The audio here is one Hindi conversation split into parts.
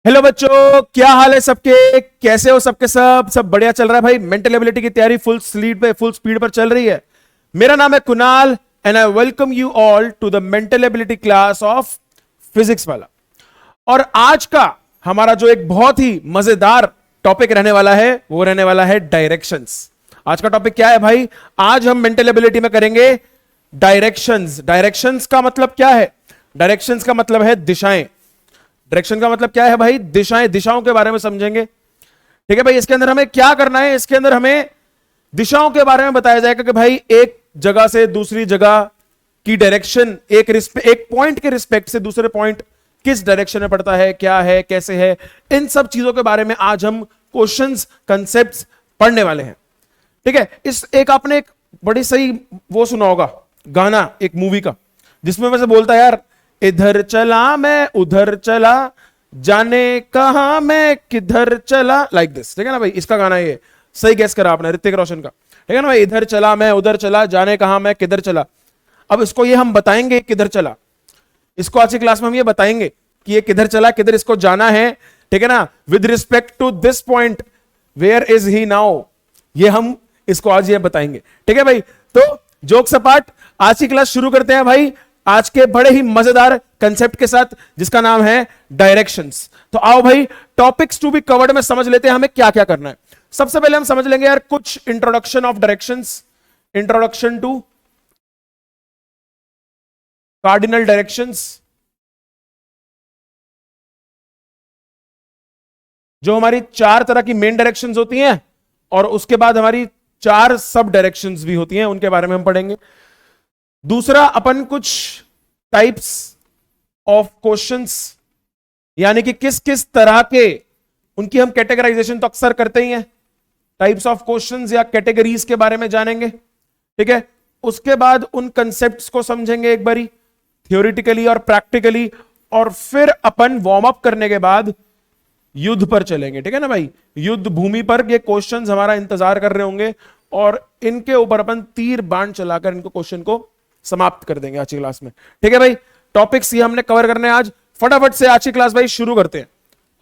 हेलो बच्चों, क्या हाल है सबके? कैसे हो सबके? सब बढ़िया चल रहा है भाई। मेंटल एबिलिटी की तैयारी फुल स्पीड पर चल रही है। मेरा नाम है Kunal and I welcome you all to the mental ability class of physics Wallah. और आज का हमारा जो एक बहुत ही मजेदार टॉपिक रहने वाला है वो रहने वाला है डायरेक्शंस। आज का टॉपिक क्या है भाई? आज हम मेंटल एबिलिटी में करेंगे डायरेक्शंस। डायरेक्शंस का मतलब क्या है? डायरेक्शंस का मतलब है दिशाएं। डायरेक्शन का मतलब क्या है भाई? दिशाएं। दिशाओं के बारे में समझेंगे। ठीक है भाई। इसके अंदर हमें क्या करना है? इसके अंदर हमें दिशाओं के बारे में बताया जाएगा कि भाई एक जगह से दूसरी जगह की डायरेक्शन एक पॉइंट के रिस्पेक्ट से दूसरे पॉइंट किस डायरेक्शन में पड़ता है, क्या है, कैसे है, इन सब चीजों के बारे में आज हम क्वेश्चंस, कंसेप्ट्स पढ़ने वाले हैं। ठीक है। इस एक आपने एक बड़ी सही वो सुना होगा गाना एक मूवी का, जिसमें वैसे बोलता है यार, इधर चला मैं उधर चला, जाने कहां मैं किधर चला, लाइक दिस। ठीक है ना भाई? इसका गाना ये सही गैस करा आपने, ऋतिक रोशन का। ठीक है ना भाई? इधर चला मैं उधर चला, जाने कहां मैं किधर चला। अब इसको ये हम बताएंगे किधर चला। इसको आज की क्लास में हम ये बताएंगे कि ये किधर चला, किधर इसको जाना है। ठीक है ना? With respect to this point, where is he now, ये हम इसको आज ये बताएंगे। ठीक है भाई? तो जोक सपाट, आज की क्लास शुरू करते हैं भाई आज के बड़े ही मजेदार कंसेप्ट के साथ, जिसका नाम है डायरेक्शंस। तो आओ भाई, टॉपिक्स टू बी कवर्ड में समझ लेते हैं हमें क्या क्या करना है। सबसे पहले हम समझ लेंगे यार कुछ introduction of directions. Introduction to cardinal directions. जो हमारी चार तरह की मेन डायरेक्शंस होती हैं और उसके बाद हमारी चार सब डायरेक्शंस भी होती हैं, उनके बारे में हम पढ़ेंगे। दूसरा, अपन कुछ टाइप्स ऑफ क्वेश्चंस, यानी कि किस किस तरह के, उनकी हम कैटेगराइजेशन तो अक्सर करते ही हैं। टाइप्स ऑफ क्वेश्चंस या कैटेगरीज के बारे में जानेंगे। ठीक है। उसके बाद उन कंसेप्ट्स को समझेंगे एक बारी थियोरिटिकली और प्रैक्टिकली, और फिर अपन वार्म अप करने के बाद युद्ध पर चलेंगे। ठीक है ना भाई? युद्ध भूमि पर ये क्वेश्चंस हमारा इंतजार कर रहे होंगे और इनके ऊपर अपन तीर बाण चलाकर इनको क्वेश्चन को समाप्त कर देंगे आज की क्लास में। ठीक है भाई? टॉपिक्स ये हमने कवर करने आज। फटाफट से आज की क्लास भाई शुरू करते हैं।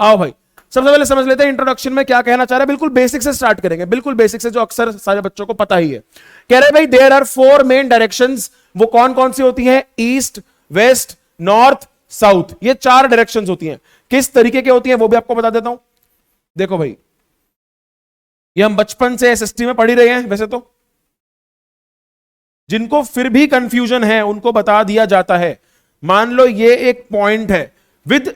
आओ भाई, सबसे पहले समझ लेते हैं इंट्रोडक्शन में क्या कहना चाह रहा है। बिल्कुल बेसिक से स्टार्ट करेंगे, बिल्कुल बेसिक से, जो अक्सर सारे बच्चों को पता ही है। कह रहे भाई there are four main directions. वो कौन कौन सी होती हैं? East, west, north, south. ये चार डायरेक्शंस होती हैं। किस तरीके की होती हैं वो भी आपको बता देता हूं। देखो भाई, ये हम बचपन से एसएसटी में पढ़ ही रहे हैं वैसे तो। जिनको फिर भी कंफ्यूजन है उनको बता दिया जाता है। मान लो ये एक पॉइंट है, with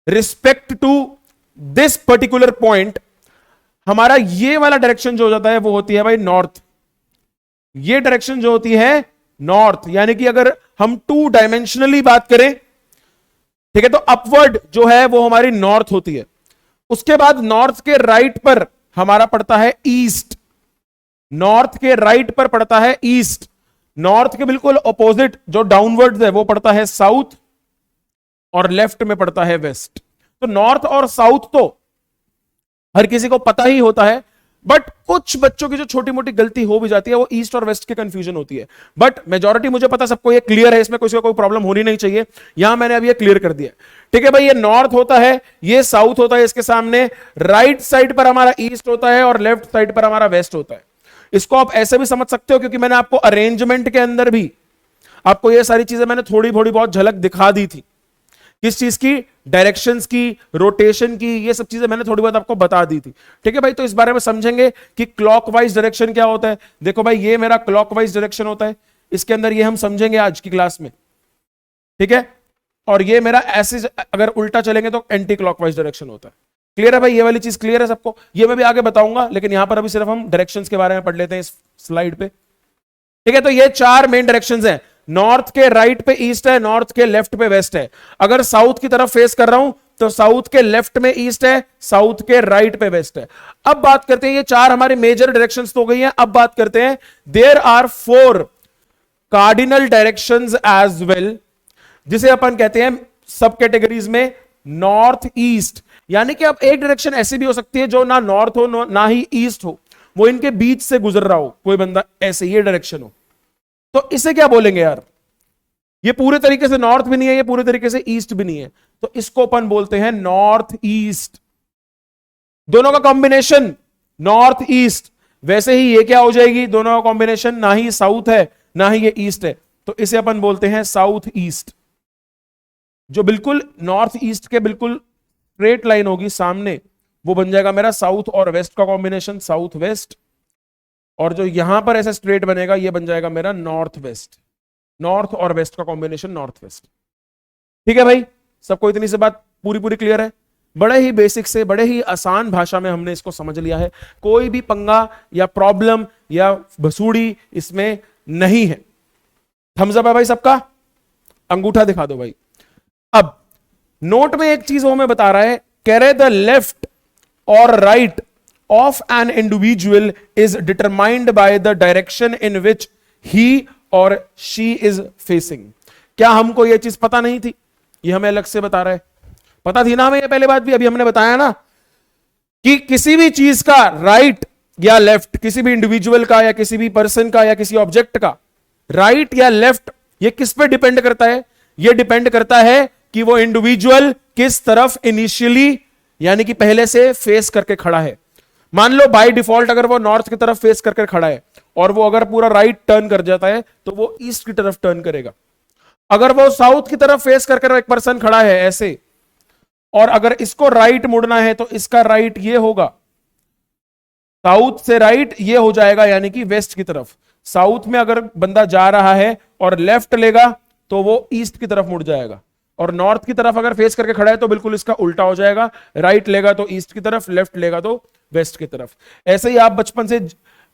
respect to this particular point हमारा ये वाला डायरेक्शन जो हो जाता है वो होती है भाई नॉर्थ। ये डायरेक्शन जो होती है नॉर्थ, यानी कि अगर हम टू डायमेंशनली बात करें, ठीक है, तो अपवर्ड जो है वो हमारी नॉर्थ होती है। उसके बाद नॉर्थ के राइट पर हमारा पड़ता है ईस्ट। नॉर्थ के राइट पर पड़ता है ईस्ट। नॉर्थ के बिल्कुल ऑपोजिट जो डाउनवर्ड है वो पड़ता है साउथ, और लेफ्ट में पड़ता है वेस्ट। तो नॉर्थ और साउथ तो हर किसी को पता ही होता है, बट कुछ बच्चों की जो छोटी मोटी गलती हो भी जाती है वो ईस्ट और वेस्ट की कंफ्यूजन होती है। बट मेजॉरिटी मुझे पता सबको ये क्लियर है, इसमें कोई प्रॉब्लम होनी नहीं चाहिए। यहां मैंने अभी ये क्लियर कर दिया। ठीक है भाई? ये नॉर्थ होता है, ये साउथ होता है इसके सामने, राइट साइड पर हमारा ईस्ट होता है और लेफ्ट साइड पर हमारा वेस्ट होता है। इसको आप ऐसे भी समझ सकते हो, क्योंकि मैंने आपको अरेंजमेंट के अंदर भी आपको ये सारी चीजें मैंने थोड़ी थोड़ी बहुत झलक दिखा दी थी। किस चीज की? डायरेक्शंस की, रोटेशन की, ये सब चीजें मैंने थोड़ी बहुत आपको बता दी थी। ठीक है भाई? तो इस बारे में समझेंगे कि क्लॉकवाइज डायरेक्शन क्या होता है। देखो भाई, ये मेरा क्लॉकवाइज डायरेक्शन होता है, इसके अंदर ये हम समझेंगे आज की क्लास में। ठीक है? और ये मेरा ऐसे अगर उल्टा चलेंगे तो एंटी क्लॉकवाइज डायरेक्शन होता है। क्लियर है भाई? ये वाली चीज क्लियर है सबको? ये मैं भी आगे बताऊंगा, लेकिन यहां पर अभी सिर्फ हम डायरेक्शंस के बारे में पढ़ लेते हैं इस स्लाइड पे। ठीक है? तो ये चार मेन डायरेक्शंस हैं। नॉर्थ के राइट पे ईस्ट है, नॉर्थ के लेफ्ट पे वेस्ट है। अगर साउथ की तरफ फेस कर रहा हूं तो साउथ के लेफ्ट में ईस्ट है, साउथ के राइट पे वेस्ट है। अब बात करते हैं, ये चार हमारी मेजर डायरेक्शंस तो हो गई हैं। अब बात करते हैं, there are four cardinal directions as well, जिसे अपन कहते हैं सब कैटेगरीज में नॉर्थ ईस्ट। यानी कि अब एक डायरेक्शन ऐसी भी हो सकती है जो ना नॉर्थ हो ना ही ईस्ट हो, वो इनके बीच से गुजर रहा हो कोई बंदा, ऐसे ये डायरेक्शन हो, तो इसे क्या बोलेंगे यार? ये पूरे तरीके से नॉर्थ भी नहीं है, ये पूरे तरीके से ईस्ट भी नहीं है, तो इसको अपन बोलते हैं नॉर्थ ईस्ट। दोनों का कॉम्बिनेशन नॉर्थ ईस्ट। वैसे ही ये क्या हो जाएगी, दोनों का कॉम्बिनेशन ना ही साउथ है ना ही ये ईस्ट है, तो इसे अपन बोलते हैं साउथ ईस्ट। जो बिल्कुल नॉर्थ ईस्ट के बिल्कुल स्ट्रेट लाइन होगी सामने, वो बन जाएगा मेरा साउथ और वेस्ट का कॉम्बिनेशन, साउथ वेस्ट। और जो यहां पर ऐसे स्ट्रेट बनेगा, ये बन जाएगा मेरा नॉर्थ वेस्ट। नॉर्थ और वेस्ट का कॉम्बिनेशन नॉर्थ वेस्ट। ठीक है भाई, सबको इतनी से बात पूरी पूरी क्लियर है। बड़े ही बेसिक से, बड़े ही आसान भाषा में हमने इसको समझ लिया है। कोई भी पंगा या प्रॉब्लम या भसूड़ी इसमें नहीं है। थम्स अप है भाई सबका, अंगूठा दिखा दो भाई। अब नोट में एक चीज वो हमें बता रहा है, कह रहे द लेफ्ट और right of an individual is determined by the direction in which he और शी इज फेसिंग। क्या हमको यह चीज पता नहीं थी? ये हमें अलग से बता रहा है। पता थी ना हमें ये पहले बात भी, अभी हमने बताया ना कि किसी भी चीज का राइट या लेफ्ट, किसी भी इंडिविजुअल का या किसी भी पर्सन का या किसी ऑब्जेक्ट का राइट या लेफ्ट, ये किस पे डिपेंड करता है? ये डिपेंड करता है कि वो इंडिविजुअल किस तरफ इनिशियली, यानी कि पहले से फेस करके खड़ा है। मान लो बाय डिफॉल्ट अगर वो नॉर्थ की तरफ फेस करके खड़ा है और वो अगर पूरा राइट टर्न कर जाता है तो वो ईस्ट की तरफ टर्न करेगा। अगर वो साउथ की तरफ फेस करके एक पर्सन खड़ा है ऐसे, और अगर इसको राइट मुड़ना है तो इसका राइट ये होगा, साउथ से राइट ये हो जाएगा, यानी कि वेस्ट की तरफ। साउथ में अगर बंदा जा रहा है और लेफ्ट लेगा तो वो ईस्ट की तरफ मुड़ जाएगा, और नॉर्थ की तरफ अगर फेस करके खड़ा है तो बिल्कुल इसका उल्टा हो जाएगा। राइट लेगा तो ईस्ट की तरफ, लेफ्ट लेगा तो वेस्ट की तरफ। ऐसे ही आप बचपन से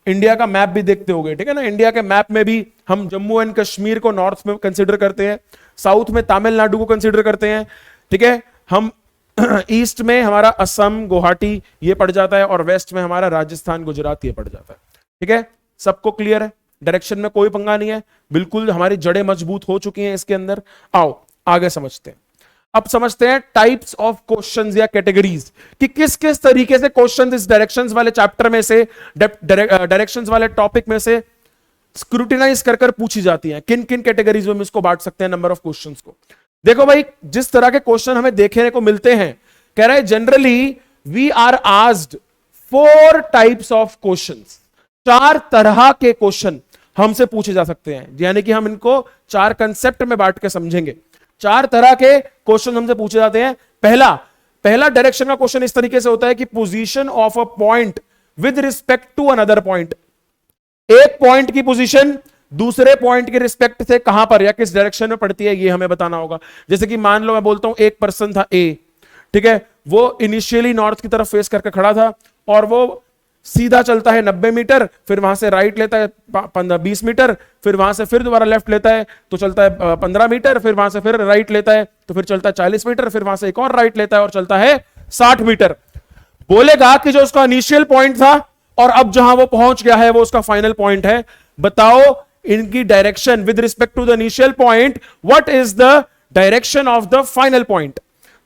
इंडिया का मैप भी देखते होंगे, ठीक है ना। इंडिया के मैप में भी हम जम्मू एंड कश्मीर को नॉर्थ में कंसीडर करते हैं, साउथ में तमिलनाडु को कंसीडर करते हैं, ठीक है। हम ईस्ट में हमारा असम, गुवाहाटी ये पड़ जाता है, और वेस्ट में हमारा राजस्थान, गुजरात ये पड़ जाता है। ठीक है, सबको क्लियर है? डायरेक्शन में कोई पंगा नहीं है, बिल्कुल हमारी जड़ें मजबूत हो चुकी हैं इसके अंदर। आओ आगे समझते हैं। अब समझते हैं टाइप्स ऑफ क्वेश्चंस या कैटेगरीज, कि किस किस तरीके से क्वेश्चंस इस डायरेक्शंस वाले चैप्टर में से, डायरेक्शंस वाले टॉपिक में से स्क्रूटिनाइज कर कर पूछी जाती हैं। किन किन कैटेगरीज में हम इसको बांट सकते हैं, नंबर ऑफ क्वेश्चंस को। देखो भाई, जिस तरह के क्वेश्चन हमें देखने को मिलते हैं, कह रहा है generally we are asked 4 types of questions. 4 तरह के क्वेश्चन हमसे पूछे जा सकते हैं, यानी कि हम इनको 4 कंसेप्ट में बांट के समझेंगे। 4 तरह के क्वेश्चन हमसे पूछे जाते हैं। पहला डायरेक्शन का क्वेश्चन इस तरीके से होता है कि position of a point with respect to another point. एक पॉइंट की पोजीशन दूसरे पॉइंट के रिस्पेक्ट से कहां पर या किस डायरेक्शन में पड़ती है, ये हमें बताना होगा। जैसे कि मान लो मैं बोलता हूं एक पर्सन था ए, ठीक है, वो इनिशियली नॉर्थ की तरफ फेस करके खड़ा था, और वो सीधा चलता है 90 मीटर, फिर वहां से राइट लेता है 20 मीटर, फिर वहां से फिर दोबारा लेफ्ट लेता है तो चलता है 15 मीटर, फिर वहां से फिर राइट लेता है तो फिर चलता है 40 मीटर, फिर वहां से एक और राइट लेता है और चलता है 60 मीटर। बोलेगा कि जो उसका इनिशियल पॉइंट था और अब जहां वो पहुंच गया है वो उसका फाइनल पॉइंट है। बताओ इनकी direction with respect to the initial point, what is the direction of the final point.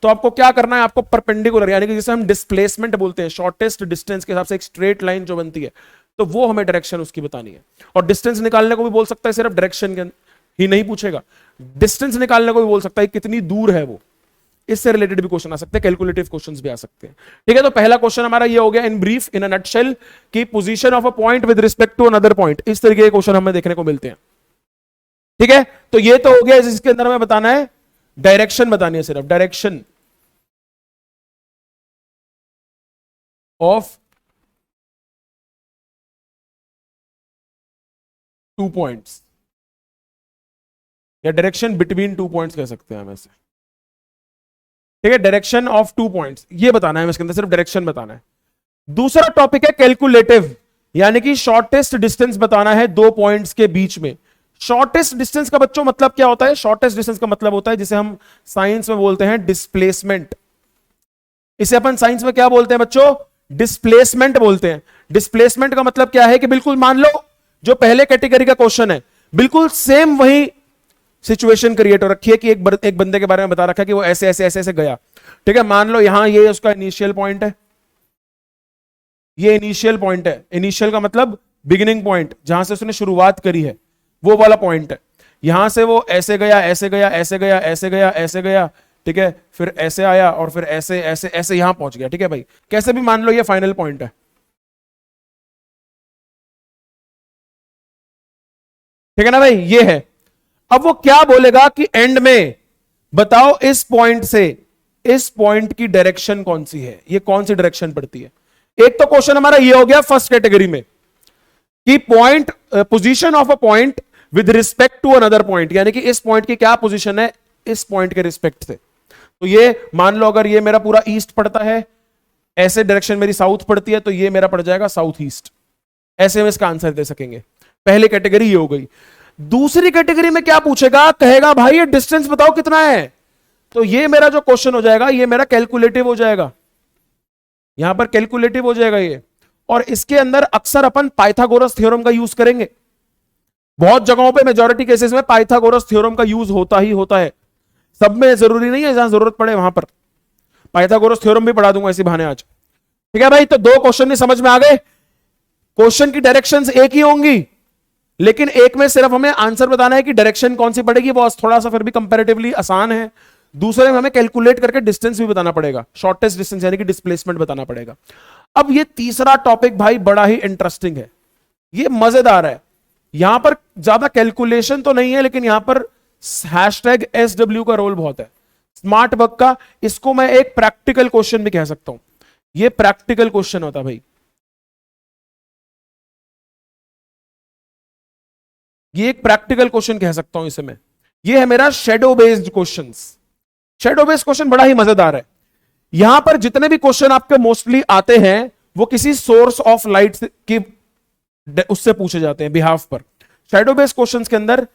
तो आपको क्या करना है, आपको परपेंडिकुलर, यानी कि जिसे हम डिस्प्लेसमेंट बोलते हैं, शॉर्टेस्ट डिस्टेंस के हिसाब से एक स्ट्रेट लाइन जो बनती है, तो वो हमें डायरेक्शन उसकी बतानी है। और डिस्टेंस निकालने को भी बोल सकता है, सिर्फ डायरेक्शन ही नहीं पूछेगा, डिस्टेंस निकालने को भी बोल सकता है कितनी दूर है वो। इससे रिलेटेड भी क्वेश्चन आ सकते हैं, कैलकुलेटिव क्वेश्चंस भी आ सकते हैं। ठीक है, तो पहला क्वेश्चन हमारा ये हो गया in brief, in a nutshell, कि position of a point with respect to another point. इस तरीके के क्वेश्चन हमें देखने को मिलते हैं। ठीक है, तो ये तो हो गया, इसके अंदर हमें बताना है डायरेक्शन, बतानी है सिर्फ डायरेक्शन ऑफ 2 पॉइंट्स, या डायरेक्शन बिटवीन 2 पॉइंट्स कह सकते हैं हम ऐसे। ठीक है, डायरेक्शन ऑफ 2 पॉइंट्स ये बताना है, इसके अंदर सिर्फ डायरेक्शन बताना है। दूसरा टॉपिक है कैलकुलेटिव, यानी कि शॉर्टेस्ट डिस्टेंस बताना है 2 पॉइंट्स के बीच में। शॉर्टेस्ट डिस्टेंस का बच्चों मतलब क्या होता है? शॉर्टेस्ट डिस्टेंस का मतलब होता है जिसे हम साइंस में बोलते हैं डिस्प्लेसमेंट। इसे अपन साइंस में क्या बोलते हैं बच्चों? डिस्प्लेसमेंट बोलते हैं। डिस्प्लेसमेंट का मतलब क्या है कि बिल्कुल मान लो जो पहले कैटेगरी का क्वेश्चन है, बिल्कुल सेम वही सिचुएशन क्रिएट हो रखी है कि एक बंदे के बारे में बता रखा है कि वो ऐसे ऐसे ऐसे ऐसे गया। ठीक है, मान लो यहां ये उसका इनिशियल पॉइंट है, ये इनिशियल पॉइंट है। इनिशियल का मतलब बिगिनिंग पॉइंट, जहां से उसने शुरुआत करी है, वो वाला पॉइंट है। यहां से वो ऐसे गया, ऐसे गया, ऐसे गया, ऐसे गया, ऐसे गया, ठीक है, फिर ऐसे आया और फिर ऐसे ऐसे ऐसे यहां पहुंच गया, ठीक है भाई, कैसे भी मान लो ये फाइनल पॉइंट है, ठीक है ना भाई, ये है। अब वो क्या बोलेगा कि एंड में बताओ इस पॉइंट से इस पॉइंट की डायरेक्शन कौन सी है, ये कौन सी डायरेक्शन पड़ती है। एक तो क्वेश्चन हमारा ये हो गया फर्स्ट कैटेगरी में कि point, position of a point with respect to another point, यानी कि इस पॉइंट की क्या पोजीशन है इस पॉइंट के रिस्पेक्ट से। तो ये मान लो अगर ये मेरा पूरा ईस्ट पड़ता है, ऐसे डायरेक्शन मेरी साउथ पड़ती है, तो ये मेरा पड़ जाएगा साउथ ईस्ट, ऐसे में इसका आंसर दे सकेंगे। पहली कैटेगरी ये हो गई। दूसरी कैटेगरी में क्या पूछेगा, कहेगा भाई ये डिस्टेंस बताओ कितना है, तो ये मेरा जो क्वेश्चन हो जाएगा ये मेरा कैलकुलेटिव हो जाएगा, यहां पर कैलकुलेटिव हो जाएगा ये। और इसके अंदर अक्सर अपन पाइथागोरस थ्योरम का यूज करेंगे, बहुत जगहों पे मेजॉरिटी केसेस में पाइथागोरस थ्योरम का यूज होता ही होता है, सब में जरूरी नहीं है, जहां जरूरत पड़े वहां पर पाइथागोरस थ्योरम भी पढ़ा दूंगा इसी बहाने आज, ठीक है भाई। तो दो क्वेश्चन नहीं समझ में आ गए, क्वेश्चन की डायरेक्शंस एक ही होंगी, लेकिन एक में सिर्फ हमें आंसर बताना है कि डायरेक्शन कौन सी पड़ेगी, वो थोड़ा सा फिर भी कंपैरेटिवली आसान है। दूसरे में हमें कैलकुलेट करके डिस्टेंस भी बताना पड़ेगा, शॉर्टेस्ट डिस्टेंस यानी कि डिस्प्लेसमेंट बताना पड़ेगा। अब ये तीसरा टॉपिक भाई बड़ा ही इंटरेस्टिंग है, ये मजेदार है, यहां पर ज्यादा कैलकुलेशन तो नहीं है, लेकिन यहां पर #SW का रोल बहुत है, स्मार्ट वर्क का। इसको मैं एक प्रैक्टिकल क्वेश्चन भी कह सकता हूं, ये प्रैक्टिकल क्वेश्चन होता है भाई, ये एक प्रैक्टिकल क्वेश्चन कह सकता हूं इसे मैं। ये है मेरा shadow based questions. Shadow based question बड़ा ही मजेदार है। यहां पर जितने भी क्वेश्चन आपके मोस्टली आते हैं वो किसी सोर्स ऑफ लाइट की उससे पूछे जाते हैं बिहाफ पर। शेडो बेस्ड क्वेश्चंस के अंदर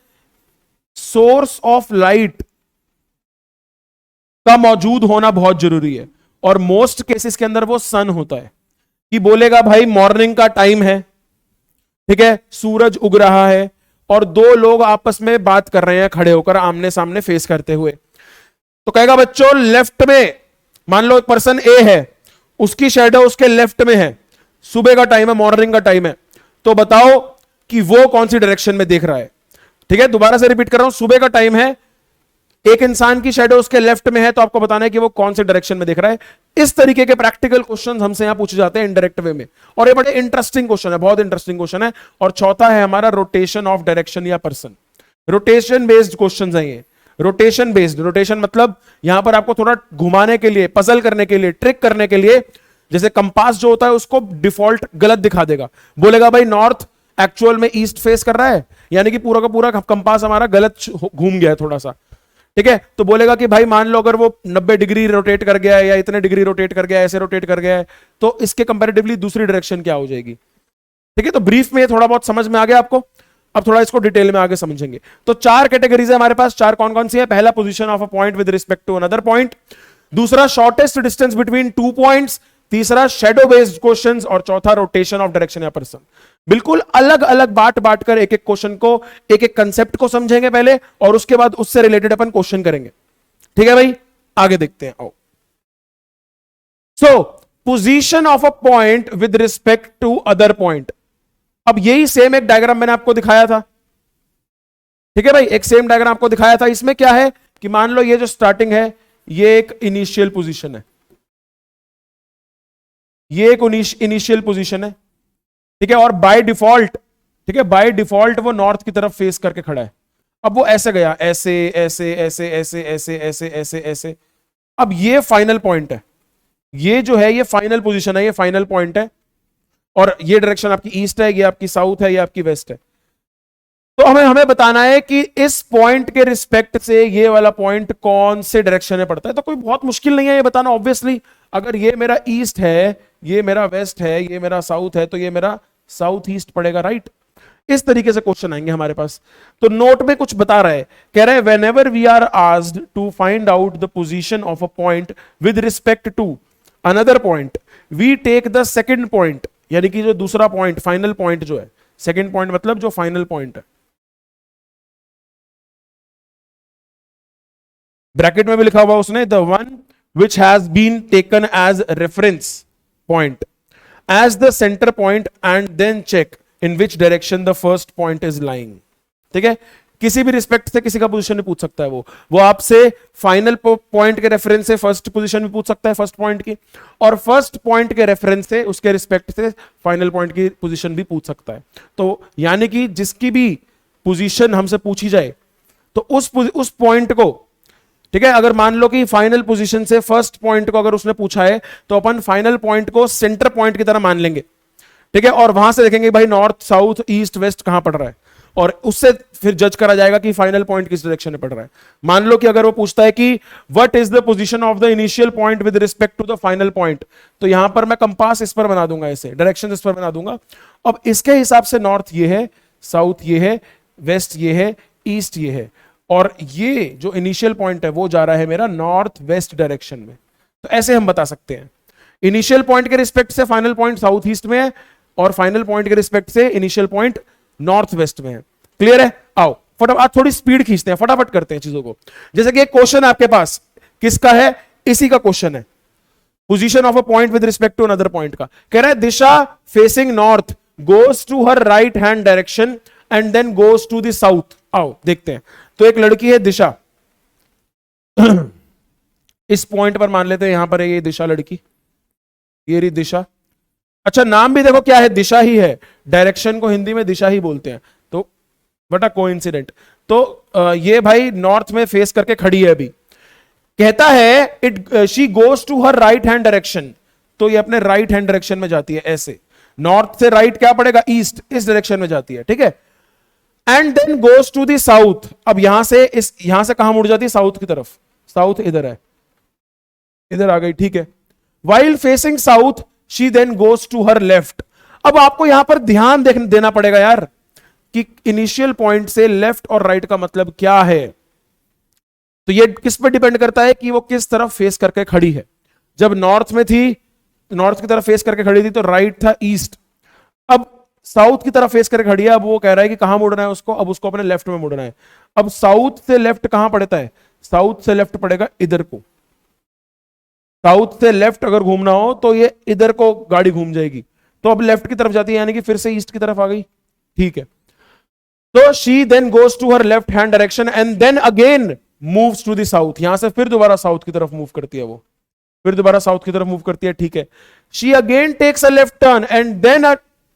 सोर्स ऑफ लाइट का मौजूद होना बहुत जरूरी है, और मोस्ट केसेस के अंदर वो सन होता है कि बोलेगा भाई मॉर्निंग का टाइम है, ठीक है, सूरज उग रहा है और दो लोग आपस में बात कर रहे हैं खड़े होकर आमने सामने फेस करते हुए। तो कहेगा बच्चों लेफ्ट में मान लो एक पर्सन ए है, उसकी शेडो उसके लेफ्ट में है, सुबह का टाइम है, मॉर्निंग का टाइम है, तो बताओ कि वो कौन सी डायरेक्शन में देख रहा है। ठीक है, दोबारा से रिपीट कर रहा हूं, सुबह का टाइम है, एक इंसान की शेडो उसके लेफ्ट में है, तो आपको बताना है कि वो कौन से डायरेक्शन में देख रहा है। इस तरीके के प्रैक्टिकल क्वेश्चंस हमसे यहां पूछे जाते हैं इनडायरेक्ट वे में, और ये बड़े इंटरेस्टिंग क्वेश्चन है, बहुत इंटरेस्टिंग क्वेश्चन है। और चौथा है हमारा रोटेशन ऑफ डायरेक्शन या पर्सन, रोटेशन बेस्ड क्वेश्चन है ये। रोटेशन बेस्ड, रोटेशन मतलब यहां पर आपको थोड़ा घुमाने के लिए, पजल करने के लिए, ट्रिक करने के लिए, जैसे कंपास जो होता है उसको डिफॉल्ट गलत दिखा देगा, बोलेगा भाई नॉर्थ एक्चुअल में ईस्ट फेस कर रहा है, यानी कि पूरा का पूरा कंपास हमारा गलत घूम गया है थोड़ा सा, ठीक है। तो बोलेगा कि भाई मान लो अगर वो 90 डिग्री रोटेट कर गया है या इतने डिग्री रोटेट कर गया है, ऐसे रोटेट कर गया है, तो इसके कंपैरेटिवली दूसरी डायरेक्शन क्या हो जाएगी। ठीक है, तो ब्रीफ में थोड़ा बहुत समझ में आ गया आपको, अब थोड़ा इसको डिटेल में आगे समझेंगे। तो चार कैटेगरीज है हमारे पास, चार कौन कौन सी है। पहला position of a point with respect to another point, दूसरा shortest distance between two points, तीसरा शेडो बेस्ड क्वेश्चंस, और चौथा रोटेशन ऑफ डायरेक्शन या पर्सन। बिल्कुल अलग अलग बांट बांट कर एक एक क्वेश्चन को, एक एक कंसेप्ट को समझेंगे पहले, और उसके बाद उससे रिलेटेड अपन क्वेश्चन करेंगे। ठीक है भाई, आगे देखते हैं, आओ। So position of a point with respect to other point, अब यही सेम एक डायग्राम मैंने आपको दिखाया था, ठीक है भाई, एक सेम डायग्राम आपको दिखाया था। इसमें क्या है कि मान लो ये जो स्टार्टिंग है ये एक इनिशियल पोजीशन है, ये एक इनिशियल पोजीशन है, ठीक है, और बाय डिफॉल्ट, ठीक है, बाय डिफॉल्ट वो नॉर्थ की तरफ फेस करके खड़ा है। अब वो ऐसे गया, ऐसे ऐसे ऐसे ऐसे ऐसे ऐसे ऐसे ऐसे, अब ये फाइनल पॉइंट है, ये जो है ये फाइनल पोजीशन है, ये फाइनल पॉइंट है, और ये डायरेक्शन आपकी ईस्ट है, ये आपकी साउथ है, ये आपकी वेस्ट है। तो हमें बताना है कि इस पॉइंट के रिस्पेक्ट से ये वाला पॉइंट कौन से डायरेक्शन में पड़ता है। तो कोई बहुत मुश्किल नहीं है ये बताना, ऑब्वियसली अगर ये मेरा ईस्ट है, ये मेरा वेस्ट है, ये मेरा साउथ है, तो ये मेरा साउथ ईस्ट पड़ेगा, राइट। इस तरीके से क्वेश्चन आएंगे हमारे पास। तो नोट में कुछ बता रहा है, कह रहे हैं whenever we are asked to find out the position of a point with respect to another point, we take the second point, यानी कि जो दूसरा पॉइंट, फाइनल पॉइंट जो है, सेकंड पॉइंट मतलब जो फाइनल पॉइंट है, ब्रैकेट में भी लिखा हुआ उसने, the one which has been taken as reference point as the centre point and then check in which direction the first point is lying. ठीक है, किसी भी रिस्पेक्ट से किसी का पोजीशन भी पूछ सकता है। वो आपसे फाइनल पॉइंट के रेफरेंस से फर्स्ट पोजीशन भी पूछ सकता है फर्स्ट पॉइंट की, और फर्स्ट पॉइंट के रेफरेंस से उसके रिस्पेक्ट से फाइनल पॉइंट की पोजीशन भी पूछ सकता है। तो यानी कि जिसकी भी पोजीशन हमसे पूछी जाए तो उस पॉइंट को, ठीक है, अगर मान लो कि फाइनल पोजीशन से फर्स्ट पॉइंट को अगर उसने पूछा है तो अपन फाइनल पॉइंट को सेंटर पॉइंट की तरह मान लेंगे, ठीक है, और वहां से देखेंगे भाई नॉर्थ साउथ ईस्ट वेस्ट कहां पड़ रहा है, और उससे फिर जज करा जाएगा कि फाइनल पॉइंट किस डायरेक्शन में पड़ रहा है। मान लो कि अगर वो पूछता है कि what is the position of the initial point with respect to the final point, तो यहां पर मैं कंपास इस पर बना दूंगा, ऐसे डायरेक्शन इस पर बना दूंगा। अब इसके हिसाब से नॉर्थ ये है, साउथ ये है, वेस्ट ये है, ईस्ट ये है, और ये जो इनिशियल पॉइंट है वो जा रहा है मेरा नॉर्थ वेस्ट डायरेक्शन में। तो ऐसे हम बता सकते हैं इनिशियल पॉइंट के रिस्पेक्ट से फाइनल पॉइंट साउथ ईस्ट में है, और फाइनल पॉइंट के रिस्पेक्ट से इनिशियल पॉइंट नॉर्थ वेस्ट में है। क्लियर है? आओ फटाफट, आज थोड़ी स्पीड खींचते हैं, फटाफट करते हैं चीजों को। जैसे कि एक क्वेश्चन आपके पास किसका है, इसी का क्वेश्चन है, position of a point with respect to another point का। कह रहा है Disha facing north goes to her right hand direction and then goes to the south. आओ देखते हैं। तो एक लड़की है दिशा, इस पॉइंट पर मान लेते हैं यहां पर है ये दिशा लड़की, ये रही दिशा। अच्छा नाम भी देखो क्या है, दिशा ही है, डायरेक्शन को हिंदी में दिशा ही बोलते हैं। तो बटा कोइंसिडेंट। तो ये भाई नॉर्थ में फेस करके खड़ी है अभी, कहता है it she goes to her right hand direction, तो ये अपने राइट हैंड डायरेक्शन में जाती है, ऐसे नॉर्थ से राइट क्या पड़ेगा, ईस्ट, इस डायरेक्शन में जाती है, ठीक है। And then goes to the south, अब यहां से कहां मुड़ जाती है, साउथ की तरफ, साउथ इधर है, इधर आ गई, ठीक है। While facing south she then goes to her left. अब आपको यहां पर ध्यान देना पड़ेगा यार कि इनिशियल पॉइंट से लेफ्ट और राइट का मतलब क्या है। तो ये किस पर डिपेंड करता है कि वो किस तरफ फेस करके खड़ी है। जब नॉर्थ में थी, नॉर्थ की तरफ फेस करके खड़ी थी तो राइट था, ईस्ट। अब साउथ की तरफ फेस करके खड़ी है, अब वो कह रहा है कि कहां मुड़ना है उसको, अब उसको अपने लेफ्ट में मुड़ना है। अब साउथ से लेफ्ट कहां पड़ता है, साउथ से लेफ्ट पड़ेगा इधर को। साउथ से लेफ्ट अगर घूमना हो तो ये इधर को गाड़ी घूम जाएगी, तो अब लेफ्ट की तरफ जाती है, यानी कि फिर से ईस्ट की तरफ आ गई, ठीक है। तो she then goes to her left hand direction and then again moves to the south, यहां से फिर दोबारा साउथ की तरफ मूव करती है, वो फिर दोबारा साउथ की तरफ मूव करती है, ठीक है। She again takes a left turn and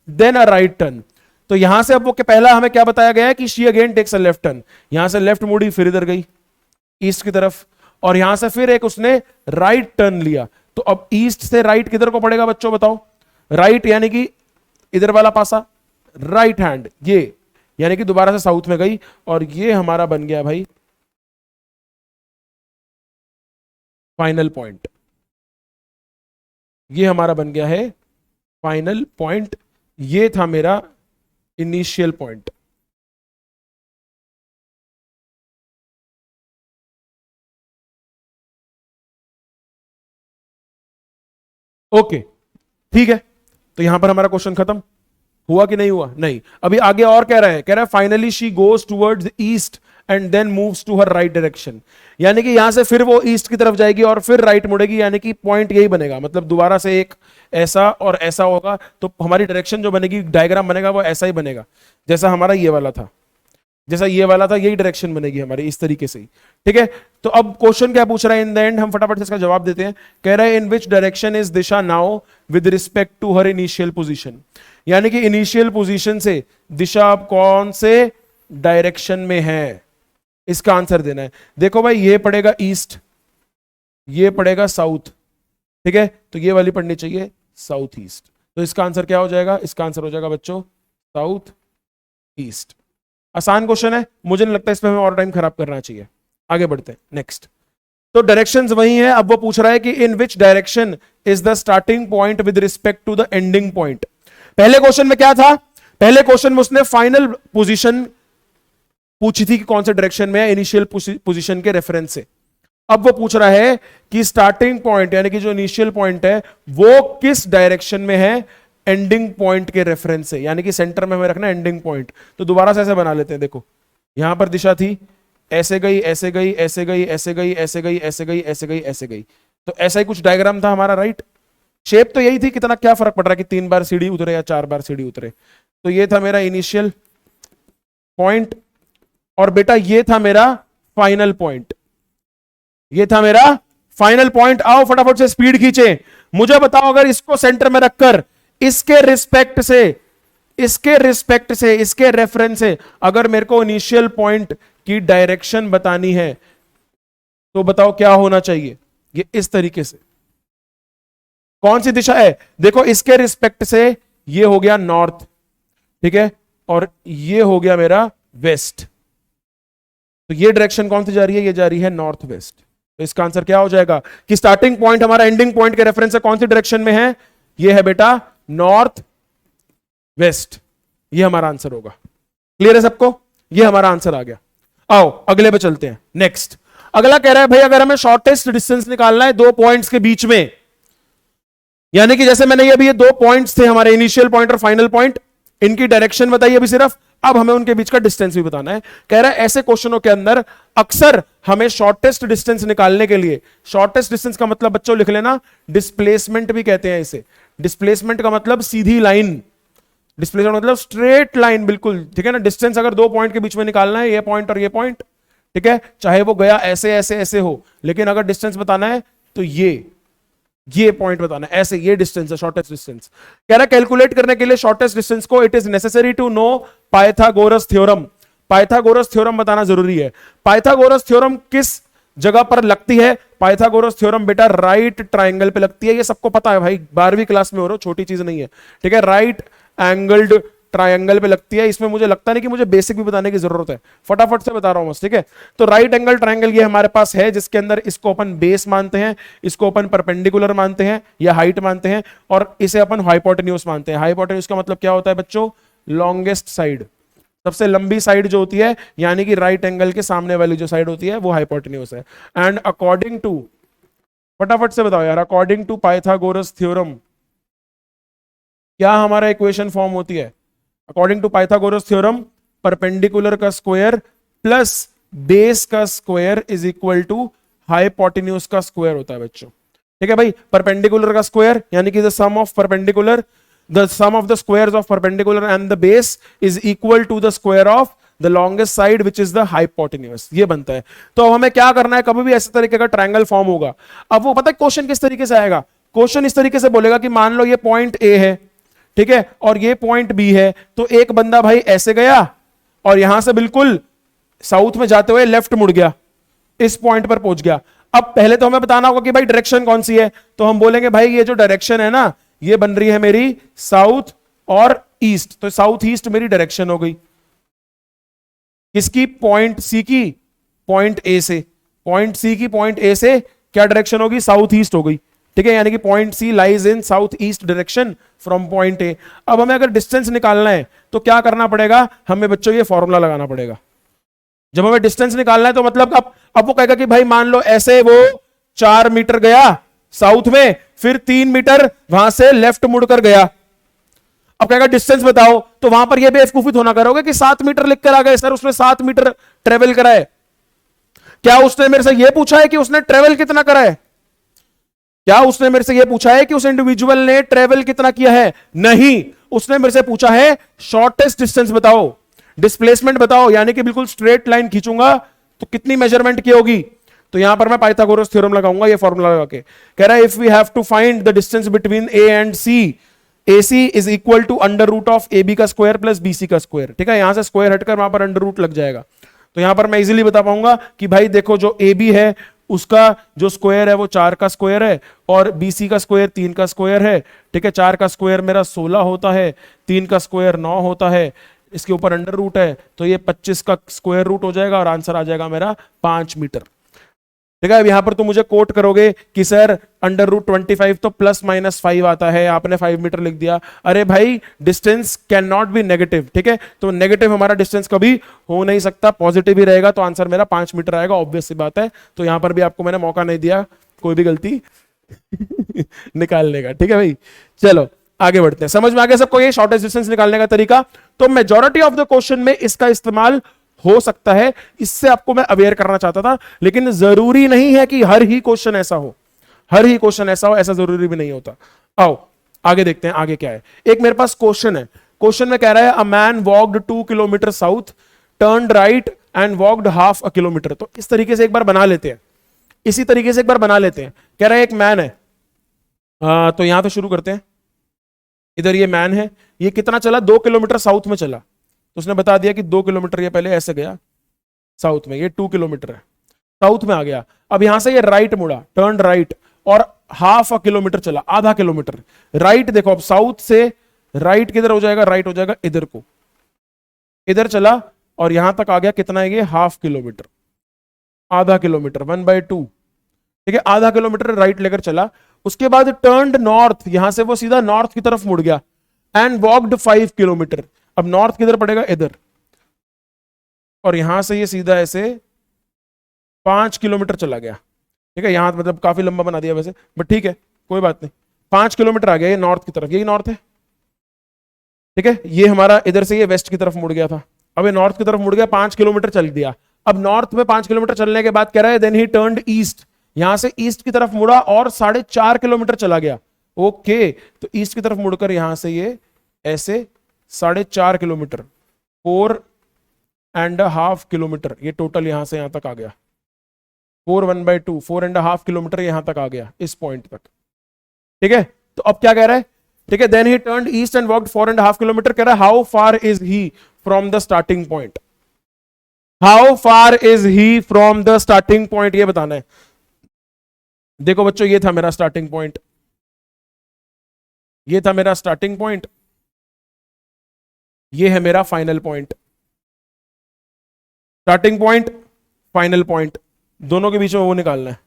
then a right turn. तो यहां से अब वो पहला हमें क्या बताया गया है कि she again takes a left turn, यहां से लेफ्ट मुड़ी फिर इधर गई ईस्ट की तरफ, और यहां से फिर एक उसने राइट टर्न लिया। तो अब ईस्ट से राइट किधर को पड़ेगा बच्चों बताओ, राइट यानी कि इधर वाला पासा, राइट हैंड, ये यानी कि दोबारा से साउथ में गई, और ये हमारा बन गया भाई फाइनल पॉइंट, ये हमारा बन गया है फाइनल पॉइंट, ये था मेरा इनिशियल पॉइंट। ओके ठीक है, तो यहां पर हमारा क्वेश्चन खत्म हुआ कि नहीं हुआ, नहीं। अभी आगे और कह रहा है, finally she goes towards east and then moves to her right direction, यानी कि यहां से फिर वो ईस्ट की तरफ जाएगी और फिर राइट मुड़ेगी, यानी कि पॉइंट यही बनेगा, मतलब दोबारा से एक ऐसा और ऐसा होगा, तो हमारी डायरेक्शन जो बनेगी, डायग्राम बनेगा वो ऐसा ही बनेगा जैसा हमारा ये वाला था, जैसा ये वाला था, यही डायरेक्शन बनेगी हमारी इस तरीके से ही, ठीक है। तो अब क्वेश्चन क्या पूछ रहा है इन द एंड, हम फटाफट से इसका जवाब देते हैं। कह रहा है in which direction is Disha now with respect to her initial position, यानी कि इनिशियल पोजीशन से दिशा अब कौन से डायरेक्शन में है, इसका आंसर देना है। देखो भाई ये पड़ेगा ईस्ट, ये पड़ेगा साउथ, ठीक है, तो ये वाली पढ़नी चाहिए साउथ ईस्ट। तो इसका आंसर क्या हो जाएगा, इसका आंसर हो जाएगा बच्चों साउथ ईस्ट। आसान क्वेश्चन है, मुझे नहीं लगता इस पे हमें और टाइम खराब करना चाहिए। आगे बढ़ते हैं नेक्स्ट। तो डायरेक्शंस वही है, अब वो पूछ रहा है कि in which direction is the starting point with respect to the ending point. पहले क्वेश्चन में क्या था, पहले क्वेश्चन में उसने फाइनल पोजीशन पूछी थी कि कौन से डायरेक्शन में है, इनिशियल पोजीशन के रेफरेंस से। अब वो पूछ रहा है कि स्टार्टिंग पॉइंट यानी कि जो इनिशियल पॉइंट है वो किस डायरेक्शन में है एंडिंग पॉइंट के रेफरेंस से, यानी कि सेंटर में हमें रखना है एंडिंग पॉइंट। तो दोबारा से ऐसे बना लेते हैं, देखो यहां पर दिशा थी, ऐसे गई ऐसे गई ऐसे गई ऐसे गई ऐसे गई ऐसे गई ऐसे गई ऐसे गई, तो ऐसा ही कुछ डायग्राम था हमारा, राइट। शेप तो यही थी, कितना क्या फर्क पड़ रहा है कि 3 बार सीढ़ी उतरे या 4 बार सीढ़ी उतरे। तो ये था मेरा इनिशियल पॉइंट, और बेटा ये था मेरा फाइनल पॉइंट, ये था मेरा फाइनल पॉइंट। आओ फटाफट से स्पीड खींचे, मुझे बताओ अगर इसको सेंटर में रखकर इसके रिस्पेक्ट से, इसके रेफरेंस से अगर मेरे को इनिशियल पॉइंट की डायरेक्शन बतानी है तो बताओ क्या होना चाहिए। ये इस तरीके से, कौन सी दिशा है, देखो इसके रिस्पेक्ट से ये हो गया नॉर्थ, ठीक है, और ये हो गया मेरा वेस्ट। तो ये डायरेक्शन कौन सी जा रही है, ये जा रही है नॉर्थ वेस्ट। तो इसका आंसर क्या हो जाएगा कि स्टार्टिंग पॉइंट हमारा एंडिंग पॉइंट के रेफरेंस से कौन सी डायरेक्शन में है, ये है बेटा नॉर्थ वेस्ट। ये हमारा आंसर होगा। क्लियर है सबको, ये हमारा आंसर आ गया। आओ अगले पे चलते हैं। नेक्स्ट अगला कह रहा है भाई अगर हमें शॉर्टेस्ट डिस्टेंस निकालना है दो पॉइंट्स के बीच में, यानी कि जैसे मैंने अभी ये दो पॉइंट्स थे हमारे इनिशियल पॉइंट और फाइनल पॉइंट, इनकी डायरेक्शन बताइए अभी सिर्फ, अब हमें उनके बीच का डिस्टेंस भी बताना है। कह रहा है ऐसे क्वेश्चनों के अंदर अक्सर हमें शॉर्टेस्ट डिस्टेंस निकालने के लिए, शॉर्टेस्ट डिस्टेंस का मतलब बच्चों लिख लेना डिस्प्लेसमेंट भी कहते हैं इसे। डिस्प्लेसमेंट का मतलब सीधी लाइन, डिस्प्लेसमेंट मतलब स्ट्रेट लाइन, बिल्कुल ठीक है ना। डिस्टेंस अगर दो पॉइंट के बीच में निकालना है, ये पॉइंट और ये पॉइंट, ठीक है, चाहे वो गया ऐसे ऐसे ऐसे हो, लेकिन अगर डिस्टेंस बताना है तो ये पॉइंट बताना है, ऐसे ये डिस्टेंस है शॉर्टेस्ट डिस्टेंस। कह रहा है कैलकुलेट करने के लिए शॉर्टेस्ट डिस्टेंस को it is necessary to know Pythagoras theorem. Pythagoras theorem बताना जरूरी है। पाइथागोरस थ्योरम किस जगह पर लगती है? पाइथागोरस थ्योरम बेटा राइट ट्राइंगल पे लगती है। ये सबको पता है भाई, 12वीं क्लास में हो रहा हो, छोटी चीज नहीं है, ठीक है। राइट एंगल्ड ट्रायंगल पे लगती है। इसमें मुझे लगता नहीं कि मुझे बेसिक भी बताने की जरूरत है, फटाफट से बता रहा हूं बस, ठीक है। तो राइट एंगल ट्रायंगल ये हमारे पास है, जिसके अंदर इसको अपन बेस मानते हैं, इसको अपन परपेंडिकुलर मानते हैं या हाइट मानते हैं, और इसे अपन हाइपोटेन्यूज मानते हैं। हाइपोटेन्यूज का मतलब क्या होता है बच्चों? लॉन्गेस्ट साइड, सबसे लंबी साइड जो होती है, यानी कि राइट एंगल के सामने वाली जो साइड होती है वो हाइपोटेन्यूज है। एंड अकॉर्डिंग टू, फटाफट से बताओ यार, अकॉर्डिंग टू पाइथागोरस थ्योरम क्या हमारा इक्वेशन फॉर्म होती है? According to Pythagoras theorem perpendicular का स्क्वायर प्लस बेस का square is equal to hypotenuse का स्क्वायर होता है बच्चों, ठीक है भाई। परपेंडिकुलर का स्क्वायर यानी कि the sum of perpendicular, the sum of the squares of perpendicular and the base is equal to the square of the longest side which is the hypotenuse. ये बनता है। तो अब हमें क्या करना है, कभी भी ऐसे तरीके का ट्रायंगल फॉर्म होगा, अब वो पता है क्वेश्चन किस तरीके से आएगा? क्वेश्चन इस तरीके से बोलेगा कि मान लो ये पॉइंट ए है, ठीक है, और ये पॉइंट बी है, तो एक बंदा भाई ऐसे गया और यहां से बिल्कुल साउथ में जाते हुए लेफ्ट मुड़ गया, इस पॉइंट पर पहुंच गया। अब पहले तो हमें बताना होगा कि भाई डायरेक्शन कौन सी है, तो हम बोलेंगे भाई ये जो डायरेक्शन है ना, ये बन रही है मेरी साउथ और ईस्ट, तो साउथ ईस्ट मेरी डायरेक्शन हो गई। किसकी? पॉइंट सी की पॉइंट ए से, पॉइंट सी की पॉइंट ए से क्या डायरेक्शन होगी? साउथ ईस्ट हो गई, ठीक है, यानी कि point C lies in south east direction from point A. अब हमें अगर डिस्टेंस निकालना है तो क्या करना पड़ेगा? हमें बच्चों ये फॉर्मूला लगाना पड़ेगा। जब हमें डिस्टेंस निकालना है तो मतलब अब वो कहेगा कि भाई मान लो ऐसे वो 4 मीटर गया साउथ में, फिर 3 मीटर वहां से लेफ्ट मुड़कर गया। अब कहेगा डिस्टेंस बताओ, तो वहां पर ये बेवकूफी होना करोगे कि 7 मीटर लिख कर आ गए सर, उसने 7 मीटर ट्रेवल करा है। क्या उसने मेरे से यह पूछा है कि उसने ट्रेवल कितना करा है? क्या उसने मेरे से यह पूछा है कि उस इंडिविजुअल ने ट्रेवल कितना किया है? नहीं, उसने मेरे से पूछा है शॉर्टेस्ट डिस्टेंस बताओ, डिस्प्लेसमेंट बताओ, यानी कि बिल्कुल स्ट्रेट लाइन खींचूंगा तो कितनी मेजरमेंट की होगी। तो यहां पर मैं पाइथागोरस थ्योरम लगाऊंगा, ये फॉर्मूला लगा के। कह रहा है if we have to find the distance between A and C, AC is equal to under root of AB का स्क्वायर प्लस BC का स्क्वायर, ठीक है। यहां से स्क्वायर हटकर वहां पर अंडर रूट लग जाएगा, तो यहां पर मैं इजीली बता पाऊंगा कि भाई देखो जो AB है उसका जो स्क्वायर है वो 4 का स्क्वायर है, और BC का स्क्वायर 3 का स्क्वायर है, ठीक है। 4 का स्क्वायर मेरा 16 होता है, 3 का स्क्वायर 9 होता है, इसके ऊपर अंडर रूट है, तो ये 25 का स्क्वायर रूट हो जाएगा और आंसर आ जाएगा मेरा 5 मीटर, ठीक है। अब यहां पर तुम मुझे कोट करोगे कि सर अंडर रूट 25 तो प्लस माइनस 5 आता है, आपने 5 मीटर लिख दिया। अरे भाई distance can not be negative, ठीक है, तो नेगेटिव हमारा डिस्टेंस कभी हो नहीं सकता, पॉजिटिव ही रहेगा, तो आंसर मेरा 5 मीटर आएगा, ऑब्वियस सी बात है। तो यहां पर भी आपको मैंने मौका नहीं दिया कोई भी गलती निकालने का, ठीक है भाई। चलो आगे बढ़ते हैं, समझ में आ गया सबको ये शॉर्टेस्ट डिस्टेंस निकालने का तरीका? तो मेजॉरिटी ऑफ द क्वेश्चन में इसका इस्तेमाल हो सकता है, इससे आपको मैं अवेयर करना चाहता था, लेकिन जरूरी नहीं है कि हर ही क्वेश्चन ऐसा हो, हर ही क्वेश्चन ऐसा हो, ऐसा जरूरी भी नहीं होता। आओ आगे देखते हैं आगे क्या है। एक मेरे पास क्वेश्चन है, क्वेश्चन में कह रहा है a man walked 2 kilometre south, turn right and walked half a kilometre. तो इस तरीके से एक बार बना लेते हैं, इसी तरीके से एक बार बना लेते हैं। कह रहा है एक मैन है, तो यहां से शुरू करते हैं। इधर ये मैन है, ये कितना चला, 2 किलोमीटर साउथ में चला। तो उसने बता दिया कि 2 किलोमीटर ये पहले ऐसे गया साउथ में, ये 2 किलोमीटर है, साउथ में आ गया। अब यहां से ये राइट मुड़ा, टर्न राइट, और हाफ अ किलोमीटर चला, आधा किलोमीटर राइट। देखो अब साउथ से राइट किधर हो जाएगा, राइट हो जाएगा इधर को, इधर चला और यहां तक आ गया। कितना है ये, हाफ किलोमीटर, आधा किलोमीटर, 1/2। ठीक है, आधा किलोमीटर राइट लेकर चला। उसके बाद टर्न्ड नॉर्थ, यहां से वो सीधा नॉर्थ की तरफ मुड़ गया एंड वॉकड 5 किलोमीटर। अब नॉर्थ किधर पड़ेगा, इधर, और यहां से ये सीधा ऐसे 5 किलोमीटर चला गया। ठीक है, यहां मतलब काफी लंबा बना दिया वैसे, बट ठीक है कोई बात नहीं। 5 किलोमीटर आ गया ये नॉर्थ की तरफ, यही नॉर्थ है। ठीक है, ये हमारा इधर से ये वेस्ट की तरफ मुड़ गया था, अब ये नॉर्थ की तरफ मुड़ गया, 5 किलोमीटर चल दिया। अब नॉर्थ में 5 किलोमीटर चलने के बाद कह रहा है देन ही टर्न्ड ईस्ट, यहां से ईस्ट की तरफ मुड़ा और 4.5 किलोमीटर चला गया। ओके, तो ईस्ट की तरफ मुड़कर यहां से ये ऐसे 4.5 किलोमीटर, 4.5 किलोमीटर, ये टोटल यहां से यहां तक आ गया। 4/1/2, 4.5 किलोमीटर यहां तक आ गया, इस पॉइंट तक। ठीक है, तो अब क्या कह रहा है, ठीक है, then he turned east and walked 4.5 kilometre. कह रहा है how far is he from the starting point, how far is he from the starting point, ये बताना है। देखो बच्चों, ये था मेरा स्टार्टिंग पॉइंट, ये था मेरा स्टार्टिंग पॉइंट, ये है मेरा final point. Starting point, final point, दोनों के बीच में वो निकालना है,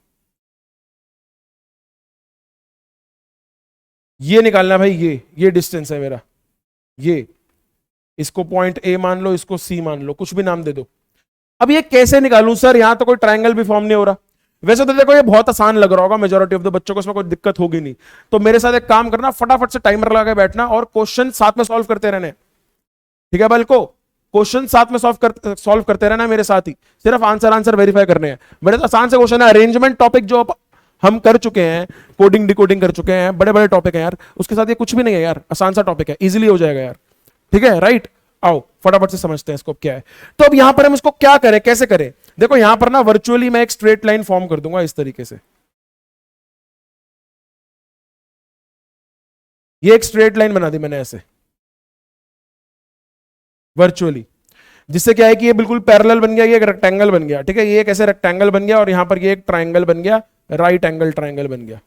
ये निकालना है भाई। ये डिस्टेंस है मेरा, ये, इसको पॉइंट ए मान लो, इसको सी मान लो, कुछ भी नाम दे दो। अब ये कैसे निकालूं सर, यहां तो कोई ट्रायंगल भी फॉर्म नहीं हो रहा। वैसे तो देखो ये बहुत आसान लग रहा होगा मेजॉरिटी ऑफ द बच्चों को, इसमें कोई दिक्कत होगी नहीं। तो मेरे साथ एक काम करना, फटाफट से टाइमर लगा के बैठना और क्वेश्चन साथ में सॉल्व करते रहने। ठीक है बल्को, क्वेश्चन साथ में सॉल्व करते रहना मेरे साथ ही, सिर्फ आंसर वेरीफाई करने हैं। बड़े आसान से क्वेश्चन है, अरेंजमेंट टॉपिक जो हम कर चुके हैं, कोडिंग डिकोडिंग कर चुके हैं, बड़े बड़े टॉपिक है यार, उसके साथ ये कुछ भी नहीं है यार, आसान सा टॉपिक है, इजीली हो जाएगा यार। ठीक है, राइट, आओ फटाफट से समझते हैं इसको क्या है। तो अब यहां पर हम इसको क्या करें, कैसे करें। देखो यहां पर ना वर्चुअली मैं एक स्ट्रेट लाइन फॉर्म कर दूंगा इस तरीके से, ये एक स्ट्रेट लाइन बना दी मैंने ऐसे वर्चुअली, जिससे क्या है कि ये बिल्कुल पैरेलल बन गया, ये एक रेक्टेंगल बन गया। ठीक है, ये एक ऐसे रेक्टेंगल बन गया और यहां पर ये एक ट्राइंगल बन गया, राइट एंगल ट्राइंगल बन गया।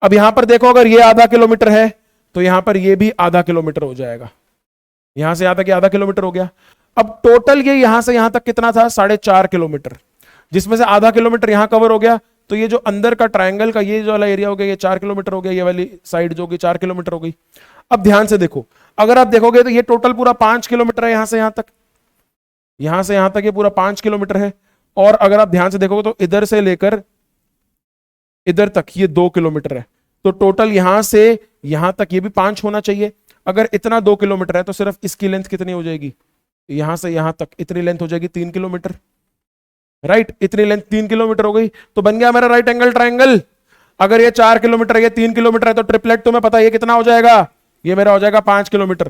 अब यहां पर देखो, अगर ये आधा किलोमीटर है तो यहां पर ये भी आधा किलोमीटर हो जाएगा, यहां से यहां तक ये आधा किलोमीटर हो गया। अब टोटल ये यहां से यहां तक कितना था, 4.5 किलोमीटर, जिसमें से आधा किलोमीटर यहां कवर हो गया। तो ये जो अंदर का ट्रायंगल का ये जो वाला एरिया हो गया, ये 4 किलोमीटर हो गया, ये वाली साइड जो होगी 4 किलोमीटर हो गई। अब ध्यान से देखो, अगर आप देखोगे तो ये टोटल पूरा 5 किलोमीटर है, यहां से यहां तक, यहां से यहां तक ये पूरा 5 किलोमीटर है। और अगर आप ध्यान से देखोगे तो इधर से लेकर इधर तक ये 2 किलोमीटर है। तो टोटल यहां से यहां तक ये भी 5 होना चाहिए। अगर इतना 2 किलोमीटर है तो सिर्फ इसकी लेंथ कितनी हो जाएगी, यहां से यहां तक इतनी लेंथ हो जाएगी 3 किलोमीटर, राइट, इतनी लेंथ 3 किलोमीटर हो गई। तो बन गया मेरा राइट एंगल ट्रायंगल। अगर ये 4 किलोमीटर है, ये 3 किलोमीटर है, तो ट्रिपलेट तुम्हें पता है ये कितना हो जाएगा, ये मेरा हो जाएगा 5 किलोमीटर।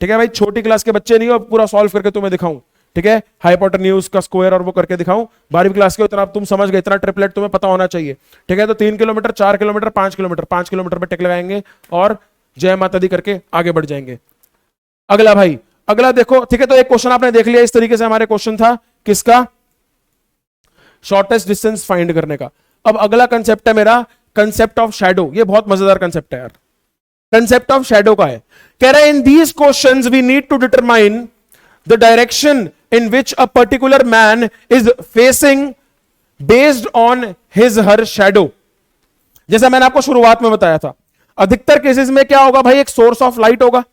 ठीक है भाई, छोटी क्लास के बच्चे नहीं हो, पूरा सॉल्व करके तुम्हें दिखाऊं। ठीक है, हाइपोटेन्यूज का स्क्वायर और वो करके दिखाऊं, 12वीं क्लास के इतना तुम समझ गए, इतना ट्रिपलेट तुम्हें पता होना चाहिए। ठीक है, तो 3 किलोमीटर, 4 किलोमीटर, 5 किलोमीटर, 5 किलोमीटर पे टिक लगाएंगे और जय माता दी करके आगे बढ़ जाएंगे। अगला भाई, अगला देखो। ठीक है, तो एक क्वेश्चन आपने देख लिया, इस तरीके से हमारे क्वेश्चन था किसका, शॉर्टेस्ट डिस्टेंस फाइंड करने का। अब अगला कंसेप्ट है मेरा कंसेप्ट ऑफ शैडो। ये बहुत मजेदार कंसेप्ट है यार, कंसेप्ट ऑफ शैडो का है। कह रहा है in these questions we need to determine the direction in which a particular man is facing based on his her shadow. जैसा मैंने आपको शुरुआत में बताया था, अधिकतर केसेस में क्या होगा भाई, एक सोर्स ऑफ लाइट होगा।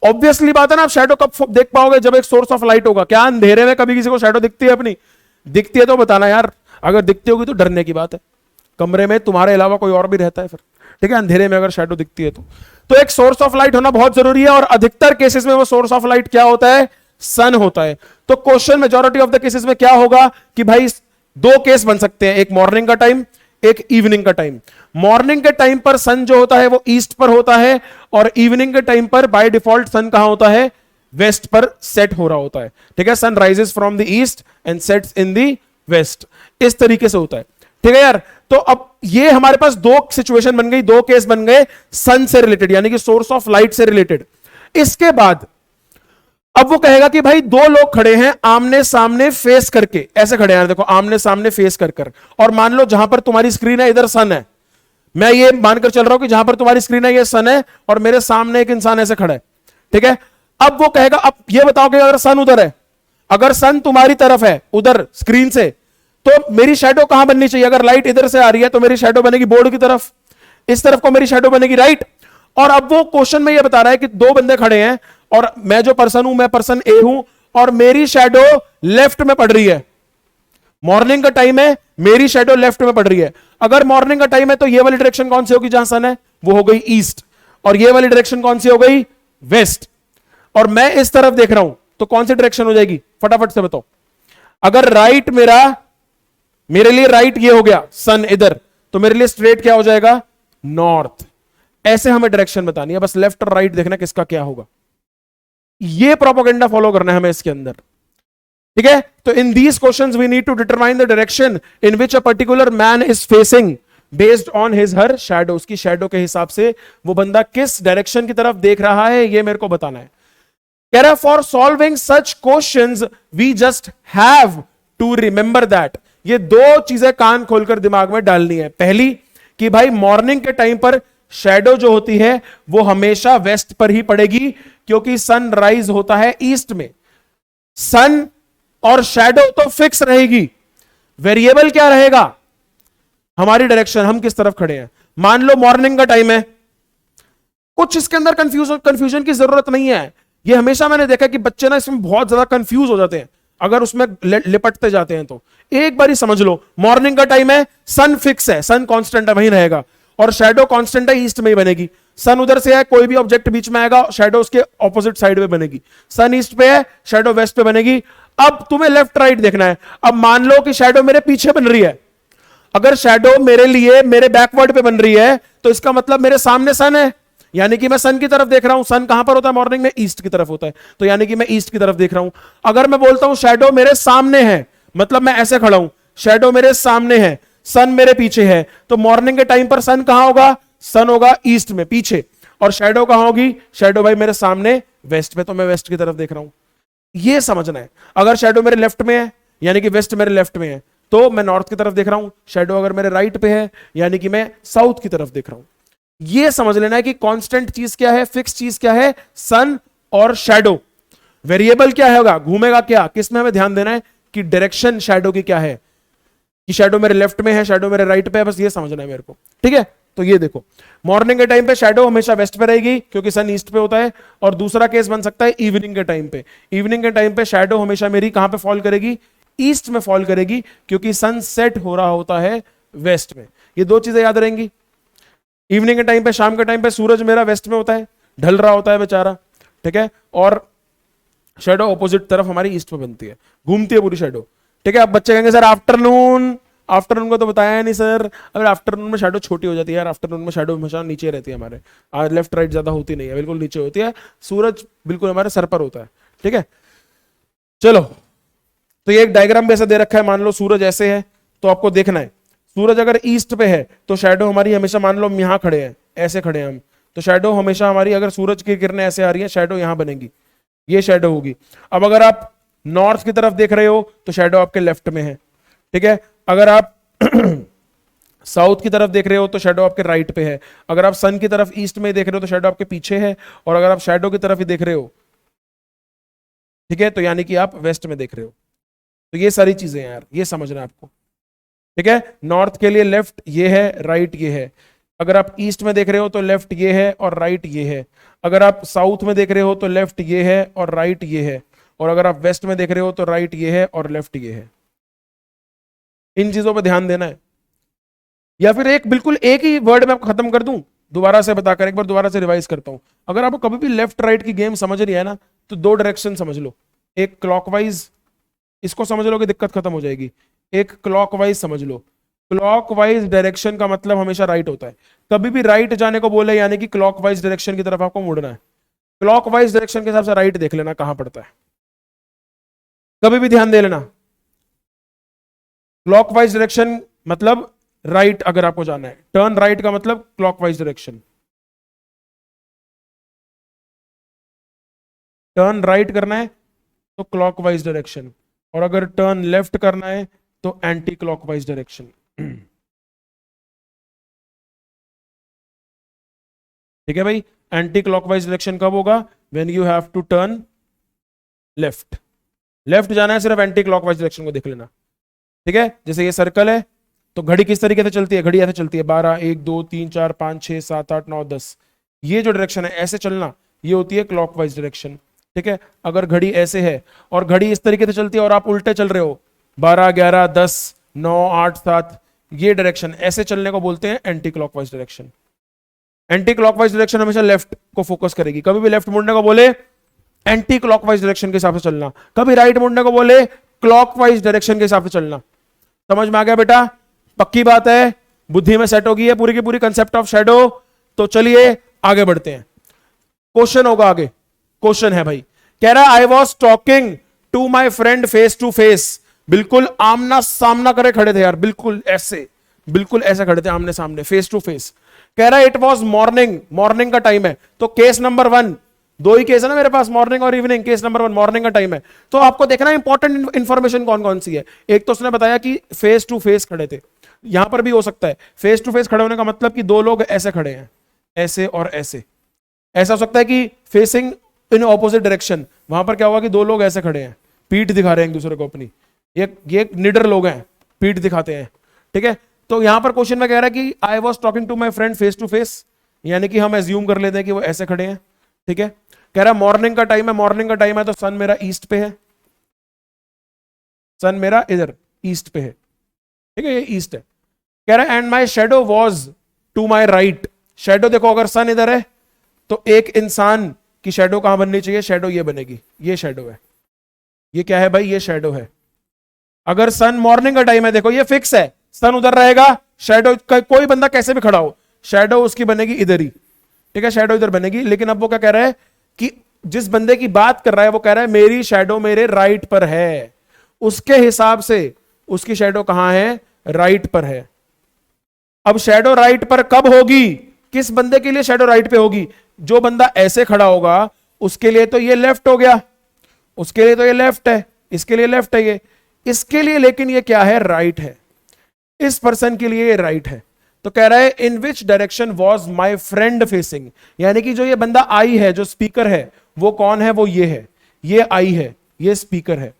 ऑब्वियसली बात है ना, आप शैडो कब देख पाओगे, जब एक सोर्स ऑफ लाइट होगा। क्या अंधेरे में कभी किसी को शैडो दिखती है अपनी, दिखती है तो बताना यार, अगर दिखती होगी तो डरने की बात है, कमरे में तुम्हारे अलावा कोई और भी रहता है फिर। ठीक है, अंधेरे में अगर शैडो दिखती है तो एक सोर्स ऑफ लाइट होना बहुत जरूरी है। और अधिकतर केसेस में वो सोर्स ऑफ लाइट क्या होता है, सन होता है। तो question majority of the cases में क्या होगा कि भाई 2 केस बन सकते हैं, एक मॉर्निंग का टाइम, एक इवनिंग का टाइम। मॉर्निंग के टाइम पर सन जो होता है वो ईस्ट पर होता है, और इवनिंग के टाइम पर बाय डिफॉल्ट सन कहां होता है, वेस्ट पर सेट हो रहा होता है। ठीक है, sun rises from the east and sets in the west, इस तरीके से होता है। ठीक है यार, तो अब ये हमारे पास दो सिचुएशन बन गई, दो केस बन गए सन से रिलेटेड, यानी कि सोर्स ऑफ लाइट से रिलेटेड। इसके बाद अब वो कहेगा कि भाई दो लोग खड़े हैं आमने सामने फेस करके, ऐसे खड़े हैं, देखो आमने सामने फेस कर, और मान लो जहां पर तुम्हारी स्क्रीन है इधर सन है, मैं ये मानकर चल रहा हूं कि जहां पर तुम्हारी स्क्रीन है ये सन है, और मेरे सामने एक इंसान ऐसे खड़ा है। ठीक है, अब वो कहेगा, अब ये बताओ कि अगर सन उधर है, अगर सन तुम्हारी तरफ है उधर स्क्रीन से, तो मेरी शैडो कहां बननी चाहिए? अगर लाइट इधर से आ रही है तो मेरी शैडो बनेगी बोर्ड की तरफ, इस तरफ को मेरी शैडो बनेगी राइट। और अब वो क्वेश्चन में ये बता रहा है कि दो बंदे खड़े हैं और मैं जो पर्सन हूं, मैं पर्सन ए हूं, और मेरी शैडो लेफ्ट में पड़ रही है। मॉर्निंग का टाइम है, मेरी शैडो लेफ्ट में पड़ रही है। अगर मॉर्निंग का टाइम है तो ये वाली डायरेक्शन कौन सी होगी? जहां सन है वो हो गई ईस्ट, और ये वाली डायरेक्शन कौन सी हो गई? वेस्ट। और मैं इस तरफ देख रहा हूं तो कौन सी डायरेक्शन हो जाएगी? फटाफट से बताओ। अगर राइट मेरे लिए राइट ये हो गया सन इधर, तो मेरे लिए स्ट्रेट क्या हो जाएगा? नॉर्थ। ऐसे हमें डायरेक्शन बतानी है, बस लेफ्ट और राइट देखना किसका क्या होगा। ये प्रोपेगेंडा फॉलो करना है हमें इसके अंदर। ठीक है, तो in these questions we need to determine the direction in which a particular man is facing based on his her shadow. उसकी शैडो के हिसाब से वो बंदा किस डायरेक्शन की तरफ देख रहा है, ये मेरे को बताना है। कह रहा है for solving such questions we just have to remember that. ये दो चीजें कान खोलकर दिमाग में डालनी है। पहली कि भाई मॉर्निंग के टाइम पर शैडो जो होती है वो हमेशा वेस्ट पर ही पड़ेगी, क्योंकि सन राइज होता है ईस्ट में। सन और शैडो तो फिक्स रहेगी, वेरिएबल क्या रहेगा? हमारी डायरेक्शन, हम किस तरफ खड़े हैं। मान लो मॉर्निंग का टाइम है, कुछ इसके अंदर कंफ्यूजन की जरूरत नहीं है। ये हमेशा मैंने देखा कि बच्चे ना इसमें बहुत ज्यादा कंफ्यूज हो जाते हैं अगर उसमें लिपटते जाते हैं। तो एक बार ही समझ लो, मॉर्निंग का टाइम है, सन फिक्स है, सन कांस्टेंट है, वहीं रहेगा, और शैडो कांस्टेंट है, ईस्ट में ही बनेगी। सन उधर से है, कोई भी ऑब्जेक्ट बीच में आएगा, शैडो उसके ऑपोजिट साइड में बनेगी। सन ईस्ट पे है, शैडो वेस्ट पे बनेगी। अब तुम्हें लेफ्ट राइट देखना है। अब मान लो कि शैडो मेरे पीछे बन रही है, अगर शैडो मेरे लिए मेरे बैकवर्ड पे बन रही है तो इसका मतलब मेरे सामने सन है, यानी कि मैं सन की तरफ देख रहा हूं। सन कहां पर होता है मॉर्निंग में? ईस्ट की तरफ होता है, तो यानी कि मैं ईस्ट की तरफ देख रहा हूं। अगर मैं बोलता हूं शैडो मेरे सामने है, मतलब मैं ऐसे खड़ा हूं, शैडो मेरे सामने है, सन मेरे पीछे है, तो मॉर्निंग के टाइम पर सन कहां होगा? सन होगा ईस्ट में पीछे, और शैडो कहां होगी? शैडो भाई मेरे सामने वेस्ट में, तो मैं वेस्ट की तरफ देख रहा हूं। यह समझना है। अगर शैडो मेरे लेफ्ट में है, यानी कि वेस्ट मेरे लेफ्ट में है, तो मैं नॉर्थ की तरफ देख रहा हूं। शैडो अगर मेरे राइट पे है, यानी कि मैं साउथ की तरफ देख रहा हूं। यह समझ लेना है कि कांस्टेंट चीज क्या है, फिक्स चीज क्या है? सन और शैडो। वेरिएबल क्या होगा? घूमेगा क्या? किसमें हमें ध्यान देना है कि डायरेक्शन शैडो की क्या है, कि शैडो मेरे लेफ्ट में है, शैडो मेरे राइट पे है, बस ये समझना है मेरे को। ठीक है, तो ये देखो, मॉर्निंग के टाइम पे शैडो हमेशा वेस्ट पे रहेगी क्योंकि सन ईस्ट पे होता है। और दूसरा केस बन सकता है इवनिंग के टाइम पे। इवनिंग के टाइम पे शैडो हमेशा मेरी कहां पे फॉल करेगी? ईस्ट में फॉल करेगी, क्योंकि सन सेट हो रहा होता है वेस्ट में। ये दो चीजें याद रहेंगी। इवनिंग के टाइम पे, शाम के टाइम पे सूरज मेरा वेस्ट में होता है, ढल रहा होता है बेचारा। ठीक है, और शैडो ऑपोजिट तरफ हमारी ईस्ट में बनती है, घूमती है पूरी शैडो। ठीक है, अब बच्चे कहेंगे सर आफ्टरनून को तो बताया नहीं सर। अगर आफ्टरनून में शैडो छोटी हो जाती है यार, आफ्टरनून में शैडो हमेशा नीचे रहती है हमारे, आज लेफ्ट राइट ज्यादा होती नहीं है, बिल्कुल नीचे होती है। सूरज बिल्कुल हमारे सर पर होता है। ठीक है, चलो, तो ये एक डायग्राम भी ऐसा दे रखा है। मान लो सूरज ऐसे है, तो आपको देखना है सूरज अगर ईस्ट पे है तो शैडो हमारी हमेशा, मान लो हम यहां खड़े हैं, ऐसे खड़े हैं हम, तो शैडो हमेशा हमारी, अगर सूरज की किरणें ऐसे आ रही है, शैडो यहां बनेगी, ये शैडो होगी। अब अगर आप नॉर्थ की तरफ देख रहे हो तो शैडो आपके लेफ्ट में है। ठीक है, अगर आप साउथ की तरफ देख रहे हो तो शैडो आपके राइट पे है। अगर आप सन की तरफ ईस्ट में देख रहे हो तो शैडो आपके पीछे है। और अगर आप शैडो की तरफ ही देख रहे हो, ठीक है, तो यानी कि आप वेस्ट में देख रहे हो। तो ये सारी चीजें यार, ये समझना है आपको। ठीक है, नॉर्थ के लिए लेफ्ट ये है, राइट ये है। अगर आप ईस्ट में देख रहे हो तो लेफ्ट ये है और राइट ये है। अगर आप साउथ में देख रहे हो तो लेफ्ट ये है और राइट ये है। और अगर आप वेस्ट में देख रहे हो तो राइट ये है और लेफ्ट ये है। इन चीजों पर ध्यान देना है। या फिर बिल्कुल एक ही वर्ड में आपको खत्म कर दूं, दोबारा से बताकर एक बार दोबारा से रिवाइज करता हूं। अगर आपको कभी भी लेफ्ट राइट की गेम समझ रही है ना, तो दो डायरेक्शन समझ लो। एक क्लॉकवाइज, इसको समझ लो कि दिक्कत खत्म हो जाएगी। एक क्लॉकवाइज समझ लो। क्लॉकवाइज डायरेक्शन का मतलब हमेशा राइट होता है। कभी भी राइट जाने को बोले यानी कि क्लॉकवाइज डायरेक्शन की तरफ आपको मुड़ना है। क्लॉकवाइज डायरेक्शन के हिसाब से राइट देख लेना कहां पड़ता है, कभी भी ध्यान दे लेना। क्लॉकवाइज डायरेक्शन मतलब राइट अगर आपको जाना है, टर्न राइट का मतलब क्लॉकवाइज डायरेक्शन, टर्न राइट करना है तो क्लॉकवाइज डायरेक्शन, और अगर टर्न लेफ्ट करना है तो एंटी क्लॉकवाइज डायरेक्शन। ठीक है भाई, एंटी क्लॉकवाइज डायरेक्शन कब होगा, when you have to turn left, left जाना है सिर्फ एंटी क्लॉकवाइज डायरेक्शन को देख लेना। ठीक है, जैसे ये सर्कल है तो घड़ी किस तरीके से चलती है, घड़ी ऐसे चलती है 12 1 2 3 4 5 6 7 8 9 10, ये जो डायरेक्शन है ऐसे चलना, ये होती है क्लॉकवाइज डायरेक्शन। ठीक है, अगर घड़ी ऐसे है और घड़ी इस तरीके से चलती है और आप उल्टे चल रहे हो 12 11 10 9 8 7, ये डायरेक्शन ऐसे चलने को बोलते हैं anti clockwise direction. Anti clockwise direction हमेशा लेफ्ट को फोकस करेगी, कभी भी लेफ्ट मुड़ने को बोले एंटी क्लॉकवाइज डायरेक्शन के हिसाब से चलना, कभी राइट मुड़ने को बोले क्लॉकवाइज डायरेक्शन के हिसाब से चलना। समझ में आ गया बेटा, पक्की बात है, बुद्धि में सेट हो गई है पूरी की पूरी कंसेप्ट ऑफ शैडो। तो चलिए आगे बढ़ते हैं, क्वेश्चन होगा आगे, क्वेश्चन है भाई, कह रहा I was talking to my friend face to face, बिल्कुल आमना सामना करे खड़े थे यार, बिल्कुल ऐसे खड़े थे आमने सामने फेस टू फेस। कह रहा है इट वॉज मॉर्निंग, मॉर्निंग का टाइम है, तो केस नंबर 1, दो ही केस है ना मेरे पास, मॉर्निंग और इवनिंग, केस नंबर 1 मॉर्निंग का टाइम है। तो आपको देखना इंपॉर्टेंट इंफॉर्मेशन कौन कौन सी है। एक तो उसने बताया कि फेस टू फेस खड़े थे, यहां पर भी हो सकता है फेस टू फेस खड़े होने का मतलब कि दो लोग ऐसे खड़े हैं, ऐसे और ऐसे, ऐसा हो सकता है कि फेसिंग इन ऑपोजिट डायरेक्शन, वहां पर क्या होगा कि दो लोग ऐसे खड़े हैं, पीठ दिखा रहे हैं एक दूसरे को अपनी, ये निडर लोग हैं, पीठ दिखाते हैं। ठीक है, तो यहां पर क्वेश्चन में कह रहा है कि I was talking to my friend face to face, यानी कि हम एज्यूम कर लेते हैं कि वो ऐसे खड़े हैं। ठीक है, कह रहा मॉर्निंग का टाइम है, मॉर्निंग का टाइम है तो सन मेरा ईस्ट पे है, सन मेरा इधर ईस्ट पे है। ठीक है, ये ईस्ट है। कह रहा है and my shadow was to my right, shadow देखो अगर सन इधर है तो एक इंसान की शेडो कहां बननी चाहिए, शेडो ये बनेगी, ये शेडो है, ये क्या है भाई, ये शेडो है। अगर सन मॉर्निंग का टाइम है, देखो ये फिक्स है, सन उधर रहेगा, शेडो कोई बंदा कैसे भी खड़ा हो, शेडो उसकी बनेगी इधर ही। ठीक है, शेडो इधर बनेगी, लेकिन अब वो क्या कह रहा है कि जिस बंदे की बात कर रहा है वो कह रहा है मेरी शेडो मेरे राइट पर है, उसके हिसाब से उसकी शेडो कहां है, राइट पर है। अब शेडो राइट पर कब होगी, किस बंदे के लिए शेडो राइट पे होगी, जो बंदा ऐसे खड़ा होगा उसके लिए तो ये लेफ्ट हो गया, उसके लिए तो ये लेफ्ट है, इसके लिए लेफ्ट है ये, इसके लिए लेकिन ये क्या है, राइट है, इस पर्सन के लिए ये राइट है। तो कह रहा है in which direction was my friend facing, यानी कि जो ये बंदा आई है, जो स्पीकर है वो कौन है, वो ये है, ये आई है, ये स्पीकर है,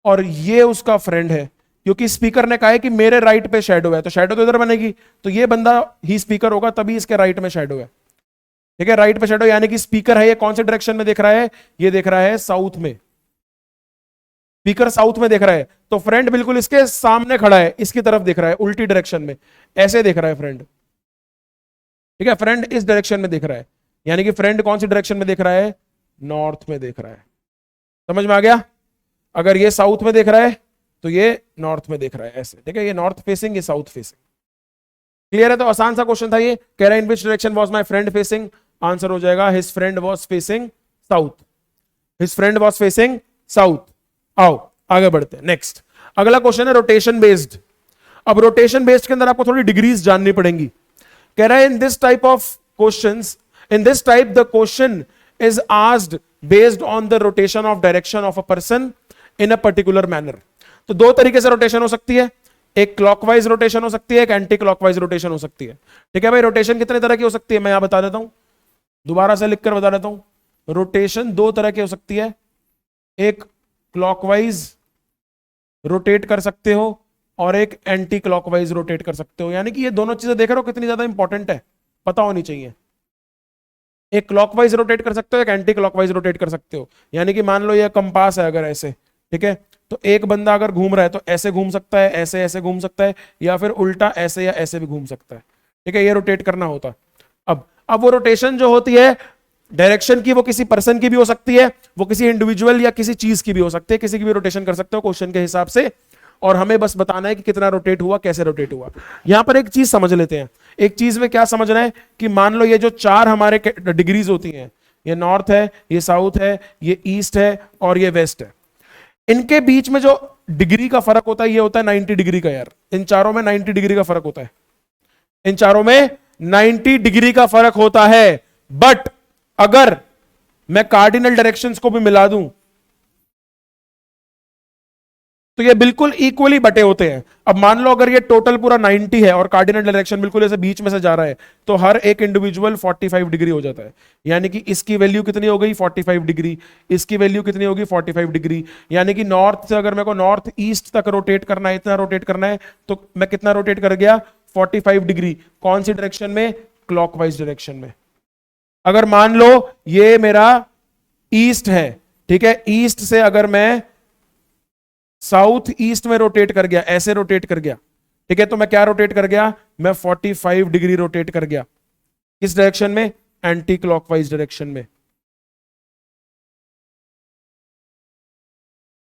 और ये उसका फ्रेंड है, क्योंकि स्पीकर ने कहा है कि मेरे राइट पे शेडो है, तो शेडो तो इधर बनेगी, तो ये बंदा ही स्पीकर होगा, तभी इसके राइट में शेडो है। ठीक है, राइट पे शेडो यानी कि स्पीकर है, ये कौन से डायरेक्शन में देख रहा है, ये देख रहा है साउथ में, स्पीकर साउथ में देख रहा है, तो फ्रेंड बिल्कुल इसके सामने खड़ा है, इसकी तरफ देख रहा है, उल्टी डायरेक्शन में ऐसे देख रहा है फ्रेंड। ठीक है, फ्रेंड इस डायरेक्शन में देख रहा है, यानी कि फ्रेंड कौन सी डायरेक्शन में देख रहा है, नॉर्थ में देख रहा है। समझ में आ गया, अगर ये साउथ में देख रहा है तो ये नॉर्थ में देख रहा है ऐसे। ठीक है, ये नॉर्थ फेसिंग, ये साउथ फेसिंग। क्लियर है, तो आसान सा क्वेश्चन था ये। कह रहा है in which direction was my friend facing, answer हो जाएगा his friend was facing south, his friend was facing south. आओ आगे बढ़ते हैं, नेक्स्ट अगला क्वेश्चन है रोटेशन बेस्ड। अब रोटेशन बेस्ड के अंदर आपको थोड़ी डिग्रीज जाननी पड़ेंगी। कह रहा है in this type of questions, in this type the question is asked based on the rotation of direction of a person in a particular manner. तो दो तरीके से रोटेशन हो सकती है, एक क्लॉकवाइज रोटेशन हो सकती है, एक एंटी क्लॉकवाइज रोटेशन हो सकती है। ठीक है भाई, रोटेशन कितने तरह की हो सकती है मैं यहां बता देता हूं, दोबारा से लिखकर बता देता हूं। रोटेशन दो तरह की हो सकती है, एक क्लॉकवाइज रोटेट कर सकते हो और एक एंटी क्लॉकवाइज रोटेट कर सकते हो, यानी कि ये दोनों चीजें देख रहे हो कितनी ज्यादा इंपॉर्टेंट है, पता होनी चाहिए। एक क्लॉकवाइज रोटेट कर सकते हो, एक एंटी क्लॉकवाइज रोटेट कर सकते हो। यानी कि मान लो ये कंपास है अगर ऐसे, ठीक है, तो एक बंदा अगर घूम रहा है तो ऐसे घूम सकता है, ऐसे ऐसे घूम सकता है, या फिर उल्टा ऐसे या ऐसे भी घूम सकता है। ठीक है, ये रोटेट करना होता। अब वो रोटेशन जो होती है डायरेक्शन की, वो किसी पर्सन की भी हो सकती है, वो किसी इंडिविजुअल या किसी चीज की भी हो सकती है, किसी की भी रोटेशन कर सकते हो क्वेश्चन के हिसाब से, और हमें बस बताना है कि कितना रोटेट हुआ, कैसे रोटेट हुआ। यहां पर एक चीज समझ लेते हैं। एक चीज में क्या समझना है कि मान लो ये जो चार हमारे डिग्रीज होती हैं, ये नॉर्थ है, ये साउथ है, ये ईस्ट है और ये वेस्ट है। इनके बीच में जो डिग्री का फर्क होता है ये होता है 90 डिग्री का यार। इन चारों में 90 डिग्री का फर्क होता है, इन चारों में 90 डिग्री का फर्क होता है। बट अगर मैं कार्डिनल डायरेक्शंस को भी मिला दूं तो ये बिल्कुल इक्वली बटे होते हैं। अब मान लो अगर ये टोटल पूरा 90 है और कार्डिनल डायरेक्शन बिल्कुल ऐसे बीच में से जा रहा है तो हर एक इंडिविजुअल 45 डिग्री हो जाता है। यानी कि इसकी वैल्यू कितनी हो गई 45 डिग्री, इसकी वैल्यू कितनी होगी 45 डिग्री। यानी कि नॉर्थ से अगर मेरे को नॉर्थ ईस्ट तक रोटेट करना है, इतना रोटेट करना है, तो मैं कितना रोटेट कर गया 45 डिग्री। कौन सी डायरेक्शन में? क्लॉकवाइज डायरेक्शन में। अगर मान लो ये मेरा ईस्ट है, ठीक है, ईस्ट से अगर मैं साउथ ईस्ट में रोटेट कर गया, ऐसे रोटेट कर गया, ठीक है, तो मैं क्या रोटेट कर गया? मैं 45 डिग्री रोटेट कर गया। किस डायरेक्शन में? एंटी क्लॉकवाइज डायरेक्शन में।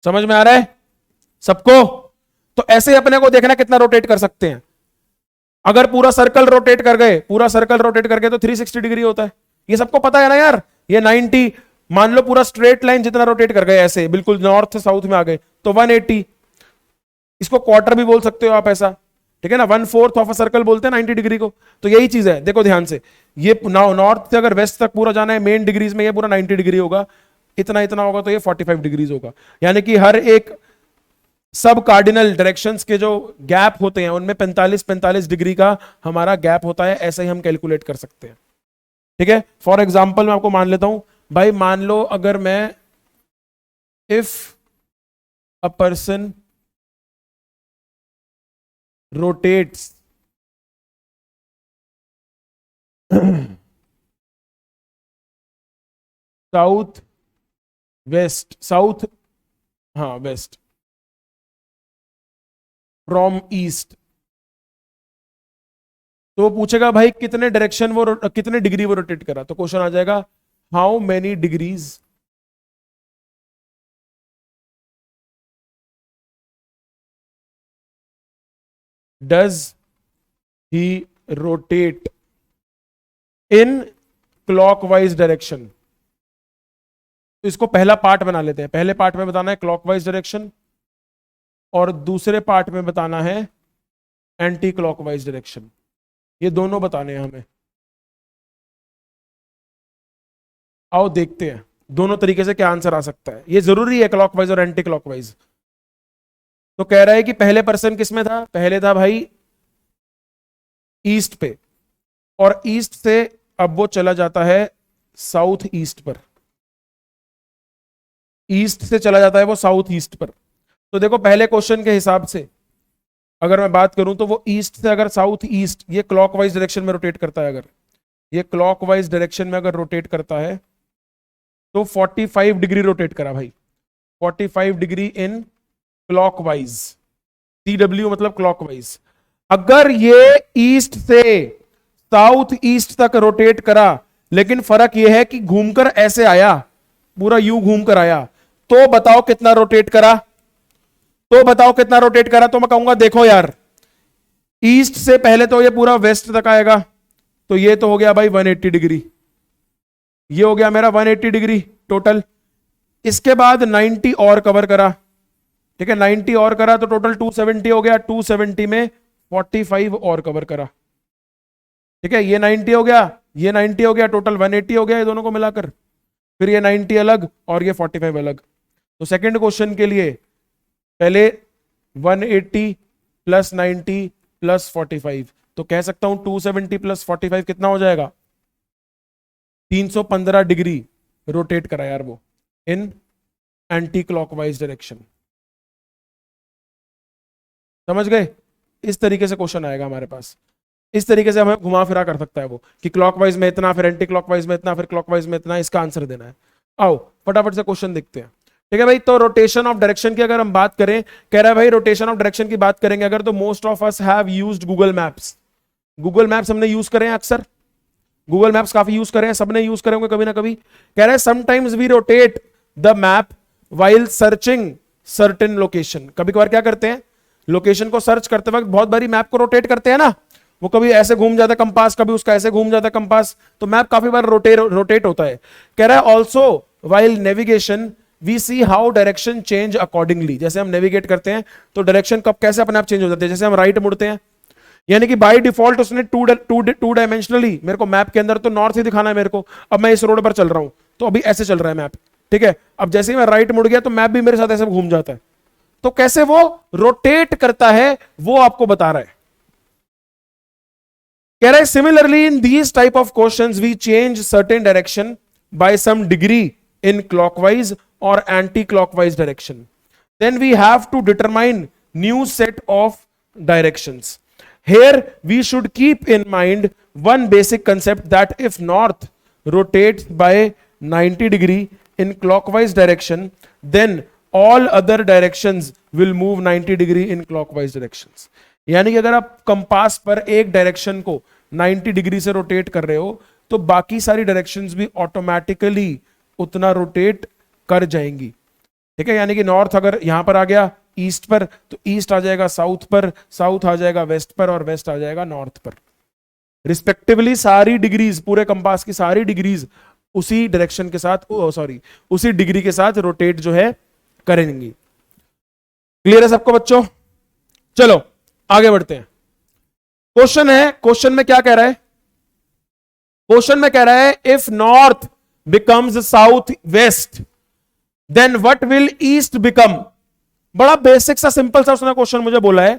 समझ में आ रहा है सबको? तो ऐसे अपने को देखना कितना रोटेट कर सकते हैं। अगर पूरा सर्कल रोटेट कर गए, पूरा सर्कल रोटेट कर गए तो 360 डिग्री होता है। ये सबको पता है ना यार। ये 90, मान लो पूरा स्ट्रेट लाइन जितना रोटेट कर गए ऐसे बिल्कुल नॉर्थ से साउथ में आ गए तो 180। इसको क्वार्टर भी बोल सकते हो आप ऐसा, ठीक है ना, 1/4 ऑफ अ सर्कल बोलते हैं 90 डिग्री को। तो यही चीज है, देखो ध्यान से, ये नॉर्थ से अगर वेस्ट तक पूरा जाना है मेन डिग्रीज में, ये पूरा 90 डिग्री होगा, इतना इतना होगा तो ये 45 डिग्रीज होगा। यानी कि हर एक सब कार्डिनल डायरेक्शंस के जो गैप होते हैं उनमें 45 डिग्री का हमारा गैप होता है। ऐसे ही हम कैलकुलेट कर सकते हैं, ठीक है। फॉर एग्जाम्पल मैं आपको मान लेता हूं भाई, मान लो अगर मैं if a person rotates south west, south, हाँ वेस्ट फ्रॉम ईस्ट, तो वो पूछेगा भाई कितने डायरेक्शन वो कितने डिग्री वो रोटेट करा। तो क्वेश्चन आ जाएगा how many degrees does he rotate in clockwise direction. तो इसको पहला पार्ट बना लेते हैं। पहले पार्ट में बताना है क्लॉकवाइज डायरेक्शन और दूसरे पार्ट में बताना है एंटी क्लॉकवाइज डायरेक्शन। ये दोनों बताने हैं हमें। आओ देखते हैं दोनों तरीके से क्या आंसर आ सकता है। ये जरूरी है क्लॉकवाइज और एंटी क्लॉकवाइज। तो कह रहा है कि पहले पर्सन किस में था? पहले था भाई ईस्ट पे, और ईस्ट से अब वो चला जाता है साउथ ईस्ट पर। ईस्ट से चला जाता है वो साउथ ईस्ट पर। तो देखो पहले क्वेश्चन के हिसाब से अगर मैं बात करूं तो वो ईस्ट से अगर साउथ ईस्ट, ये क्लॉकवाइज डायरेक्शन में रोटेट करता है, अगर ये क्लॉकवाइज डायरेक्शन में अगर रोटेट करता है तो 45 डिग्री रोटेट करा भाई, 45 डिग्री इन क्लॉकवाइज, CW मतलब क्लॉकवाइज। अगर ये ईस्ट से साउथ ईस्ट तक रोटेट करा, लेकिन फर्क यह है कि घूमकर ऐसे आया, पूरा यू घूमकर आया, तो बताओ कितना रोटेट करा? तो बताओ कितना रोटेट करा? तो मैं कहूंगा देखो यार, ईस्ट से पहले तो ये पूरा वेस्ट तक आएगा, तो ये तो हो गया भाई 180 डिग्री, ये हो गया मेरा 180 डिग्री टोटल। इसके बाद 90 और कवर करा, ठीक है, 90 और करा तो टोटल 270 हो गया। 270 में 45 और कवर करा, ठीक है, ये 90 हो गया, ये 90 हो गया, टोटल 180 हो गया ये दोनों को मिलाकर। फिर ये 90 अलग और ये 45 अलग। तो सेकंड क्वेश्चन के लिए पहले 180 प्लस 90 प्लस 45, तो कह सकता हूं 270 प्लस 45 कितना हो जाएगा? 315 डिग्री रोटेट करा यार वो इन एंटी क्लॉकवाइज डायरेक्शन। समझ गए? इस तरीके से क्वेश्चन आएगा हमारे पास। इस तरीके से हमें घुमा फिरा कर सकता है वो कि क्लॉकवाइज में इतना, फिर एंटी क्लॉकवाइज में इतना, फिर क्लॉकवाइज में इतना, इसका आंसर देना है। आओ फटाफट से क्वेश्चन देखते हैं, ठीक है भाई। तो रोटेशन ऑफ डायरेक्शन की अगर हम बात करें, कह रहा है भाई रोटेशन ऑफ डायरेक्शन की बात करेंगे अगर, तो most of us have used Google maps. Google maps हमने यूज करे हैं अक्सर, गूगल मैप्स काफी यूज करे हैं, सबने यूज करे होंगे कभी ना कभी। कह रहे हैं sometimes we rotate the map while searching certain location. कभी कभार क्या करते हैं, लोकेशन को सर्च करते वक्त बहुत बारी मैप को रोटेट करते हैं ना, वो कभी ऐसे घूम जाता है कंपास, कभी उसका ऐसे घूम जाता है कंपास, तो मैप काफी बार रोटेट होता है। कह रहा है also while navigation we see how direction change accordingly. जैसे हम नेविगेट करते हैं तो डायरेक्शन कब कैसे अपने आप चेंज हो जाती है, जैसे हम राइट मुड़ते हैं, यानी कि बाय डिफॉल्ट उसने टू डायमेंशनली मेरे को मैप के अंदर तो नॉर्थ ही दिखाना है मेरे को। अब मैं इस रोड पर चल रहा हूं तो अभी ऐसे चल रहा है मैप, ठीक है। अब जैसे ही मैं राइट मुड़ गया तो मैप भी मेरे साथ ऐसे घूम जाता है। तो कैसे वो रोटेट करता है वो आपको बता रहा है। कह रहा है similarly in these type of questions we change certain direction by some degree in clockwise और anti clockwise direction, then we have to determine new set of directions. Here we should keep in mind one basic concept, that if north rotates by 90 degree in clockwise direction, then all other directions will move 90 degree in clockwise directions. यानी कि अगर आप कंपास पर एक डायरेक्शन को 90 डिग्री से रोटेट कर रहे हो तो बाकी सारी डायरेक्शंस भी ऑटोमेटिकली उतना रोटेट कर जाएंगी, ठीक है। यानी कि नॉर्थ अगर यहां पर आ गया ईस्ट पर तो ईस्ट आ जाएगा साउथ पर, साउथ आ जाएगा वेस्ट पर और वेस्ट आ जाएगा नॉर्थ पर, रिस्पेक्टिवली। सारी डिग्रीज, पूरे कंपास की सारी डिग्रीज उसी डायरेक्शन के साथ, सॉरी उसी डिग्री के साथ रोटेट जो है करेंगी। क्लियर है सबको बच्चों? चलो आगे बढ़ते हैं। क्वेश्चन है, क्वेश्चन में क्या कह रहा है? क्वेश्चन में कह रहा है if north becomes south west then what will east become. बड़ा बेसिक सा सिंपल सा उसने क्वेश्चन मुझे बोला है।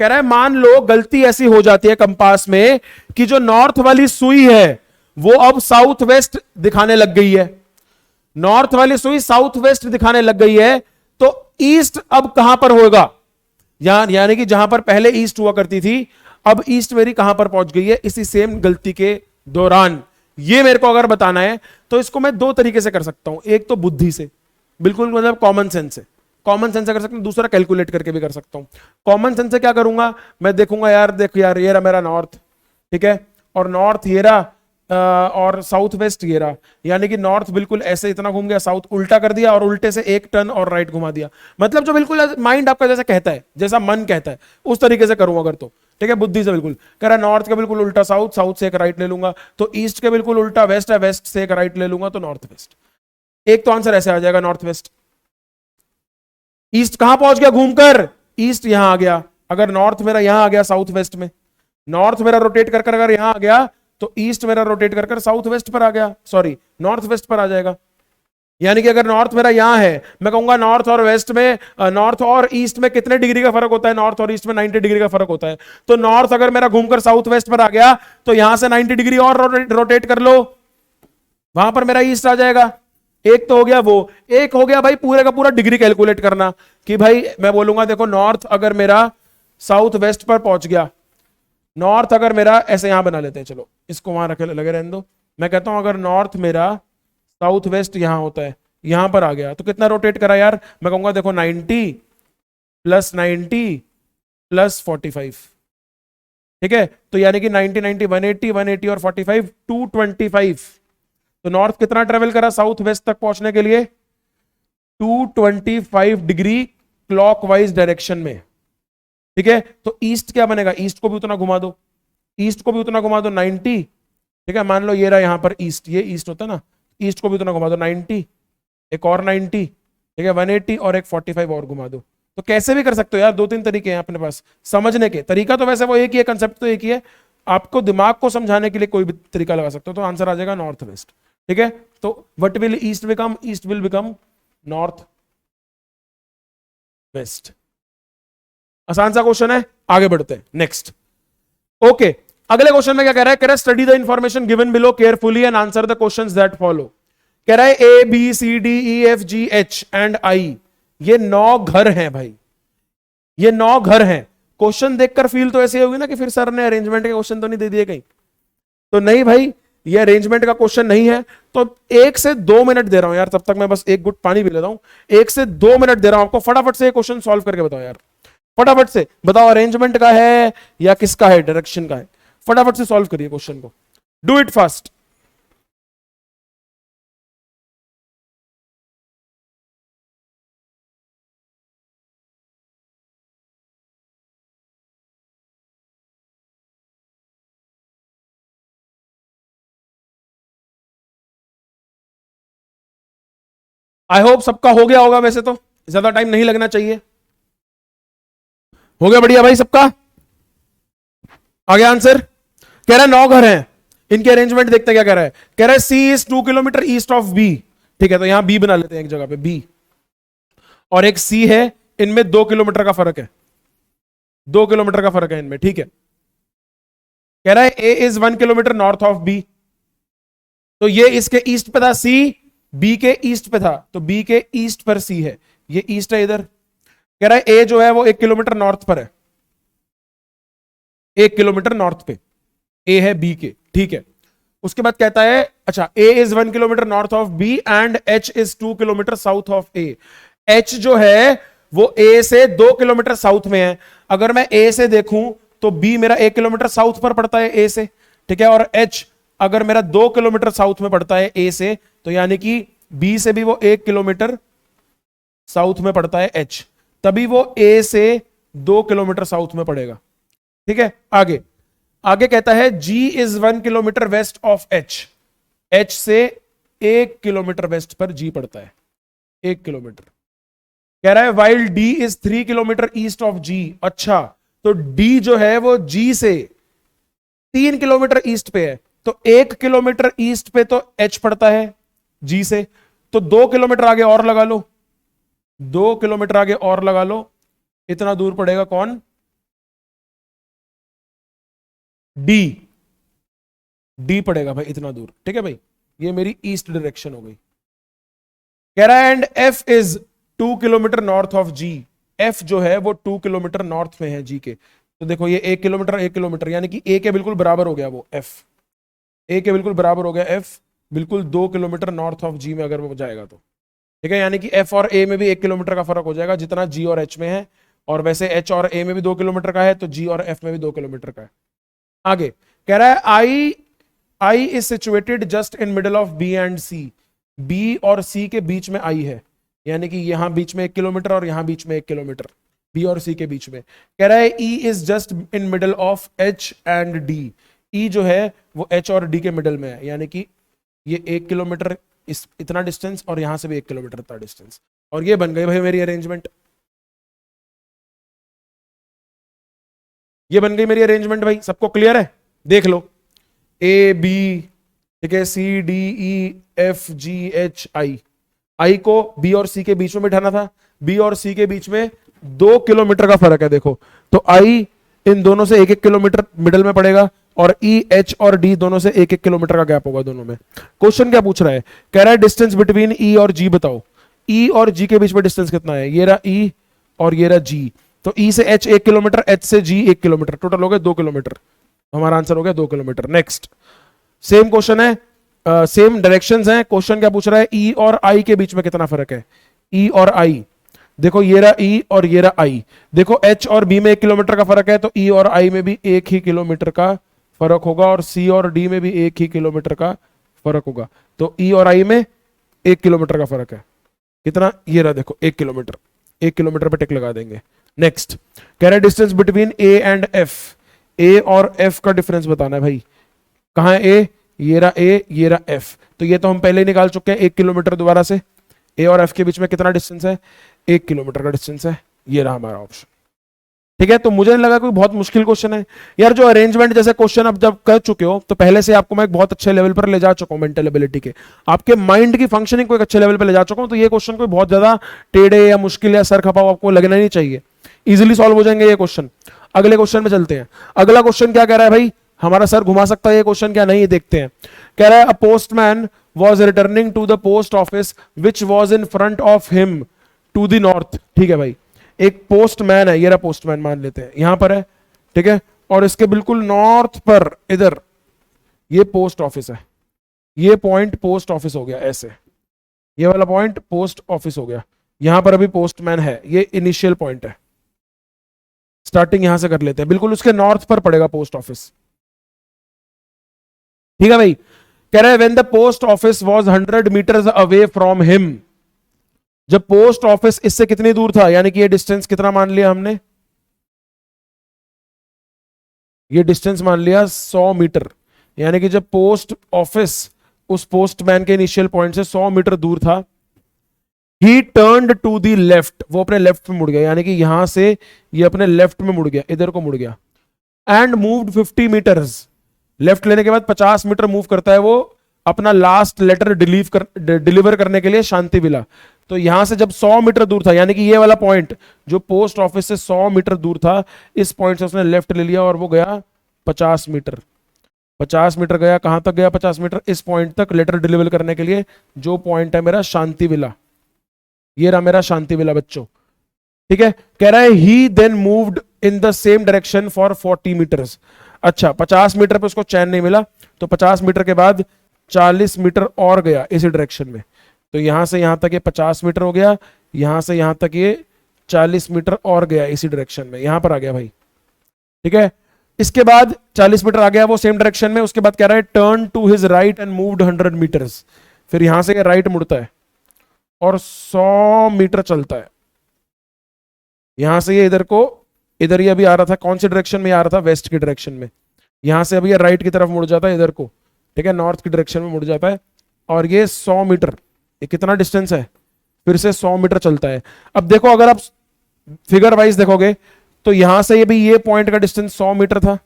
कह रहा है मान लो गलती ऐसी हो जाती है कंपास में कि जो नॉर्थ वाली सुई है वो अब साउथ वेस्ट दिखाने लग गई है, नॉर्थ वाली सुई साउथ वेस्ट दिखाने लग गई है, तो ईस्ट अब कहां पर होगा? यानी कि जहां पर पहले ईस्ट हुआ करती थी अब ईस्ट मेरी कहां पर पहुंच गई है इसी सेम गलती के दौरान। ये मेरे को अगर बताना है तो इसको मैं दो तरीके से कर सकता हूं। एक तो बुद्धि से, बिल्कुल मतलब कॉमन सेंस से, कॉमन सेंस से कर सकता हूं। दूसरा कैलकुलेट करके भी कर सकता हूं। कॉमन सेंस से क्या करूंगा, मैं देखूंगा यार, देख यार ये रहा मेरा नॉर्थ, ठीक है, और नॉर्थ ये रहा और साउथ वेस्ट ये रहा, यानी कि नॉर्थ बिल्कुल ऐसे इतना घूम गया, साउथ उल्टा कर दिया और उल्टे से एक टर्न और राइट घुमा दिया। मतलब जो बिल्कुल माइंड आपका जैसा कहता है, जैसा मन कहता है उस तरीके से करूं अगर तो, ठीक है, बुद्धि से बिल्कुल। कह रहा नॉर्थ का बिल्कुल उल्टा साउथ, साउथ से एक राइट ले लूंगा, तो ईस्ट के बिल्कुल उल्टा वेस्ट है, वेस्ट से एक राइट ले लूंगा तो नॉर्थ वेस्ट। एक तो आंसर ऐसे आ जाएगा नॉर्थ वेस्ट। ईस्ट कहां पहुंच गया घूमकर? ईस्ट यहां आ गया। अगर नॉर्थ मेरा यहां आ गया साउथ वेस्ट में, नॉर्थ मेरा रोटेट कर अगर यहां आ गया तो ईस्ट मेरा रोटेट कर साउथ वेस्ट पर आ गया, सॉरी नॉर्थ वेस्ट पर आ जाएगा। यानी कि अगर नॉर्थ मेरा यहां है, मैं कहूंगा नॉर्थ और वेस्ट में, नॉर्थ और ईस्ट में कितने डिग्री का फर्क होता है? नॉर्थ और ईस्ट में 90 डिग्री का फर्क होता है। तो नॉर्थ अगर मेरा घूमकर साउथ वेस्ट पर आ गया तो यहां से 90 डिग्री और रोटेट कर लो, वहां पर मेरा ईस्ट आ जाएगा। एक तो हो गया वो। एक हो गया भाई पूरे का पूरा डिग्री कैलकुलेट करना, कि भाई मैं बोलूंगा देखो नॉर्थ अगर मेरा साउथ वेस्ट पर पहुंच गया, नॉर्थ अगर मेरा ऐसे यहां बना लेते हैं, चलो इसको वहां रखे लगे रहने दो। मैं कहता हूं अगर नॉर्थ मेरा साउथ वेस्ट यहां होता है, यहां पर आ गया तो कितना रोटेट करा यार? मैं कहूंगा देखो 90 प्लस 90 प्लस 45, ठीक है। तो यानी कि 90 90 180 180 और 45 225। तो नॉर्थ कितना ट्रेवल करा साउथ वेस्ट तक पहुंचने के लिए? 225 डिग्री क्लॉकवाइज डायरेक्शन में, ठीक है। तो ईस्ट क्या बनेगा? ईस्ट को भी उतना घुमा दो, ईस्ट को भी उतना घुमा दो 90, ठीक है। मान लो ये रहा यहां पर ईस्ट, ये ईस्ट होता है ना, ईस्ट को भी उतना घुमा दो 90, एक और 90, ठीक है, 180 और एक 45 और घुमा दो। तो कैसे भी कर सकते हो यार, दो तीन तरीके हैं अपने पास समझने के। तरीका तो वैसे वो एक ही है, कंसेप्ट तो एक ही है, आपको दिमाग को समझाने के लिए कोई भी तरीका लगा सकते हो। तो आंसर आ जाएगा नॉर्थ वेस्ट, ठीक है। तो what will east become? East will become north west. आसान सा क्वेश्चन है, आगे बढ़ते हैं नेक्स्ट। ओके, अगले क्वेश्चन में क्या कह रहा है? कह रहा है study the information given below carefully and answer the questions that follow. कह रहा है A B C D E F G H and I, ये 9 घर हैं भाई, ये 9 घर हैं। क्वेश्चन देखकर फील तो ऐसे होगी ना कि फिर सर ने अरेंजमेंट के क्वेश्चन तो नहीं दे दिए कहीं, तो नहीं भाई, ये अरेंजमेंट का क्वेश्चन नहीं है। तो 1 से 2 मिनट दे रहा हूं यार, तब तक मैं बस एक गुट पानी पी लेता हूं। 1 से 2 मिनट दे रहा हूं आपको, फटाफट से ये क्वेश्चन सॉल्व करके बताओ यार, फटाफट से बताओ अरेंजमेंट का है या किसका है, डायरेक्शन का है। फटाफट से सॉल्व करिए क्वेश्चन को, do it fast. I hope सबका हो गया होगा, वैसे तो ज्यादा टाइम नहीं लगना चाहिए। हो गया बढ़िया भाई सबका? आगे आंसर कह रहा है 9 घर हैं, इनके अरेंजमेंट देखते हैं क्या कह रहा है। कह रहा है C is 2 kilometre east of B. ठीक है, तो यहां बी बना लेते हैं एक जगह पे, बी और एक सी है, इनमें 2 किलोमीटर का फर्क है, 2 किलोमीटर का फर्क है इनमें। ठीक है, कह रहा है A is 1 kilometre north of B, तो ये इसके ईस्ट पे था, सी बी के ईस्ट पे था, तो बी के ईस्ट पर सी है, ये ईस्ट है इधर। कह रहा है ए जो है वो 1 किलोमीटर नॉर्थ पर है, 1 किलोमीटर नॉर्थ पे ए है बी के। ठीक है, उसके बाद कहता है अच्छा A is 1 kilometre north of B and H is 2 kilometre south of A. H जो है वो ए से 2 किलोमीटर साउथ में है। अगर मैं ए से देखूं तो बी मेरा 1 किलोमीटर साउथ पर पड़ता है ए से, ठीक है, और एच अगर मेरा 2 किलोमीटर साउथ में पड़ता है ए से, तो यानी कि बी से भी वो 1 किलोमीटर साउथ में पड़ता है एच, तभी वो ए से 2 किलोमीटर साउथ में पड़ेगा। ठीक है, आगे आगे कहता है G is 1 kilometre west of H, H से 1 किलोमीटर वेस्ट पर जी पड़ता है, 1 किलोमीटर। कह रहा है while D is 3 kilometre east of G. अच्छा, तो डी जो है वो जी से 3 किलोमीटर ईस्ट पे है, तो 1 किलोमीटर ईस्ट पे तो एच पड़ता है जी से, तो 2 किलोमीटर आगे और लगा लो, 2 किलोमीटर आगे और लगा लो, इतना दूर पड़ेगा कौन? डी, डी पड़ेगा भाई इतना दूर। ठीक है भाई, ये मेरी ईस्ट डायरेक्शन हो गई। कह रहा है and F is 2 kilometre north of G, F जो है वो 2 किलोमीटर नॉर्थ में है जी के, तो देखो ये 1 किलोमीटर 1 किलोमीटर, यानी कि ए के बिल्कुल बराबर हो गया वो एफ, ए के बिल्कुल बराबर हो गया एफ, बिल्कुल 2 किलोमीटर नॉर्थ ऑफ जी में अगर वो जाएगा तो। ठीक है, यानी कि एफ और ए में भी 1 किलोमीटर का फर्क हो जाएगा जितना जी और एच में है, और वैसे एच और ए में भी 2 किलोमीटर का है, तो जी और एफ में भी 2 किलोमीटर का है। आगे कह रहा है I is situated just in middle of B and C, B और सी के बीच में आई है, यानी कि यहां बीच में 1 किलोमीटर और यहां बीच में 1 किलोमीटर, बी और सी के बीच में। कह रहा है E is just in middle of H and D, E जो है वो एच और डी के मिडल में है, यानी कि ये 1 किलोमीटर इस इतना डिस्टेंस और यहां से भी 1 किलोमीटर इतना डिस्टेंस, और ये बन गई भाई मेरी अरेंजमेंट, ये बन गई मेरी अरेंजमेंट भाई। सबको क्लियर है? देख लो, ए बी, ठीक है, C D E F G H I, I को बी और सी के बीच में बिठाना था, बी और सी के बीच में 2 किलोमीटर का फर्क है देखो, तो आई इन दोनों से 1-1 किलोमीटर मिडल में पड़ेगा, और ई एच और डी दोनों से 1-1 किलोमीटर का गैप होगा दोनों में। क्वेश्चन क्या पूछ रहा है? कह रहा है डिस्टेंस बिटवीन ई और जी बताओ, ई और जी के बीच में डिस्टेंस कितना है? ये रहा ई और ये रहा जी, तो ई से एच 1 किलोमीटर, एच से जी 1 किलोमीटर, टोटल हो गया 2 किलोमीटर, हमारा आंसर हो गया 2 किलोमीटर। नेक्स्ट सेम क्वेश्चन है, सेम डायरेक्शंस हैं। क्वेश्चन क्या पूछ रहा है? ई और आई के बीच में कितना फर्क है? ई और आई, देखो ये रहा ई और ये रहा आई, देखो एच और बी में 1 किलोमीटर का फर्क है, तो ई और आई में भी 1 ही किलोमीटर का फर्क होगा, और सी और डी में भी 1 ही किलोमीटर का फर्क होगा, तो ई और आई में 1 किलोमीटर का फर्क है। कितना? ये रहा देखो 1 किलोमीटर, 1 किलोमीटर पे टिक लगा देंगे। नेक्स्ट कह रहा है distance between A and F, A और एफ का डिफरेंस बताना है भाई। कहां है ए? ये रहा ए, ये रहा एफ, तो ये तो हम पहले ही निकाल चुके हैं 1 किलोमीटर दोबारा से। ए और एफ के बीच में कितना डिस्टेंस है? 1 किलोमीटर का डिस्टेंस है, ये रहा हमारा ऑप्शन। ठीक है, तो मुझे नहीं लगा कोई बहुत मुश्किल क्वेश्चन है यार। जो अरेंजमेंट जैसे क्वेश्चन अब जब कर चुके हो, तो पहले से आपको मैं एक बहुत अच्छे लेवल पर ले जा चुका हूं, मेंटल एबिलिटी के, आपके माइंड की फंक्शनिंग को एक अच्छे लेवल पर ले जा चुका हूं, तो ये क्वेश्चन कोई बहुत ज्यादा टेढ़े या मुश्किल या सर खपाओ आपको लगना नहीं चाहिए, इजिली सॉल्व हो जाएंगे ये क्वेश्चन। अगले क्वेश्चन में चलते हैं। अगला क्वेश्चन क्या कह रहा है भाई? हमारा सर घुमा सकता है ये क्वेश्चन क्या नहीं, ये देखते हैं। कह रहा है a postman was returning to the post office which was in front of him to the north. ठीक है भाई, एक पोस्टमैन है, ये रहा पोस्टमैन मान लेते हैं, यहां पर है, ठीक है, और इसके बिल्कुल नॉर्थ पर इधर ये पोस्ट ऑफिस है, ये पॉइंट पोस्ट ऑफिस हो गया ऐसे, ये वाला पॉइंट पोस्ट ऑफिस हो गया, यहां पर अभी पोस्टमैन है, ये इनिशियल पॉइंट है, स्टार्टिंग यहां से कर लेते हैं, बिल्कुल उसके नॉर्थ पर पड़ेगा पोस्ट ऑफिस। ठीक है भाई, कह रहा है when the post office was 100 metres away from him, जब पोस्ट ऑफिस इससे कितनी दूर था, यानी कि ये डिस्टेंस कितना मान लिया हमने? ये डिस्टेंस मान लिया 100 मीटर, यानी कि जब पोस्ट ऑफिस उस पोस्टमैन के इनिशियल पॉइंट से 100 मीटर दूर था, he turned to the left, वो अपने लेफ्ट में मुड़ गया, यानी कि यहां से ये अपने लेफ्ट में मुड़ गया, इधर को मुड़ गया। एंड मूव्ड 50 मीटर्स, लेफ्ट लेने के बाद 50 मीटर मूव करता है वो अपना लास्ट लेटर डिलीवर करने के लिए शांति विला। तो यहां से जब 100 मीटर दूर था, यानी कि ये वाला पॉइंट जो पोस्ट ऑफिस से 100 मीटर दूर था, इस पॉइंट से उसने लेफ्ट ले लिया और वो गया 50 मीटर। 50 मीटर गया, कहां तक गया 50 मीटर? इस पॉइंट तक लेटर डिलीवर करने के लिए, जो पॉइंट है मेरा शांति विला। ये रहा मेरा शांति विला बच्चों, ठीक है। कह रहा है he then moved in the same direction for 40 metres. अच्छा, 50 मीटर पे उसको चैन नहीं मिला, तो 50 मीटर के बाद 40 मीटर और गया इसी डायरेक्शन में। तो यहां से यहां तक ये 50 मीटर हो गया, यहां से यहां तक ये 40 मीटर और गया इसी डायरेक्शन में, यहां पर आ गया भाई, ठीक है। इसके बाद 40 मीटर आ गया वो सेम डायरेक्शन में। उसके बाद कह रहा है turn to his right and moved 100 metres. फिर यहां से ये राइट मुड़ता है और 100 मीटर चलता है। यहां से ये इधर को, इधर ये अभी आ रहा था, कौन सी डायरेक्शन में आ रहा था? वेस्ट की डायरेक्शन में। यहां से अभी ये राइट की तरफ मुड़ जाता है इधर को, ठीक है, नॉर्थ की डायरेक्शन में मुड़ जाता है। और ये 100 मीटर, ये कितना डिस्टेंस है? फिर से 100 मीटर चलता है। अब देखो, अगर आप फिगर वाइज देखोगे तो यहां से ये भी ये पॉइंट का डिस्टेंस 100 मीटर था,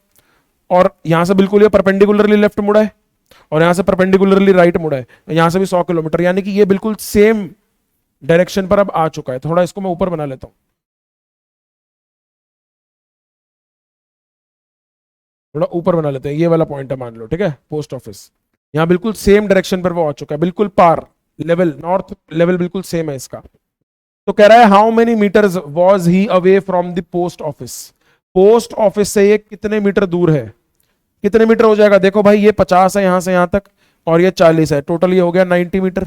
और यहां से बिल्कुल ये परपेंडिकुलरली लेफ्ट मुड़ा है, और यहां से परपेंडिकुलरली राइट मुड़ा है, यहां से भी 100 किलोमीटर, यानी कि ये बिल्कुल सेम डायरेक्शन पर अब आ चुका है। थोड़ा इसको मैं ऊपर बना लेता हूं, थोड़ा ऊपर बना लेते हैं। ये वाला पॉइंट है मान लो, ठीक है, पोस्ट ऑफिस। यहां बिल्कुल सेम डायरेक्शन पर वो आ चुका है, बिल्कुल पार लेवल, नॉर्थ लेवल बिल्कुल सेम है इसका। तो कह रहा है how many metres was he away from the post office. Post office से ये कितने मीटर दूर है? कितने मीटर हो जाएगा? देखो भाई, ये 50 है यहां से यहां तक, और ये 40 है, टोटल ये हो गया 90 मीटर।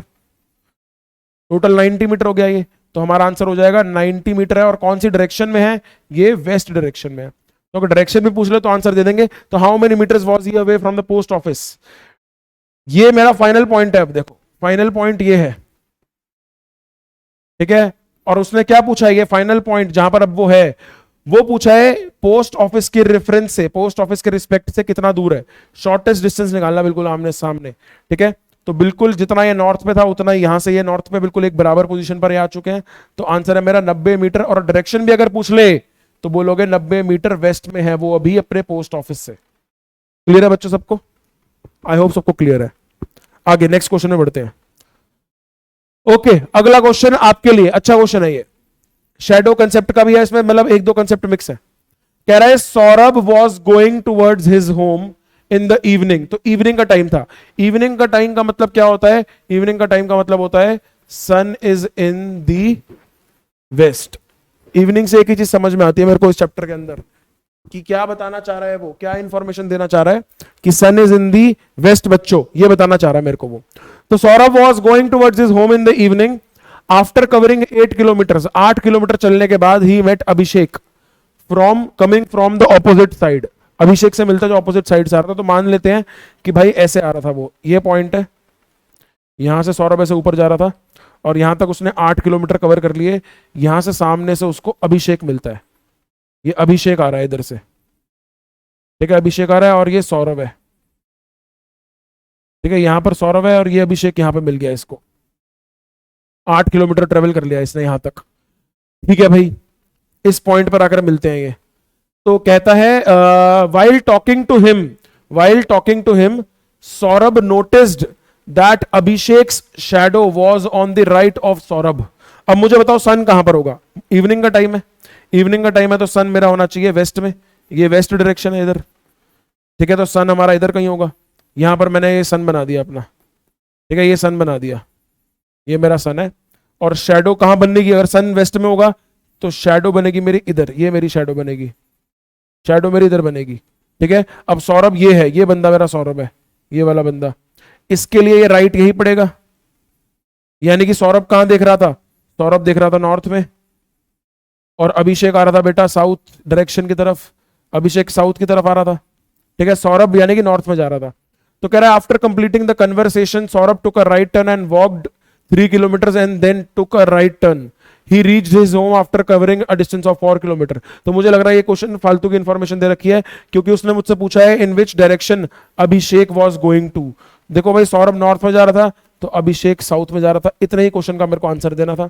टोटल 90 मीटर हो गया ये। तो हमारा आंसर हो जाएगा 90 मीटर है। और कौन सी डायरेक्शन में है? ये वेस्ट डायरेक्शन में है। तो अगर डायरेक्शन भी पूछ ले तो आंसर दे देंगे। तो how many metres was he away from the post office, ये मेरा फाइनल पॉइंट है। अब देखो, फाइनल पॉइंट ये है, ठीक है। और उसने क्या पूछा है? ये फाइनल पॉइंट जहां पर अब वो है, वो पूछा है पोस्ट ऑफिस के रेफरेंस से, पोस्ट ऑफिस के रिस्पेक्ट से कितना दूर है। शॉर्टेस्ट डिस्टेंस निकालना, बिल्कुल आमने सामने, ठीक है। तो बिल्कुल जितना ये नॉर्थ पे था उतना ही यहां से ये नॉर्थ पे बिल्कुल एक बराबर पोजीशन पर आ चुके हैं। तो आंसर है मेरा 90 मीटर। और डायरेक्शन भी अगर पूछ ले तो बोलोगे 90 मीटर वेस्ट में है वो अभी अपने पोस्ट ऑफिस से। क्लियर है बच्चों सबको? आई होप सबको क्लियर है। आगे नेक्स्ट क्वेश्चन में बढ़ते हैं। ओके, अगला क्वेश्चन आपके लिए अच्छा क्वेश्चन है ये। शैडो कंसेप्ट का भी है इसमें, मतलब एक दो कंसेप्ट मिक्स है। कह रहा है Saurabh was going towards his home in the evening. तो इवनिंग का टाइम था। इवनिंग का टाइम का मतलब क्या होता है? इवनिंग का टाइम का मतलब होता है sun is in the west. Evening से एक ही चीज समझ में आती है मेरे को इस चैप्टर के अंदर, कि क्या बताना चाह रहा है वो, क्या इंफॉर्मेशन देना चाह रहा है कि सन इज इन दी वेस्ट बच्चों, ये बताना चाह रहा है मेरे को वो। तो Saurabh was going towards his home in the evening after covering 8 kilometre. 8 kilometre चलने के बाद he met Abhishek from coming from the opposite side. Abhishek से मिलता जो ऑपोजिट साइड से आ रहा था। तो मान लेते हैं कि भाई ऐसे आ रहा था वो, ये पॉइंट है, यहां से सौरभ ऐसे ऊपर जा रहा था और यहां तक उसने 8 किलोमीटर कवर कर लिए। यहां से सामने से उसको अभिषेक मिलता है, ये अभिषेक आ रहा है इधर से, ठीक है, अभिषेक आ रहा है और ये सौरभ है, ठीक है, यहां पर सौरभ है और ये अभिषेक यहां पे मिल गया इसको। 8 किलोमीटर ट्रेवल कर लिया इसने यहां तक, ठीक है भाई। इस पॉइंट पर आकर मिलते हैं ये। तो कहता है while talking to him Saurabh noticed that Abhishek's shadow was on the right of Saurabh. अब मुझे बताओ सन कहां पर होगा? इवनिंग का टाइम है, इवनिंग का टाइम है तो सन मेरा होना चाहिए वेस्ट में, ये वेस्ट डायरेक्शन है इधर, ठीक है। तो सन हमारा इधर कहीं होगा। यहां पर मैंने ये सन बना दिया अपना, ठीक है, ये सन बना दिया, ये मेरा सन है। और शैडो कहां बनेगी? अगर सन वेस्ट में होगा तो शैडो बनेगी मेरी इधर, ये मेरी शैडो बनेगी, शैडो मेरी इधर बनेगी, ठीक है। अब सौरभ ये है, ये बंदा मेरा सौरभ है, ये वाला बंदा, इसके लिए ये राइट यही पड़ेगा। यानी कि सौरभ कहां देख रहा था? सौरभ देख रहा था नॉर्थ में, और अभिषेक आ रहा था बेटा साउथ डायरेक्शन की तरफ, अभिषेक साउथ की तरफ आ रहा था, ठीक है। सौरभ यानी कि नॉर्थ में जा रहा था। तो कह रहा है after completing the conversation Saurabh took a right turn and walked 3 kilometre and then took a right turn. He reached his home after covering a distance of 4 kilometre. तो मुझे लग रहा है ये क्वेश्चन फालतू की इंफॉर्मेशन दे रखी है, क्योंकि उसने मुझसे पूछा है in which direction Abhishek was going to. देखो भाई, सौरभ नॉर्थ में जा रहा था, तो अभिषेक साउथ में जा रहा था। इतने ही क्वेश्चन का मेरे को आंसर देना था,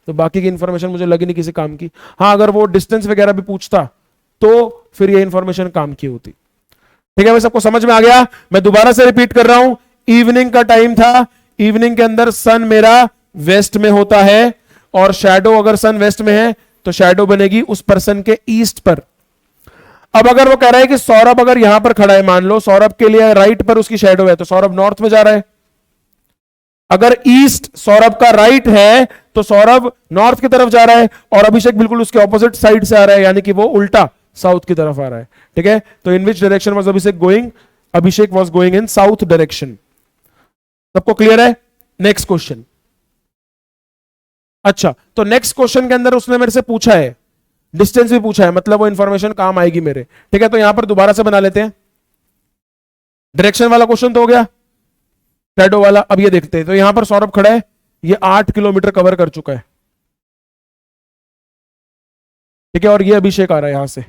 तो बाकी की इंफॉर्मेशन मुझे लगी नहीं किसी काम की। हाँ, अगर वो डिस्टेंस वगैरह भी पूछता तो फिर ये इंफॉर्मेशन काम की होती। ठीक है भाई, सबको समझ में आ गया? मैं दोबारा से रिपीट कर रहा हूं, इवनिंग का टाइम था, इवनिंग के अंदर सन मेरा वेस्ट में होता है, और शैडो अगर सन वेस्ट में है तो शैडो बनेगी उस पर्सन के ईस्ट पर। अब अगर वो कह रहा है कि सौरभ अगर यहां पर खड़ा है, मान लो सौरभ के लिए राइट पर उसकी शैडो है, तो सौरभ नॉर्थ में जा रहा है। अगर ईस्ट सौरभ का राइट है तो सौरभ नॉर्थ की तरफ जा रहा है, और अभिषेक बिल्कुल उसके ऑपोजिट साइड से आ रहा है, यानी कि वो उल्टा साउथ की तरफ आ रहा है। ठीक है, तो in which direction was Abhishek going? Abhishek was going in south direction. सबको क्लियर है? Next question. अच्छा, तो नेक्स्ट क्वेश्चन के अंदर उसने मेरे से पूछा है, डिस्टेंस भी पूछा है, मतलब वो इंफॉर्मेशन काम आएगी मेरे। ठीक है, तो यहां पर दोबारा से बना लेते हैं। डायरेक्शन वाला क्वेश्चन तो हो गया, शैडो वाला अब ये देखते हैं। तो यहां पर सौरभ खड़ा है, ये 8 किलोमीटर कवर कर चुका है। ठीक है, और ये अभिषेक आ रहा है यहां से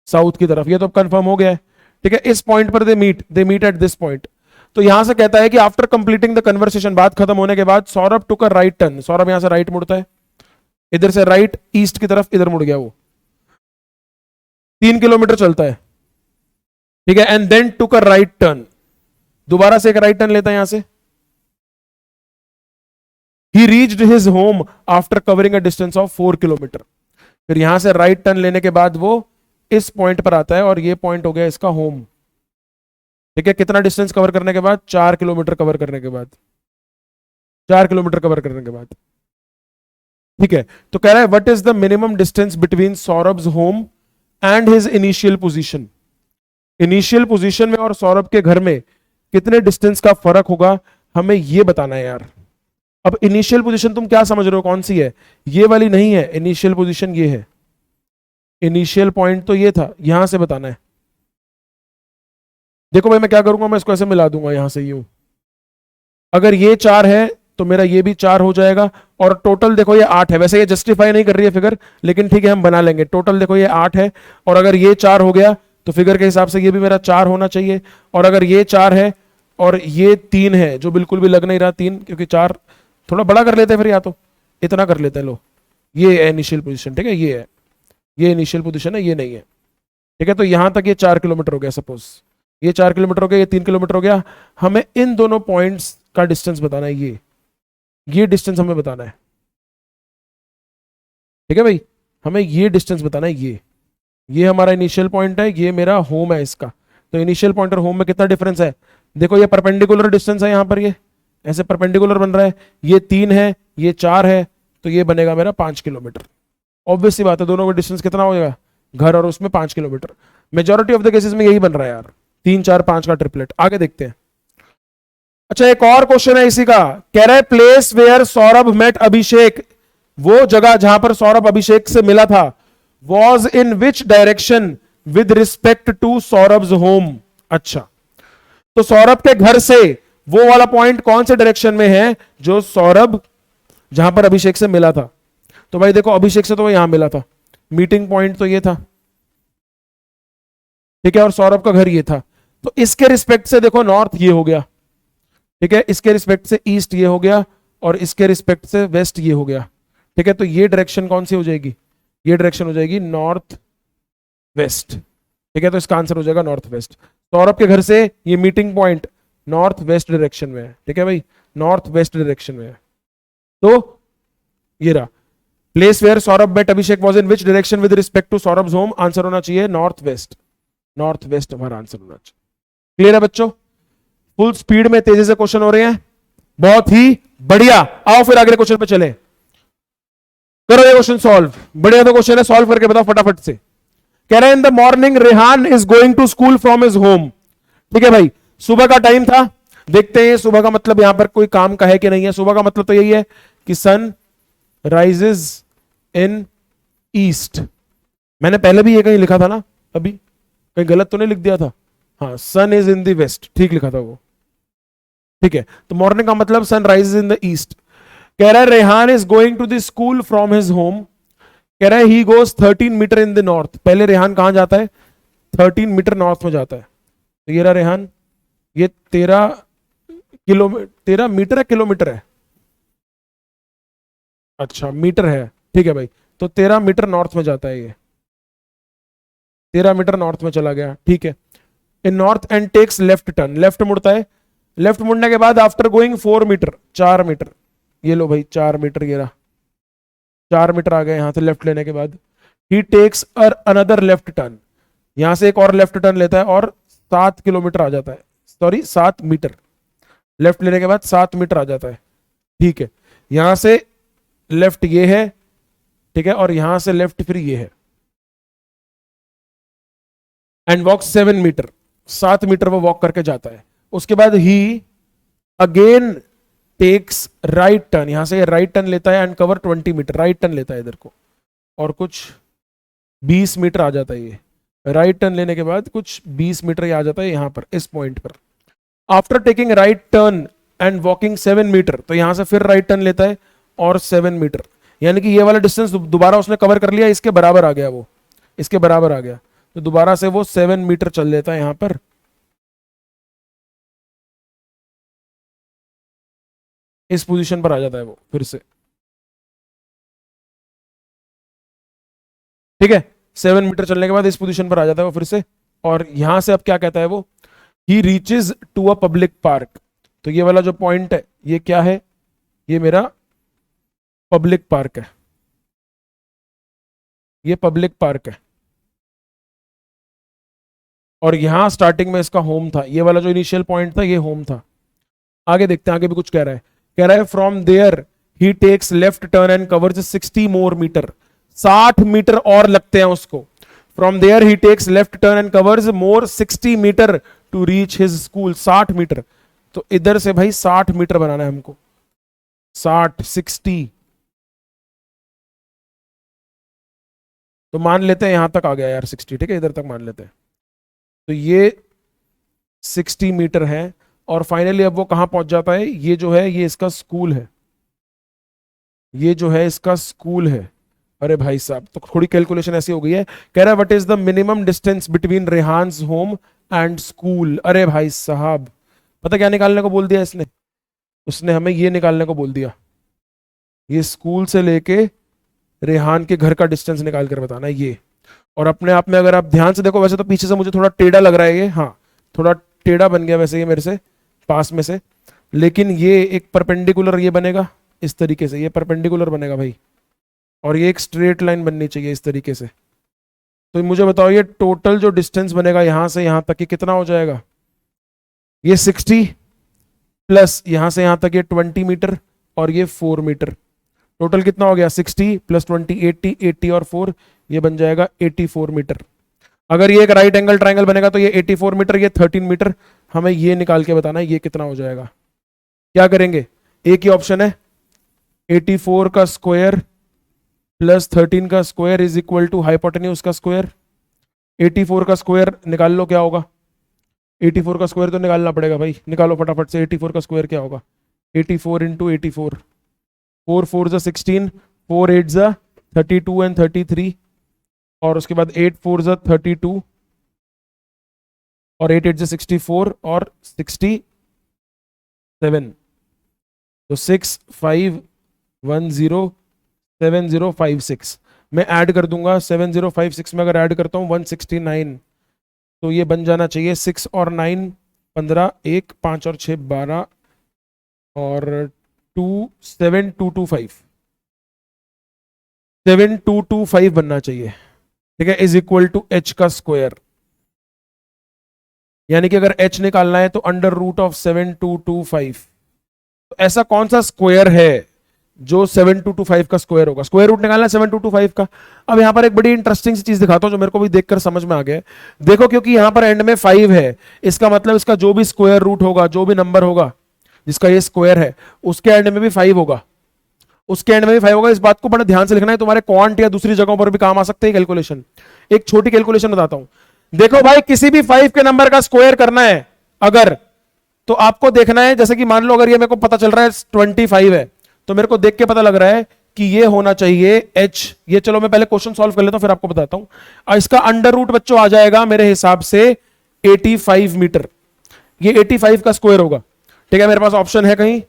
साउथ की तरफ, ये तो कंफर्म हो गया है। ठीक है, इस पॉइंट पर they meet at this point. तो यहां से कहता है कि आफ्टर कंप्लीटिंग द कन्वर्सेशन, बात खत्म होने के बाद, Saurabh took a right turn. Saurabh यहां से राइट मुड़ता है, इधर से राइट ईस्ट की तरफ, इधर मुड़ गया वो, 3 किलोमीटर चलता है। ठीक है, and then took a right turn, दोबारा से एक राइट टर्न लेता है यहां से। He reached his home after covering a distance of 4 kilometre. फिर यहां से राइट टर्न लेने के बाद वो इस पॉइंट पर आता है, और ये पॉइंट हो गया इसका होम। ठीक है, कितना डिस्टेंस कवर करने के बाद? 4 किलोमीटर कवर करने के बाद, 4 किलोमीटर कवर करने के बाद। ठीक है, तो कह रहा है what is the minimum distance between Saurabh's home and his initial position. Initial position में और सौरभ के घर में कितने डिस्टेंस का फर्क होगा, हमें यह बताना है यार। अब इनिशियल पोजीशन तुम क्या समझ रहे हो, कौन सी है? ये वाली नहीं है, इनिशियल पोजीशन ये है। इनिशियल पॉइंट तो ये था, यहां से बताना है। देखो भाई, मैं क्या करूंगा, मैं इसको ऐसे मिला दूंगा यहां से यूं। अगर ये 4 है तो मेरा ये भी 4 हो जाएगा, और टोटल देखो ये 8 है। वैसे ये जस्टिफाई नहीं कर रही है फिगर, लेकिन ठीक है हम बना लेंगे। टोटल देखो ये 8 है, और अगर ये 4 हो गया तो फिगर के हिसाब से ये भी मेरा 4 होना चाहिए। और अगर ये 4 है और ये 3 है, जो बिल्कुल भी लग नहीं रहा 3, क्योंकि 4 थोड़ा बड़ा कर लेते हैं, फिर या तो इतना कर लेते हैं। लो, ये है इनिशियल पोजीशन। ठीक है, ये है, ये इनिशियल पोजीशन है, ये नहीं है। ठीक है, तो यहां तक ये 4 किलोमीटर हो गया। सपोज ये 4 किलोमीटर हो गया, ये 3 किलोमीटर हो गया। हमें इन दोनों पॉइंट्स का डिस्टेंस बताना है, ये डिस्टेंस हमें बताना है। ठीक है भाई, हमें ये डिस्टेंस बताना है। ये हमारा इनिशियल पॉइंट है, ये मेरा होम है इसका। तो इनिशियल पॉइंट और होम में कितना डिफरेंस है? देखो ये परपेंडिकुलर डिस्टेंस है, यहां पर ये ऐसे परपेंडिकुलर बन रहा है। ये 3 है, ये 4 है, तो ये बनेगा मेरा 5 किलोमीटर। ऑब्वियस सी बात है, दोनों का डिस्टेंस कितना हो जाएगा, घर और उसमें 5 kilometre. Majority of the cases में यही बन रहा है यार, 3 4 5 का ट्रिपलेट। आगे देखते हैं। अच्छा, एक और क्वेश्चन है इसी का। कह रहा है place where Saurabh met Abhishek, वो जगह जहां पर सौरभ अभिषेक से मिला था, was in which direction with respect to Saurabh's home. अच्छा, तो सौरभ के घर से वो वाला पॉइंट कौन से डायरेक्शन में है जो सौरभ जहां पर अभिषेक से मिला था? तो भाई देखो, अभिषेक से तो वो यहां मिला था, मीटिंग पॉइंट तो ये था। ठीक है, और सौरभ का घर ये था। तो इसके रिस्पेक्ट से देखो नॉर्थ ये हो गया। ठीक है, इसके रिस्पेक्ट से ईस्ट ये हो गया, और इसके रिस्पेक्ट से वेस्ट ये हो गया। ठीक है, तो ये डायरेक्शन कौन सी हो जाएगी? ये डायरेक्शन हो जाएगी नॉर्थ वेस्ट। ठीक है, तो इसका आंसर हो जाएगा नॉर्थ वेस्ट। सौरभ के घर से ये meeting point north west direction में है। ठीक है भाई, नॉर्थ वेस्ट डायरेक्शन में है। तो ये रहा place where Saurabh met Abhishek was in which direction with respect to Saurabh's home. Answer होना चाहिए नॉर्थ वेस्ट। नॉर्थ वेस्ट हमारा आंसर होना चाहिए। क्लियर है बच्चों? फुल स्पीड में तेजी से क्वेश्चन हो रहे हैं, बहुत ही बढ़िया। आओ फिर अगले क्वेश्चन पे चले, करो ये क्वेश्चन सॉल्व। बढ़िया तो क्वेश्चन है, सॉल्व करके बताओ फटाफट से। कह रहे हैं in the morning Rehan is going to school from his home. ठीक है भाई, सुबह का टाइम था। देखते हैं सुबह का मतलब यहां पर कोई काम का है कि नहीं है। सुबह का मतलब तो यही है कि सन राइजेज इन ईस्ट। मैंने पहले भी ये कहीं लिखा था ना, अभी कहीं गलत तो नहीं लिख दिया था? हाँ, सन इज इन द वेस्ट, ठीक लिखा था वो। ठीक है, तो मॉर्निंग का मतलब sun rises in the east. कह रहा है Rehan is going to the school from his home. कह रहा है he goes 13 metre in the north. पहले रेहान कहां जाता है? 13 मीटर नॉर्थ में जाता है। तो ये रहा रेहान, ये 13 किलोमीटर, 13 मीटर है किलोमीटर है? अच्छा मीटर है, ठीक है भाई। तो 13 मीटर नॉर्थ में जाता है ये, 13 मीटर नॉर्थ में चला गया, ठीक है। In north and takes left turn, left मुड़ता है। लेफ्ट मुड़ने के बाद आफ्टर गोइंग 4 मीटर, 4 मीटर, ये लो भाई 4 मीटर, ये रहा 4 मीटर आ गए यहां से लेफ्ट लेने के बाद। ही टेक्स अनदर लेफ्ट टर्न, यहां से एक और लेफ्ट टर्न लेता है और 7 किलोमीटर आ जाता है, सॉरी 7 मीटर, लेफ्ट लेने के बाद 7 मीटर आ जाता है, ठीक है। यहां से लेफ्ट ये है, ठीक है, और यहां से लेफ्ट फिर ये है। एंड वॉक 7 मीटर, 7 मीटर वो वॉक करके जाता है। उसके बाद he again takes right turn, यहां से राइट टर्न लेता है and cover 20 metre, right turn लेता है इधर को, और कुछ 20 मीटर आ जाता है ये। राइट टर्न लेने के बाद कुछ 20 मीटर ये आ जाता है यहां पर, इस पॉइंट पर। After taking right turn and walking 7 metre, तो यहां से फिर राइट टर्न लेता है और 7 मीटर, यानी कि ये वाला डिस्टेंस दोबारा उसने कवर कर लिया, इसके बराबर आ गया, वो इसके बराबर आ गया। तो दोबारा से वो 7 मीटर चल लेता है यहां पर, इस पोजीशन पर आ जाता है वो फिर से, ठीक है। 7 मीटर चलने के बाद इस पोजीशन पर आ जाता है वो फिर से। और यहां से अब क्या कहता है वो, he reaches to a public park. तो ये वाला जो पॉइंट है ये क्या है, ये मेरा पब्लिक पार्क है, ये पब्लिक पार्क है। और यहां स्टार्टिंग में इसका होम था, ये वाला जो इनिशियल पॉइंट था ये होम था। आगे देखते हैं, आगे भी कुछ कह रहा है। कह रहा है from there he takes left turn and covers 60 more metre, 60 metre और लगते हैं उसको। From there he takes left turn and covers more 60 metre to reach his school, 60 metre. तो इधर से भाई 60 मीटर बनाना है हमको, 60 तो मान लेते हैं यहां तक आ गया यार 60, ठीक है, इधर तक मान लेते हैं। तो ये 60 मीटर है और फाइनली अब वो कहां पहुंच जाता है, ये जो है ये इसका स्कूल है, ये जो है इसका स्कूल है। अरे भाई साहब, तो थोड़ी कैलकुलेशन ऐसी हो गई है। कह रहा है what is the minimum distance between Rehan's home and school. अरे भाई साहब, पता क्या निकालने को बोल दिया इसने, उसने हमें ये निकालने को बोल दिया, ये स्कूल से लेके रेहान के घर का डिस्टेंस निकाल कर बताना है ये। और अपने आप में अगर आप ध्यान से देखो, वैसे तो पीछे से मुझे थोड़ा टेढ़ा लग रहा है ये, हाँ थोड़ा टेढ़ा बन गया वैसे ये मेरे से पास में से, लेकिन ये एक परपेंडिकुलर ये बनेगा इस तरीके से, ये परपेंडिकुलर बनेगा भाई, और ये एक स्ट्रेट लाइन बननी चाहिए इस तरीके से। तो मुझे बताओ ये टोटल जो डिस्टेंस बनेगा यहां से यहां तक, ये कितना हो जाएगा, ये 60 प्लस यहां से यहां तक ये 20 मीटर और ये 4 मीटर, टोटल कितना हो गया 60 प्लस 20, 80, 80 और 4, ये बन जाएगा 84 मीटर। अगर ये एक राइट एंगल ट्राइंगल बनेगा तो ये 84 मीटर, ये 13 मीटर। हमें ये निकाल के बताना है ये कितना हो जाएगा। क्या करेंगे, एक ही ऑप्शन है, 84 का स्क्वायर प्लस 13 का square is equal to hypotenuse का स्क्वायर। 84 का स्क्वायर निकाल लो क्या होगा, 84 का स्क्वायर तो निकालना पड़ेगा भाई, निकालो फटाफट से। 84 का स्क्वायर क्या होगा, 84 इंटू 84, 4 4 जा 16, 4 8 जा 32 एंड 33, और उसके बाद 8 4 जा 32 और 8 8 जा 64 और 67, तो 6 5 1 0 7 0 5 6। मैं ऐड कर दूंगा, 7056 में अगर ऐड करता हूँ 169, तो ये बन जाना चाहिए 6 और 9 15, 1 5 और 6 12 और 2 7225, 7225 बनना चाहिए, ठीक है, इज इक्वल टू h का स्क्वायर। यानी कि अगर h निकालना है तो अंडर रूट ऑफ 7225। तो ऐसा कौन सा स्क्वायर है जो 7225 का स्क्वायर होगा, स्क्वायर रूट निकालना है 7225 का। अब यहां पर एक बड़ी इंटरेस्टिंग सी चीज दिखाता हूं जो मेरे को भी देखकर समझ में आ गया। देखो क्योंकि यहां पर एंड में 5 है, इसका मतलब इसका जो भी स्क्वायर रूट होगा, जो भी नंबर होगा जिसका ये स्क्वायर है, उसके एंड में भी 5 होगा, उसके एंड में भी 5 होगा। इस बात को बड़ा ध्यान से लिखना है, तुम्हारे क्वांट या दूसरी जगहों पर भी काम आ सकते हैं कैलकुलेशन। एक छोटी कैलकुलेशन बताता हूं, देखो भाई किसी भी 5 के नंबर का स्क्वायर करना है अगर, तो आपको देखना है, जैसे कि मान लो अगर ये मेरे को पता चल रहा है 25 है, तो मेरे को देख के पता लग रहा है कि ये होना चाहिए h। ये चलो मैं पहले क्वेश्चन सॉल्व कर लेता हूं फिर आपको बताता हूं। इसका अंडर रूट बच्चों आ जाएगा मेरे हिसाब से 85 मीटर, ये 85 का स्क्वायर होगा, ठीक है, मेरे पास ऑप्शन है कहीं,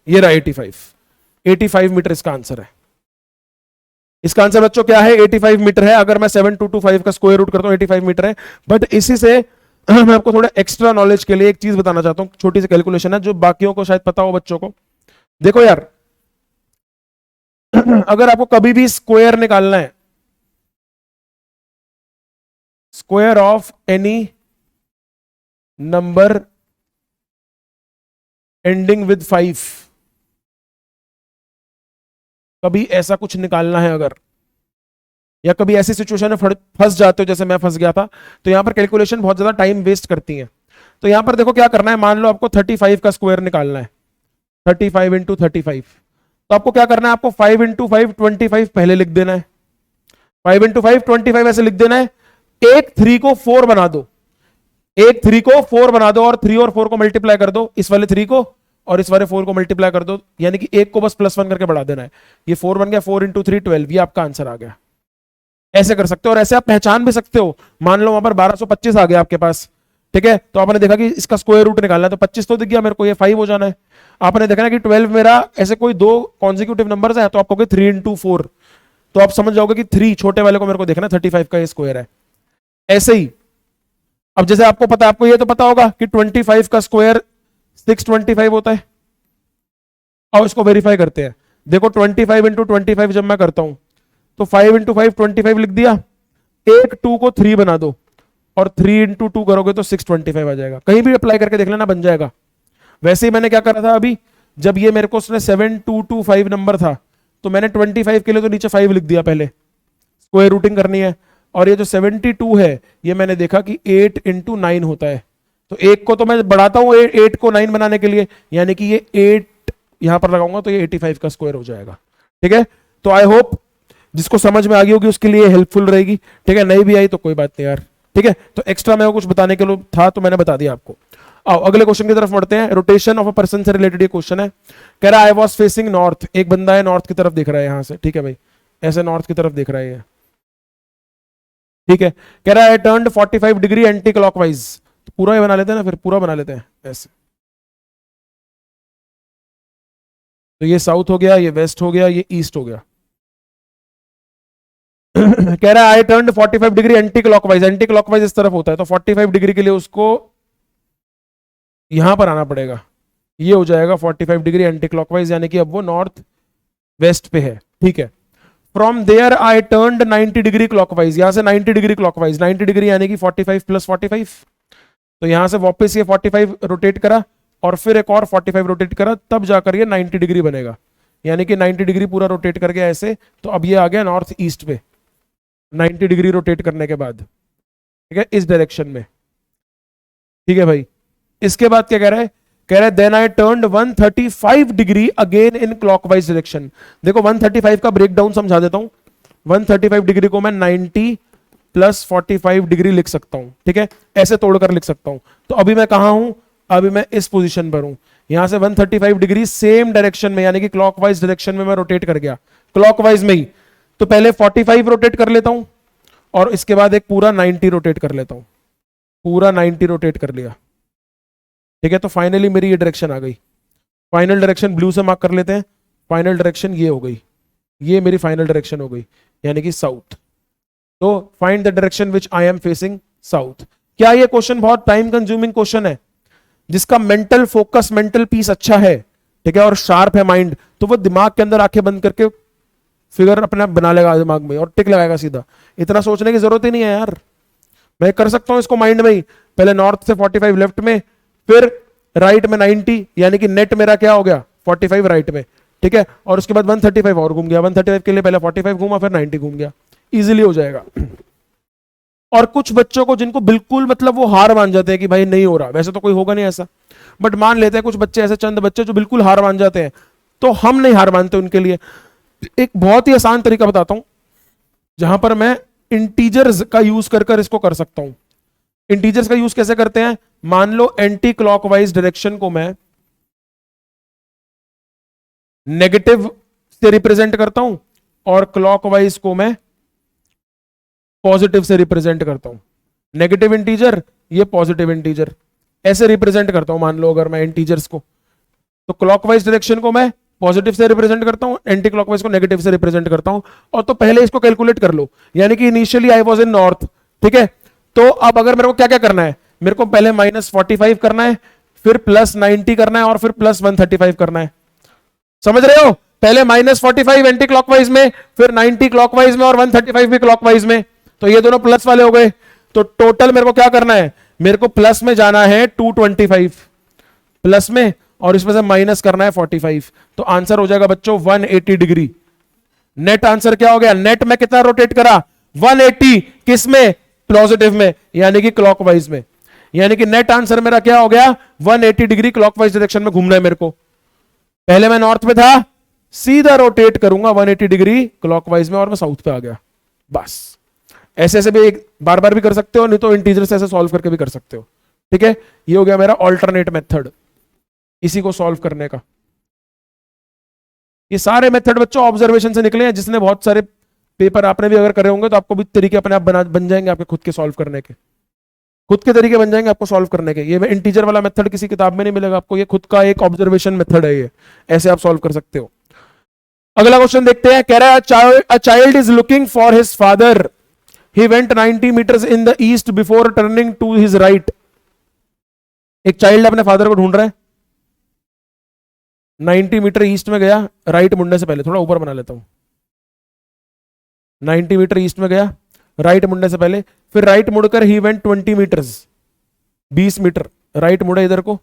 ये रहा 85 मीटर इसका आंसर है। इसका आंसर बच्चों क्या है, 85 मीटर है। अगर मैं 7225 का स्क्वायर रूट करता हूं 85 मीटर है। बट इसी से मैं आपको थोड़ा एक्स्ट्रा नॉलेज के लिए एक चीज बताना चाहता हूं, छोटी सी कैलकुलेशन है जो बाकियों को शायद पता हो बच्चों को। देखो यार, अगर आपको कभी भी स्क्वायर निकालना है, square of any number ending with 5, कभी ऐसा कुछ निकालना है अगर, या कभी ऐसी सिचुएशन में फंस जाते हो जैसे मैं फंस गया था, तो यहां पर कैलकुलेशन बहुत ज्यादा टाइम वेस्ट करती है। तो यहां पर देखो क्या करना है, मान लो आपको 35 का स्क्वायर निकालना है, 35 इंटू 35, तो आपको क्या करना है, आपको 5 इंटू 5 25 पहले लिख देना है, 5 इंटू 5 25 ऐसे लिख देना है। एक 3 को 4 बना दो, एक 3 को 4 बना दो, और 3 और 4 को मल्टीप्लाई कर दो, इस वाले 3 को और इस वाले 4 को मल्टीप्लाई कर दो, यानी कि एक को बस +1 करके बढ़ा देना है। ये 4 बन गया, 4 इंटू 3 12, ये आपका आंसर आ गया। ऐसे कर सकते हो, और ऐसे आप पहचान भी सकते हो। मान लो वहां पर 1225 आ गया आपके पास, ठीक है, तो आपने देखा कि इसका स्क्वायर रूट निकालना है, तो 25 तो दिख गया मेरे को, ये 5 हो जाना है। आपने देखा ना कि 12 मेरा ऐसे कोई दो कॉन्जिक्यूटिव नंबर्स है, तो आप कहोगे 3 इंटू 4, तो आप समझ जाओगे कि 3 छोटे वाले को मेरे को देखना 35 का ये स्क्वायर है। ऐसे ही अब जैसे आपको पता, आपको ये तो पता होगा कि 25 का स्क्वायर 625 होता है। और इसको वेरीफाई करते हैं। देखो 25 इंटू 25 जब मैं करता हूं तो 5 इंटू 5 25 लिख दिया, एक 2 को 3 बना दो और 3 इंटू 2 करोगे तो 625 आ जाएगा। कहीं भी अप्लाई करके देख लेना, बन जाएगा। वैसे ही मैंने क्या करा था अभी, जब ये मेरे को उसने 7225 नंबर था, तो मैंने 25 के लिए तो नीचे 5 लिख दिया, पहले स्क्वायर रूटिंग करनी है। और ये जो 72 है, ये मैंने देखा कि 8 इंटू 9 होता है, तो एक को तो मैं बढ़ाता हूं 8 को 9 बनाने के लिए, यानी कि ये 8 यहां पर लगाऊंगा तो ये 85 का स्क्वायर हो जाएगा। ठीक है, तो आई होप जिसको समझ में आ गई होगी उसके लिए हेल्पफुल रहेगी। ठीक है, नहीं भी आई तो कोई बात नहीं यार। ठीक है, तो एक्स्ट्रा मैं कुछ बताने के लिए था तो मैंने बता दिया आपको। आओ अगले क्वेश्चन की तरफ बढ़ते हैं। रोटेशन ऑफ अ पर्सन से रिलेटेड ये क्वेश्चन है। कह रहा है आई वाज फेसिंग नॉर्थ, एक बंदा है नॉर्थ की तरफ देख रहा है यहां से। ठीक है भाई, ऐसे नॉर्थ की तरफ देख रहा है। ठीक है, कह रहा है टर्न्ड 45 डिग्री एंटी क्लॉकवाइज, तो पूरा ही बना लेते हैं ना, फिर पूरा बना लेते हैं ऐसे। तो ये साउथ हो गया, ये वेस्ट हो गया, ये ईस्ट हो गया। कह रहा है I turned 45 degree anti clockwise, anti clockwise इस तरफ होता है, तो 45 डिग्री के लिए उसको यहां पर आना पड़ेगा। ये हो जाएगा 45 डिग्री एंटी क्लॉकवाइज, यानी कि अब वो नॉर्थ वेस्ट पे है। ठीक है, from there I turned 90 degree clockwise, यहां से 90 डिग्री क्लॉकवाइज, 90 डिग्री यानी कि 45 प्लस 45, तो यहां से वापस ये 45 रोटेट करा और फिर एक और 45 रोटेट करा, तब जाकर ये 90 डिग्री बनेगा। यानी कि 90 डिग्री पूरा रोटेट कर गया ऐसे, तो अब ये आ गया नॉर्थ ईस्ट पे 90 डिग्री रोटेट करने के बाद। ठीक है, इस डायरेक्शन में। ठीक है भाई, इसके बाद क्या कह रहा है, कह रहा है then I turned 135 degree again in clockwise direction. देखो 135 का ब्रेकडाउन समझा देता हूं। 135 डिग्री को मैं 90 प्लस 45 डिग्री लिख सकता हूं। ठीक है, ऐसे तोड़कर लिख सकता हूं। तो अभी मैं कहां हूं, अभी मैं इस पोजीशन पर हूं। यहां से 135 डिग्री सेम डायरेक्शन में, यानी कि क्लॉकवाइज डायरेक्शन में मैं रोटेट कर गया, क्लॉकवाइज में ही। तो पहले 45 रोटेट कर लेता हूं और इसके बाद एक पूरा 90 रोटेट कर लेता हूं, पूरा 90 रोटेट कर लिया। ठीक है, तो फाइनली मेरी ये डायरेक्शन आ गई। फाइनल डायरेक्शन ब्लू से मार्क कर लेते हैं। फाइनल डायरेक्शन ये हो गई, ये मेरी फाइनल डायरेक्शन हो गई, यानी कि साउथ। तो find the direction which I am facing south. क्या ये क्वेश्चन बहुत टाइम कंज्यूमिंग क्वेश्चन है? जिसका मेंटल फोकस, मेंटल पीस अच्छा है, ठीक है, और शार्प है माइंड, तो वो दिमाग के अंदर आंखें बंद करके फिगर अपना बना लेगा दिमाग में और टिक लगाएगा सीधा। इतना सोचने की जरूरत ही नहीं है यार, मैं कर सकता हूं इसको माइंड में ही। पहले नॉर्थ से 45 लेफ्ट में, फिर राइट में 90, यानी कि नेट मेरा क्या हो गया 45 राइट में। ठीक है, और उसके बाद 135 और घूम गया। 135 के लिए पहले 45 घूमा, फिर 90 घूम गया, इजीली हो जाएगा। और कुछ बच्चों को जिनको बिल्कुल मतलब वो हार मान जाते हैं कि भाई नहीं हो रहा, वैसे तो कोई होगा नहीं ऐसा, बट मान लेते हैं कुछ बच्चे ऐसे, चंद बच्चे जो बिल्कुल हार मान जाते हैं, तो हम नहीं हार मानते उनके लिए। एक बहुत ही आसान तरीका बताता हूं जहां पर मैं इंटीजर्स का यूज कर इसको कर सकता हूं। इंटीजर्स का यूज कैसे करते हैं, मान लो एंटी क्लॉकवाइज डायरेक्शन को मैं नेगेटिव से रिप्रेजेंट करता हूं और क्लॉकवाइज को मैं पॉजिटिव से रिप्रेजेंट करता हूं। नेगेटिव इंटीजर, ये पॉजिटिव इंटीजर, ऐसे रिप्रेजेंट करता हूं मान लो अगर मैं इंटीजर्स को। तो क्लॉकवाइज डायरेक्शन को मैं पॉजिटिव से रिप्रेजेंट करता हूं, एंटी क्लॉकवाइज को नेगेटिव से रिप्रेजेंट करता हूं। और तो पहले इसको कैलकुलेट कर लो, यानी कि initially I was in north, ठीक है। तो अब अगर मेरे को क्या क्या करना है, मेरे को पहले -45 करना है, फिर +90 करना है और फिर +135 करना है। समझ रहे हो? पहले -45 एंटी क्लॉकवाइज में, फिर 90 क्लॉकवाइज में और 135 भी क्लॉकवाइज में। तो ये दोनों प्लस वाले हो गए। तो टोटल मेरे को क्या करना है, मेरे को प्लस में जाना है 225 प्लस में, और इसमें से माइनस करना है 45। तो आंसर हो जाएगा बच्चों 180 डिग्री। नेट आंसर क्या हो गया, नेट में कितना रोटेट करा, 180। किस में, पॉजिटिव में, यानी कि क्लॉकवाइज में। यानी कि नेट आंसर मेरा क्या हो गया, 180 डिग्री क्लॉकवाइज डायरेक्शन में घूमना है मेरे को। पहले मैं नॉर्थ में था, सीधा रोटेट करूंगा 180 डिग्री क्लॉकवाइज में और मैं साउथ पे आ गया। बस ऐसे ऐसे भी एक बार बार भी कर सकते हो, नहीं तो इंटीजर से ऐसे सॉल्व करके भी कर सकते हो। ठीक है, ये हो गया मेरा ऑल्टरनेट मेथड इसी को सॉल्व करने का। ये सारे मेथड बच्चों ऑब्जर्वेशन से निकले हैं। जिसने बहुत सारे पेपर आपने भी अगर करे होंगे तो आपको भी तरीके अपने आप बन जाएंगे, आपके खुद के सॉल्व करने के, खुद के तरीके बन जाएंगे आपको सॉल्व करने के। ये इंटीजर वाला मेथड किसी किताब में नहीं मिलेगा आपको, ये खुद का एक ऑब्जर्वेशन मेथड है, ये ऐसे आप सॉल्व कर सकते हो। अगला क्वेश्चन देखते हैं, कह रहा है a child is looking for his father, he went 90 metres in the east before turning to his right. एक चाइल्ड अपने फादर को ढूंढ रहा है, 90 मीटर ईस्ट में गया, राइट मुड़ने से पहले, थोड़ा ऊपर बना लेता हूं, 90 मीटर ईस्ट में गया राइट मुड़ने से पहले, फिर राइट मुड़कर he went 20 metres, 20 metre right मुड़ा इधर को,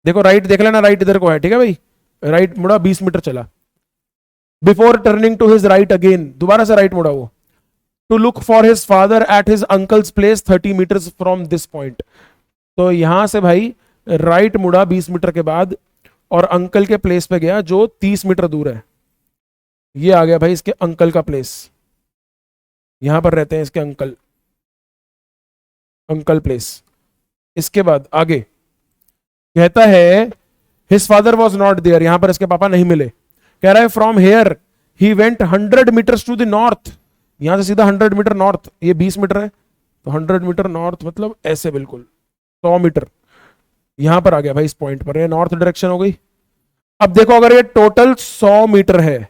देखो राइट देख लेना, राइट इधर को है, ठीक है भाई, राइट मुड़ा 20 मीटर चला, before turning to his right again, दोबारा से राइट मुड़ा वो, to look for his father at his uncle's place 30 metres from this point. तो यहां से भाई राइट मुड़ा 20 मीटर के बाद और अंकल के प्लेस पे गया जो 30 मीटर दूर है। ये आ गया भाई इसके अंकल का प्लेस, यहां पर रहते हैं इसके अंकल, अंकल प्लेस। इसके बाद आगे कहता है his father was not there, यहां पर इसके पापा नहीं मिले। कह रहा है from here he went 100 metres to the north, यहां से सीधा 100 मीटर नॉर्थ, ये 20 मीटर है तो 100 मीटर नॉर्थ मतलब ऐसे बिल्कुल 100 मीटर यहां पर आ गया भाई इस पॉइंट पर, ये नॉर्थ डायरेक्शन हो गई। अब देखो अगर ये टोटल 100 मीटर है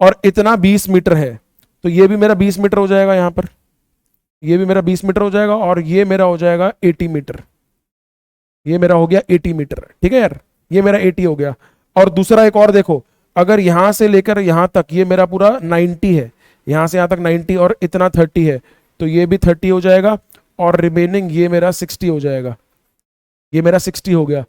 और इतना 20 मीटर है तो ये भी मेरा 20 मीटर हो जाएगा, यहां पर ये भी मेरा 20 मीटर हो जाएगा और ये मेरा हो जाएगा 80 मीटर, ये मेरा हो गया 80 मीटर, ठीक है यार, ये मेरा 80 हो गया। और दूसरा एक और देखो, अगर यहां से लेकर यहां तक ये मेरा पूरा 90 है, यहां से यहां तक 90 और इतना 30 है तो ये भी 30 हो जाएगा और रिमेनिंग ये मेरा 60 हो जाएगा, ये मेरा 60 हो गया।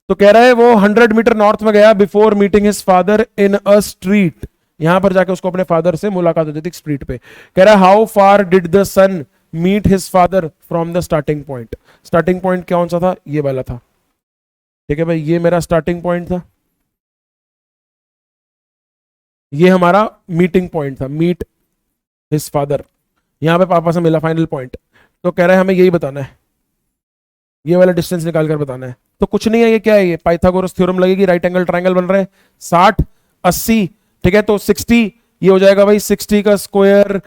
तो कह रहा है वो 100 मीटर नॉर्थ में गया before meeting his father in a street, यहां पर जाके उसको अपने फादर से मुलाकात होती थी स्ट्रीट पे। कह रहा है how far did the son meet his father from the starting point, starting point कौन सा था, ये वाला था, ठीक है भाई, ये मेरा स्टार्टिंग पॉइंट था, ये हमारा मीटिंग पॉइंट था, मीट हिज फादर, यहां पे पापा से मिला फाइनल पॉइंट। तो कह रहा है हमें यही बताना है, ये वाला डिस्टेंस निकाल कर बताना है। तो कुछ नहीं है, ये क्या है, ये पाइथागोरस थ्योरम लगेगी, राइट एंगल ट्रायंगल बन रहा है 60 80, ठीक है, तो 60 ये हो जाएगा भाई 60 का स्क्वायर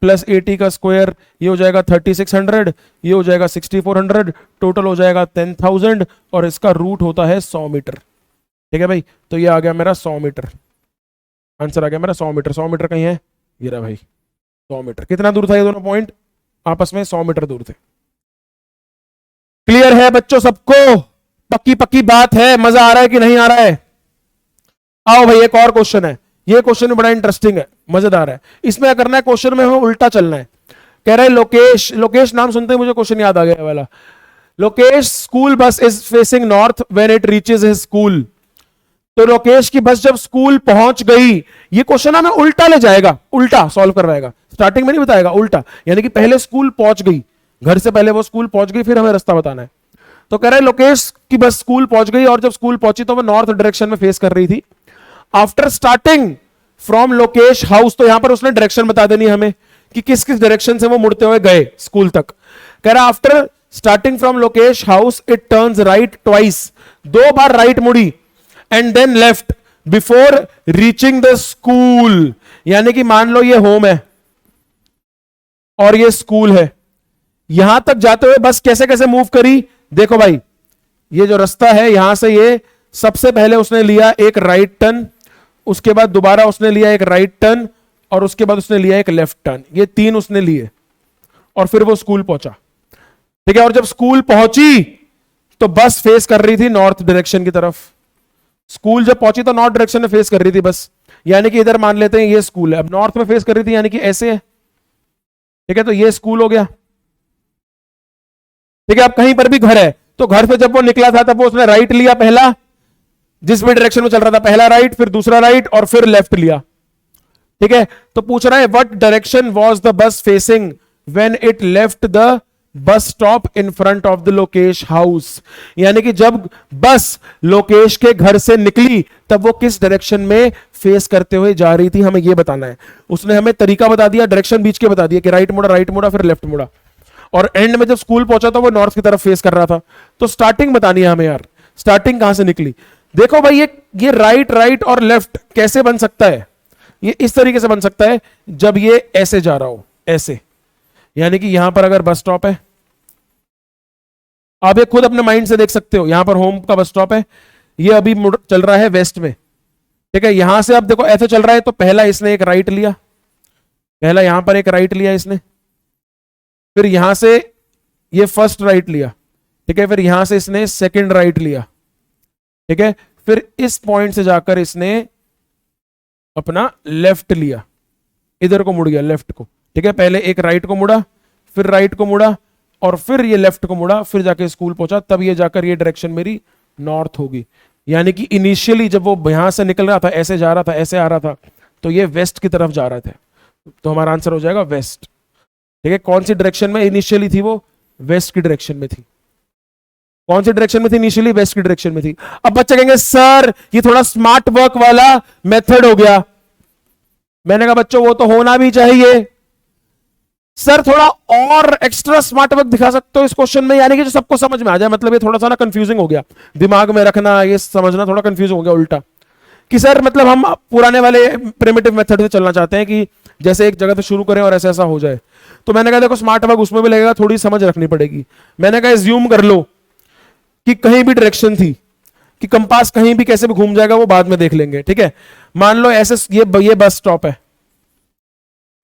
प्लस 80 का स्क्वायर, ये हो जाएगा 3600, ये हो जाएगा 6400, टोटल हो जाएगा 10,000 और इसका रूट होता है 100 मीटर, ठीक है भाई। तो ये आ गया मेरा 100 मीटर, आंसर आ गया मेरा 100 मीटर। 100 मीटर कहीं है, ये रहा भाई 100 मीटर। कितना दूर था ये दोनों पॉइंट आपस में, 100 मीटर दूर थे। क्लियर है बच्चों सबको, पक्की पक्की बात है, मजा आ रहा है कि नहीं आ रहा है? आओ भाई एक और क्वेश्चन है, ये क्वेश्चन भी बड़ा इंटरेस्टिंग है, मजेदार है। इसमें क्या करना है, क्वेश्चन में हमें उल्टा चलना है। कह रहे हैं लोकेश, लोकेश नाम सुनते ही मुझे क्वेश्चन याद आ गया वाला, Lokesh school bus is facing north when it reaches his school. तो लोकेश की बस जब स्कूल पहुंच गई, ये क्वेश्चन हमें उल्टा ले जाएगा, उल्टा सॉल्व करवाएगा, स्टार्टिंग में नहीं बताएगा, उल्टा, यानी कि पहले स्कूल पहुंच गई, घर से पहले वो स्कूल पहुंच गई, फिर हमें रास्ता बताना है। तो कह रहा है लोकेश की बस स्कूल पहुंच गई और जब स्कूल पहुंची तो वो नॉर्थ डायरेक्शन में फेस कर रही थी। After starting from Lokesh house, तो यहां पर उसने डायरेक्शन बता देनी हमें कि किस किस डायरेक्शन से वो मुड़ते हुए गए स्कूल तक। कह रहा after starting from Lokesh house it turns right twice, 2 बार राइट मुड़ी, and then left before reaching the school. यानी कि मान लो ये होम है और ये स्कूल है, यहां तक जाते हुए बस कैसे कैसे मूव करी, देखो भाई ये जो रास्ता है यहां से ये सबसे पहले उसने लिया एक राइट टर्न, उसके बाद दोबारा उसने लिया एक राइट टर्न, और उसके बाद उसने लिया एक लेफ्ट टर्न। ये 3 उसने लिए और फिर वो स्कूल पहुंचा। ठीक है, और जब स्कूल पहुंची तो बस फेस कर रही थी नॉर्थ डायरेक्शन की तरफ। स्कूल जब पहुंची तो नॉर्थ डायरेक्शन में फेस कर रही थी बस, यानी कि इधर मान लेते हैं ये स्कूल है, अब नॉर्थ में फेस कर रही थी यानी कि ऐसे है। ठीक है, तो ये स्कूल हो गया। ठीक है, अब कहीं पर भी घर है तो घर से जब वो निकला था तब वो उसने राइट लिया पहला, जिस भी डायरेक्शन में चल रहा था, पहला राइट, फिर दूसरा राइट, और फिर लेफ्ट लिया। ठीक है, तो पूछ रहा है what direction was the bus facing when it left the bus stop in front of the Lokesh house, यानी कि जब बस लोकेश के घर से निकली तब वो किस डायरेक्शन में फेस करते हुए जा रही थी, हमें यह बताना है। उसने हमें तरीका बता दिया, डायरेक्शन बीच के बता दिया कि राइट मुड़ा फिर लेफ्ट मुड़ा, और एंड में जब स्कूल पहुंचा तो वो नॉर्थ की तरफ फेस कर रहा था। तो स्टार्टिंग बतानी है हमें यार, स्टार्टिंग कहां से निकली। देखो भाई, ये राइट और लेफ्ट कैसे बन सकता है, ये इस तरीके से बन सकता है जब ये ऐसे जा रहा हो, ऐसे, यानी कि यहां पर अगर बस स्टॉप है, आप ये खुद अपने माइंड से देख सकते हो, यहां पर होम का बस स्टॉप है, ये अभी चल रहा है वेस्ट में। ठीक है, यहां से आप देखो ऐसे चल रहा है, तो पहला इसने एक राइट लिया, पहला यहां पर एक राइट लिया इसने, फिर यहां से ये फर्स्ट राइट लिया। ठीक है, फिर यहां से इसने सेकंड राइट लिया। ठीक है, फिर इस पॉइंट से जाकर इसने अपना लेफ्ट लिया, इधर को मुड़ गया लेफ्ट को। ठीक है, पहले एक राइट को मुड़ा, फिर राइट को मुड़ा, और फिर ये लेफ्ट को मुड़ा, फिर जाके स्कूल पहुंचा, तब ये जाकर ये डायरेक्शन मेरी नॉर्थ होगी। यानी कि इनिशियली जब वो यहां से निकल रहा था, ऐसे जा रहा था, ऐसे आ रहा था, तो ये वेस्ट की तरफ जा रहा था, तो हमारा आंसर हो जाएगा वेस्ट। ठीक है, कौन सी डायरेक्शन में इनिशियली थी वो, वेस्ट की डायरेक्शन में थी। कौन सी डायरेक्शन में थी इनिशियली, वेस्ट की डायरेक्शन में थी। अब बच्चे कहेंगे सर ये थोड़ा स्मार्ट वर्क वाला मेथड हो गया। मैंने कहा बच्चों वो तो होना भी चाहिए, सर थोड़ा और एक्स्ट्रा स्मार्ट वर्क दिखा सकते हो इस क्वेश्चन में, यानी कि जो सबको समझ में आ जाए। मतलब ये थोड़ा सा ना कंफ्यूजिंग हो गया, दिमाग में रखना, ये समझना थोड़ा कंफ्यूज हो गया उल्टा, कि सर मतलब हम पुराने वाले प्रिमिटिव मेथड से चलना चाहते हैं कि जैसे एक जगह से शुरू करें और ऐसा ऐसा हो जाए। तो मैंने कहा देखो स्मार्ट वर्क उसमें भी लगेगा, थोड़ी समझ रखनी पड़ेगी। मैंने कहा एज्यूम कर लो कि कहीं भी डायरेक्शन थी, कि कंपास कहीं भी कैसे भी घूम जाएगा, वो बाद में देख लेंगे। ठीक है, मान लो ऐसे ये बस स्टॉप है,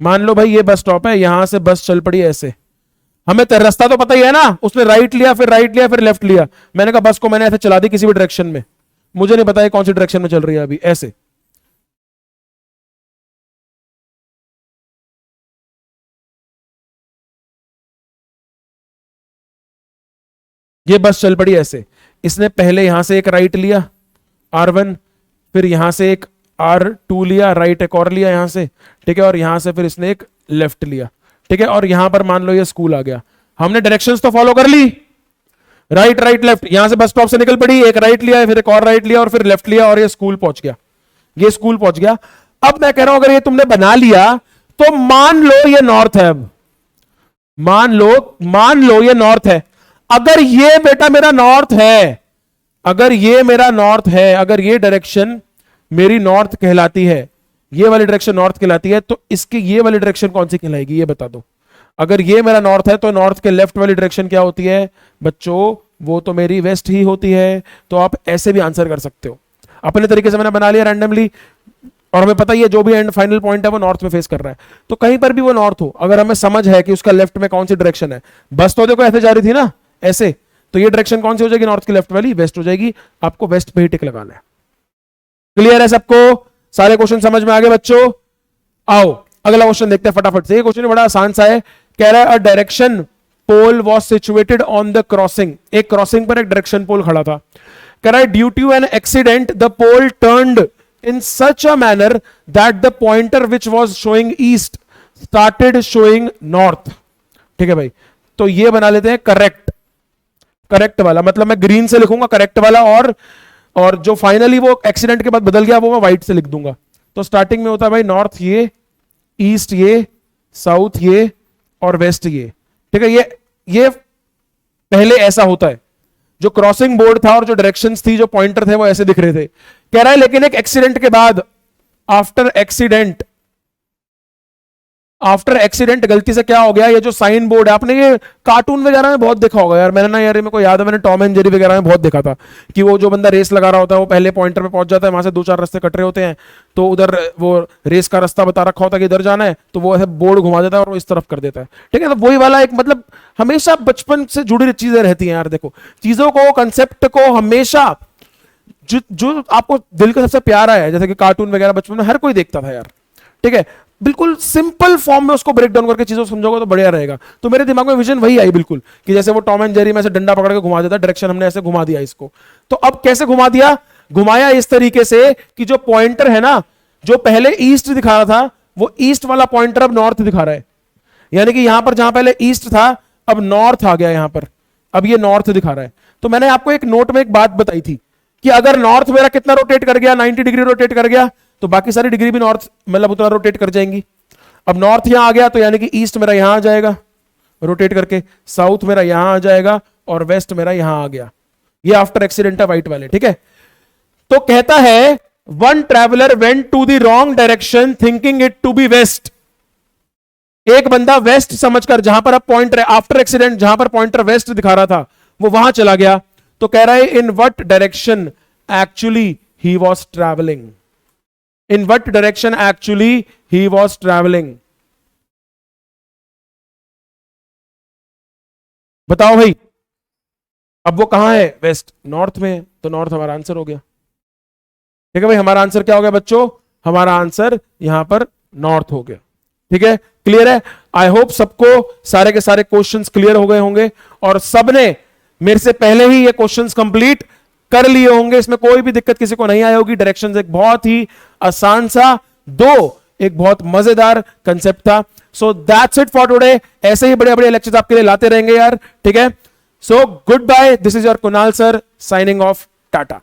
मान लो भाई ये बस स्टॉप है, यहां से बस चल पड़ी ऐसे, हमें रास्ता तो पता ही है ना, उसने राइट लिया फिर लेफ्ट लिया। मैंने कहा बस को मैंने ऐसे चला दी किसी भी डायरेक्शन में, मुझे नहीं पता है कौन सी डायरेक्शन में चल रही है अभी, ऐसे। ये बस चल पड़ी ऐसे, इसने पहले यहां से एक राइट लिया R1, फिर यहां से एक R2 लिया, राइट एक और लिया यहां से। ठीक है, और यहां से फिर इसने एक लेफ्ट लिया। ठीक है, और यहां पर मान लो ये स्कूल आ गया, हमने डायरेक्शंस तो फॉलो कर ली, राइट लेफ्ट, यहां से बस स्टॉप से निकल पड़ी, एक राइट लिया, फिर एक और राइट लिया, और फिर लेफ्ट लिया, और ये स्कूल पहुंच गया, ये स्कूल पहुंच गया। अब मैं कह रहा हूं अगर ये तुमने बना लिया तो मान लो ये नॉर्थ है, अब मान लो ये नॉर्थ है। अगर ये बेटा मेरा नॉर्थ है, अगर ये मेरा नॉर्थ है, अगर ये डायरेक्शन मेरी नॉर्थ कहलाती है, ये वाली डायरेक्शन नॉर्थ कहलाती है, तो इसकी ये वाली डायरेक्शन कौन सी कहलाएगी ये बता दो। अगर ये मेरा नॉर्थ है तो नॉर्थ के लेफ्ट वाली डायरेक्शन क्या होती है बच्चों, वो तो मेरी वेस्ट ही होती है। तो आप ऐसे भी आंसर कर सकते हो, अपने तरीके से मैंने बना लिया रैंडमली, और हमें पता ही है जो भी एंड फाइनल पॉइंट है वो नॉर्थ में फेस कर रहा है, तो कहीं पर भी वो नॉर्थ हो, अगर हमें समझ है कि उसका लेफ्ट में कौन सी डायरेक्शन है, बस तो देखो ऐसे जा रही थी ना ऐसे, तो ये डायरेक्शन कौन सी हो जाएगी नॉर्थ की लेफ्ट वाली, वेस्ट हो जाएगी। आपको वेस्ट पे ही टिक लगाना है। क्लियर है सबको, सारे क्वेश्चन समझ में आ गए बच्चों। आओ अगला क्वेश्चन देखते हैं फटाफट से। ये क्वेश्चन बड़ा आसान सा है, कह रहा है a direction pole was situated on the crossing, एक क्रॉसिंग पर एक डायरेक्शन पोल खड़ा था। कह रहा है due to an accident the pole turned in such a manner that the pointer which was showing east started showing north। ठीक है भाई, तो ये बना लेते हैं करेक्ट वाला, मतलब मैं ग्रीन से लिखूंगा करेक्ट वाला, और जो फाइनली वो एक्सीडेंट के बाद बदल गया वो मैं व्हाइट से लिख दूंगा। तो स्टार्टिंग में होता है भाई नॉर्थ ये, ईस्ट ये, साउथ ये, और वेस्ट ये। ठीक है, ये पहले ऐसा होता है, जो क्रॉसिंग बोर्ड था और जो डायरेक्शंस थी, जो पॉइंटर थे वो ऐसे दिख रहे थे। कह रहा है लेकिन एक एक्सीडेंट के बाद, आफ्टर एक्सीडेंट आफ्टर एक्सीडेंट गलती से क्या हो गया, ये जो साइन बोर्ड है, आपने ये कार्टून वगैरह में बहुत देखा होगा यार, मैंने ना यार मेरे को याद है, मैंने टॉम एंड जेरी वगैरह में बहुत देखा था कि वो जो बंदा रेस लगा रहा होता है वो पहले पॉइंटर पे पहुंच जाता है, वहां से 2-4 रास्ते कट रहे होते हैं, तो उधर वो रेस का रास्ता बता रखा होता है कि इधर जाना है, तो वो ऐसे बोर्ड घुमा देता है और वो इस तरफ कर देता है, ठीक है। तो वही वाला एक मतलब हमेशा बचपन से जुड़ी चीजें रहती हैं यार, देखो चीजों को, कंसेप्ट को हमेशा जो आपको दिल का सबसे प्यारा है, जैसे कि कार्टून वगैरह बचपन में हर कोई देखता था यार, ठीक है, बिल्कुल सिंपल फॉर्म में उसको ब्रेक डाउन करके चीजों को समझोगे तो बढ़िया रहेगा। तो मेरे दिमाग में विजन वही आई बिल्कुल, कि जैसे वो टॉम एंड जेरी में से डंडा पकड़ के घुमा देता, डायरेक्शन हमने ऐसे घुमा दिया इसको। तो अब कैसे घुमा दिया, घुमाया इस तरीके से कि जो पॉइंटर है ना, जो पहले ईस्ट दिखा रहा था, वो ईस्ट वाला पॉइंटर अब नॉर्थ दिखा रहा है, यानी कि यहां पर जहां पहले ईस्ट था अब नॉर्थ आ गया यहां पर, अब ये नॉर्थ दिखा रहा है। तो मैंने आपको एक नोट में एक बात बताई थी कि अगर नॉर्थ मेरा कितना रोटेट कर गया, 90 डिग्री रोटेट कर गया, तो बाकी सारी डिग्री भी नॉर्थ मतलब उतना रोटेट कर जाएंगी। अब नॉर्थ यहां आ गया तो यानी कि ईस्ट मेरा यहां आ जाएगा रोटेट करके, साउथ मेरा यहां आ जाएगा और वेस्ट मेरा यहां आ गया। ये आफ्टर एक्सीडेंट है व्हाइट वाले, ठीक है। तो कहता है one traveller went to the wrong direction thinking it to be west. एक बंदा वेस्ट समझकर, जहां पर अब पॉइंटर आफ्टर एक्सीडेंट जहां पर पॉइंटर वेस्ट दिखा रहा था वो वहां चला गया। तो कह रहा है in what direction actually he was travelling, in what direction actually he was travelling. बताओ भाई, अब वो कहां है, वेस्ट, नॉर्थ में, तो नॉर्थ हमारा आंसर हो गया, ठीक है भाई। हमारा आंसर क्या हो गया बच्चों, हमारा आंसर यहां पर नॉर्थ हो गया, ठीक है, क्लियर है। आई होप सबको सारे के सारे क्वेश्चंस क्लियर हो गए होंगे और सबने मेरे से पहले ही ये क्वेश्चंस कंप्लीट कर लिए होंगे, इसमें कोई भी दिक्कत किसी को नहीं आई होगी। डायरेक्शंस एक बहुत ही आसान सा, दो एक बहुत मजेदार कंसेप्ट था। So that's it for today, ऐसे ही बड़े बड़े लेक्चर्स आपके लिए लाते रहेंगे यार, ठीक है। So good bye, this is your Kunal sir signing off, Tata.